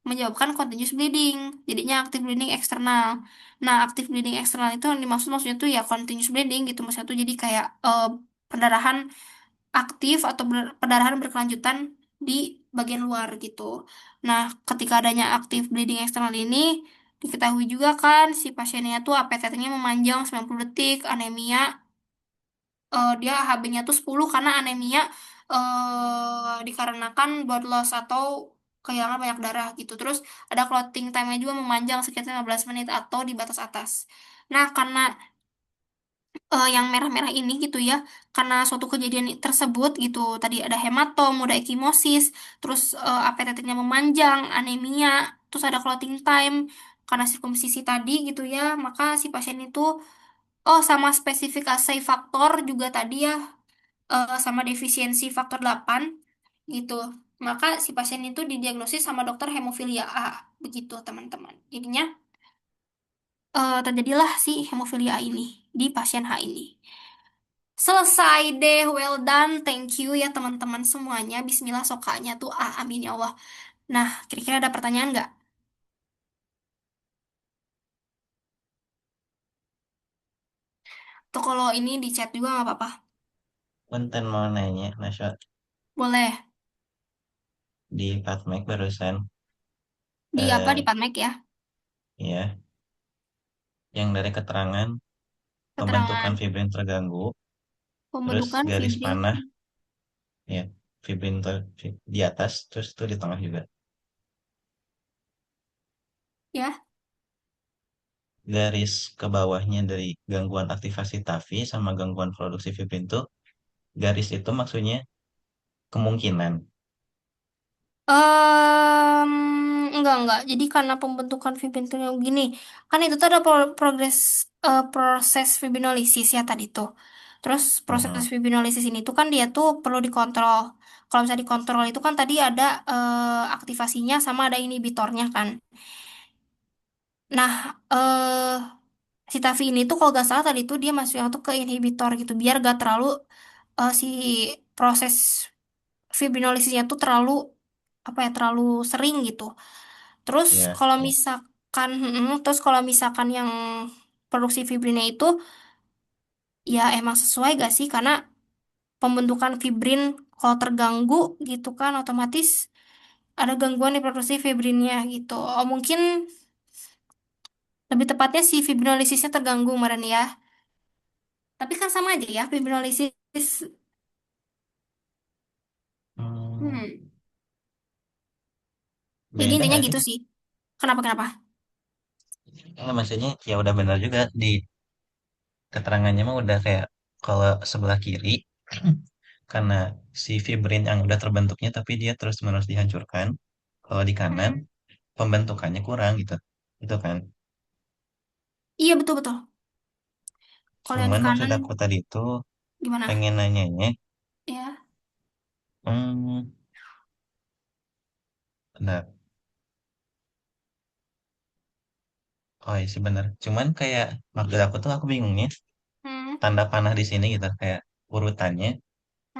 menyebabkan continuous bleeding, jadinya active bleeding eksternal. Nah, active bleeding eksternal itu yang dimaksud maksudnya tuh ya continuous bleeding gitu, maksudnya tuh jadi kayak pendarahan aktif atau perdarahan berkelanjutan di bagian luar gitu. Nah, ketika adanya active bleeding eksternal ini, diketahui juga kan si pasiennya tuh APT-nya memanjang 90 detik, anemia, dia HB-nya tuh 10 karena anemia dikarenakan blood loss atau kehilangan banyak darah gitu. Terus ada clotting time-nya juga memanjang sekitar 15 menit atau di batas atas. Nah, karena yang merah-merah ini gitu ya, karena suatu kejadian tersebut gitu, tadi ada hematom, ada ekimosis, terus APTT-nya memanjang, anemia, terus ada clotting time, karena sirkumsisi tadi gitu ya, maka si pasien itu, oh sama spesifikasi faktor juga tadi ya, sama defisiensi faktor 8 gitu, maka si pasien itu didiagnosis sama dokter hemofilia A, begitu teman-teman. Jadinya terjadilah si hemofilia A ini di pasien H ini. Selesai deh, well done, thank you ya teman-teman semuanya. Bismillah sokanya tuh, amin ya Allah. Nah, kira-kira ada pertanyaan nggak? Tuh kalau ini di chat juga nggak apa-apa. Punten mau nanya, Nasya, Boleh. di Patmek barusan, Di apa? Di eh, Padmek ya? ya, yang dari keterangan Keterangan pembentukan fibrin terganggu, terus pembentukan garis fibrin. panah, ya, di atas, terus itu di tengah juga. Ya. Garis ke bawahnya dari gangguan aktivasi TAFI sama gangguan produksi fibrin itu, garis itu maksudnya kemungkinan. Em, enggak. Jadi karena pembentukan fibrin tuh yang gini, kan itu tuh ada proses fibrinolisis ya tadi tuh. Terus proses Mm-mm. fibrinolisis ini tuh kan dia tuh perlu dikontrol. Kalau misalnya dikontrol itu kan tadi ada aktivasinya sama ada inhibitornya kan. Nah, si Tavi ini tuh kalau gak salah tadi tuh dia masuknya tuh ke inhibitor gitu, biar gak terlalu si proses fibrinolisisnya tuh terlalu apa ya terlalu sering gitu. Terus Ya, kalau ya. misalkan, terus kalau misalkan yang produksi fibrinnya itu ya emang sesuai gak sih? Karena pembentukan fibrin kalau terganggu gitu kan otomatis ada gangguan di produksi fibrinnya gitu. Oh, mungkin lebih tepatnya si fibrinolisisnya terganggu kemarin ya. Tapi kan sama aja ya fibrinolisis. Hmm, Hmm. Jadi beda intinya nggak sih? gitu sih. Kenapa? Nggak, maksudnya ya udah benar juga di keterangannya mah udah kayak kalau sebelah kiri karena si fibrin yang udah terbentuknya tapi dia terus-menerus dihancurkan. Kalau di kanan Hmm. pembentukannya kurang gitu. Itu kan. Iya betul-betul. Kalau yang di Cuman maksud kanan aku tadi itu gimana? pengen nanyanya, Ya. hmm, benar. Oh iya sih benar. Cuman kayak maksud aku tuh aku bingungnya Hmm. tanda panah di sini gitu kayak urutannya.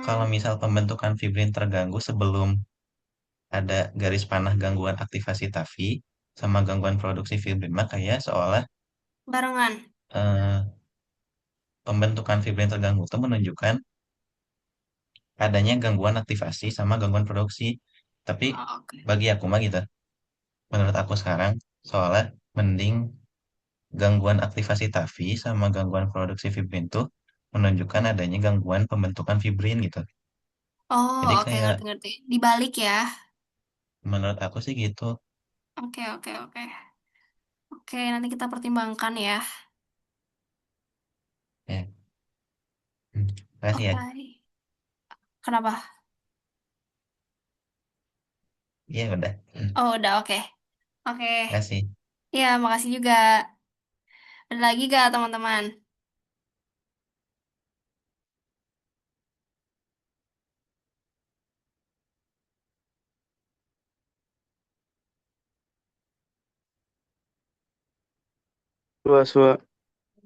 Kalau Hmm. misal pembentukan fibrin terganggu sebelum ada garis panah gangguan aktivasi TAFI sama gangguan produksi fibrin mah kayak seolah Barengan. eh, pembentukan fibrin terganggu itu menunjukkan adanya gangguan aktivasi sama gangguan produksi. Tapi Oh, oke. bagi aku mah gitu, menurut aku sekarang soalnya mending gangguan aktivasi TAFI sama gangguan produksi fibrin tuh menunjukkan adanya gangguan pembentukan fibrin gitu. Oh, Jadi oke kayak ngerti-ngerti. Dibalik ya. menurut aku sih gitu. Oke. Oke, nanti kita pertimbangkan ya. Ya. Makasih ya. Oke. Kenapa? Iya udah. Oh, udah oke. Oke. Makasih. Ya, makasih juga. Ada lagi gak teman-teman? Sua-sua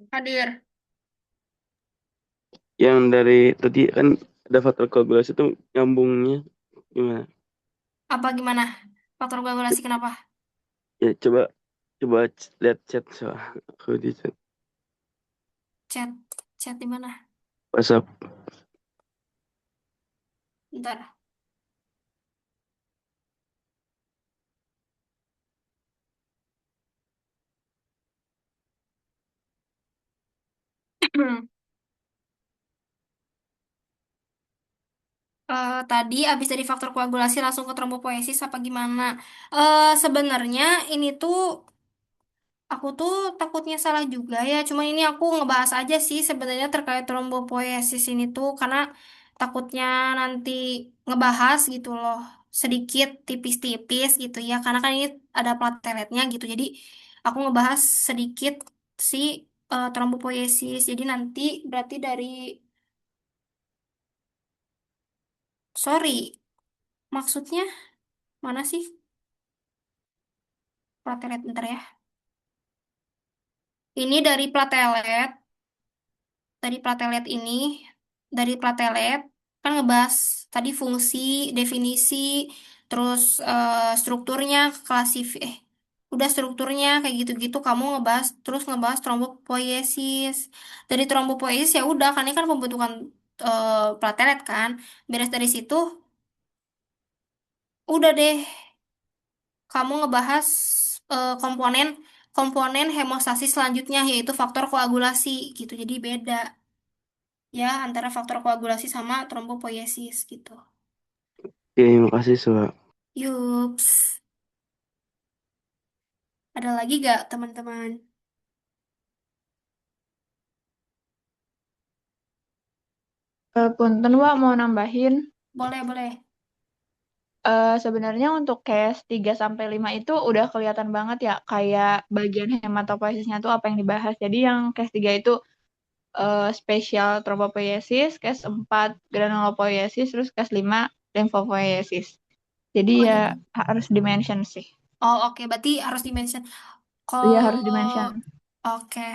Hadir. yang dari tadi kan ada faktor koagulasi itu nyambungnya gimana? Apa gimana? Faktor koagulasi kenapa? Ya coba coba lihat chat soal aku di chat Chat. Chat di mana? WhatsApp. Bentar. Tadi abis dari faktor koagulasi langsung ke trombopoiesis apa gimana? Sebenarnya ini tuh aku tuh takutnya salah juga ya. Cuman ini aku ngebahas aja sih sebenarnya terkait trombopoiesis ini tuh karena takutnya nanti ngebahas gitu loh sedikit tipis-tipis gitu ya. Karena kan ini ada plateletnya gitu. Jadi aku ngebahas sedikit si trombopoiesis. Jadi nanti berarti dari sorry maksudnya mana sih platelet bentar ya. Ini dari platelet ini, dari platelet kan ngebahas tadi fungsi, definisi, terus strukturnya, udah strukturnya kayak gitu-gitu kamu ngebahas terus ngebahas trombopoiesis. Dari trombopoiesis ya udah kan ini kan pembentukan platelet kan. Beres dari situ udah deh kamu ngebahas komponen komponen hemostasis selanjutnya yaitu faktor koagulasi gitu. Jadi beda ya antara faktor koagulasi sama trombopoiesis gitu. Oke, makasih Sua. Yups. Ada lagi gak teman-teman? Punten Wak mau nambahin, Boleh, boleh. sebenarnya untuk case 3 sampai 5 itu udah kelihatan banget ya kayak bagian hematopoiesisnya tuh apa yang dibahas. Jadi yang case 3 itu spesial trombopoiesis, case 4 granulopoiesis, terus case 5 limfopoiesis. Jadi Oh ya gitu. harus dimention sih. Oh oke, berarti harus dimention. Iya Kalau harus dimention. oke,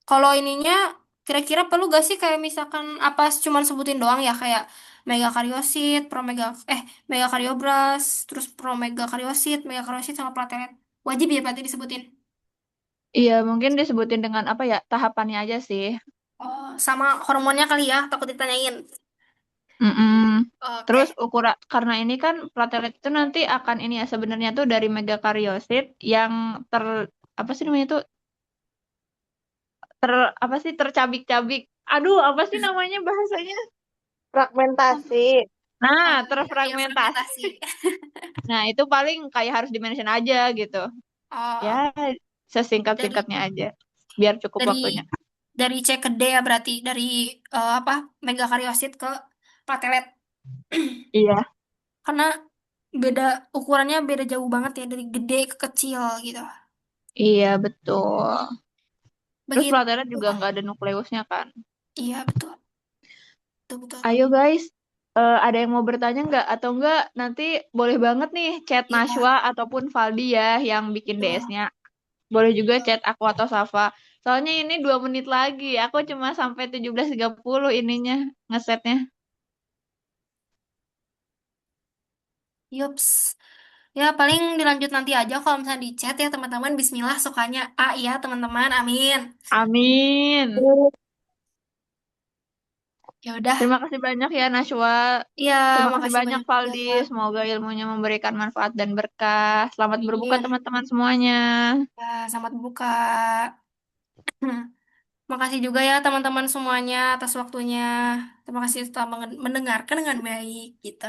kalau ininya kira-kira perlu gak sih kayak misalkan apa cuman sebutin doang ya kayak megakariosit, megakariobras, terus megakariosit sama platelet. Wajib ya berarti disebutin. Iya mungkin disebutin dengan apa ya tahapannya aja sih. Oh, sama hormonnya kali ya, takut ditanyain. Mm-mm. Oke. Terus ukuran karena ini kan platelet itu nanti akan ini ya sebenarnya tuh dari megakariosit yang ter apa sih namanya tuh ter apa sih tercabik-cabik. Aduh, apa sih namanya bahasanya? Fragmentasi. Nah, Oh iya, iya terfragmentasi. fragmentasi. Nah, itu paling kayak harus dimention aja gitu. Ya, Oh, dari sesingkat-singkatnya aja biar cukup dari waktunya. dari C ke D ya berarti dari apa megakariosit ke platelet Iya, karena beda ukurannya beda jauh banget ya dari gede ke kecil gitu. iya betul. Terus Begitu. platelet juga nggak ada nukleusnya kan. Iya betul, betul betul. Ayo guys, ada yang mau bertanya nggak? Atau nggak nanti boleh banget nih chat Iya Najwa ataupun Valdi ya yang bikin betul. DS-nya. Boleh juga Betul. chat aku atau Safa. Soalnya ini 2 menit lagi. Aku cuma sampai 17.30 ininya ngesetnya. Yups. Ya paling dilanjut nanti aja kalau misalnya di chat ya teman-teman. Bismillah sukanya A ya teman-teman. Amin. Amin. Ya udah. Terima kasih banyak ya Najwa. Iya, Terima kasih makasih banyak banyak juga. Valdi. Semoga ilmunya memberikan manfaat dan berkah. Selamat berbuka Amin. teman-teman semuanya. Ya, selamat buka. Makasih juga ya teman-teman semuanya atas waktunya. Terima kasih telah mendengarkan dengan baik gitu.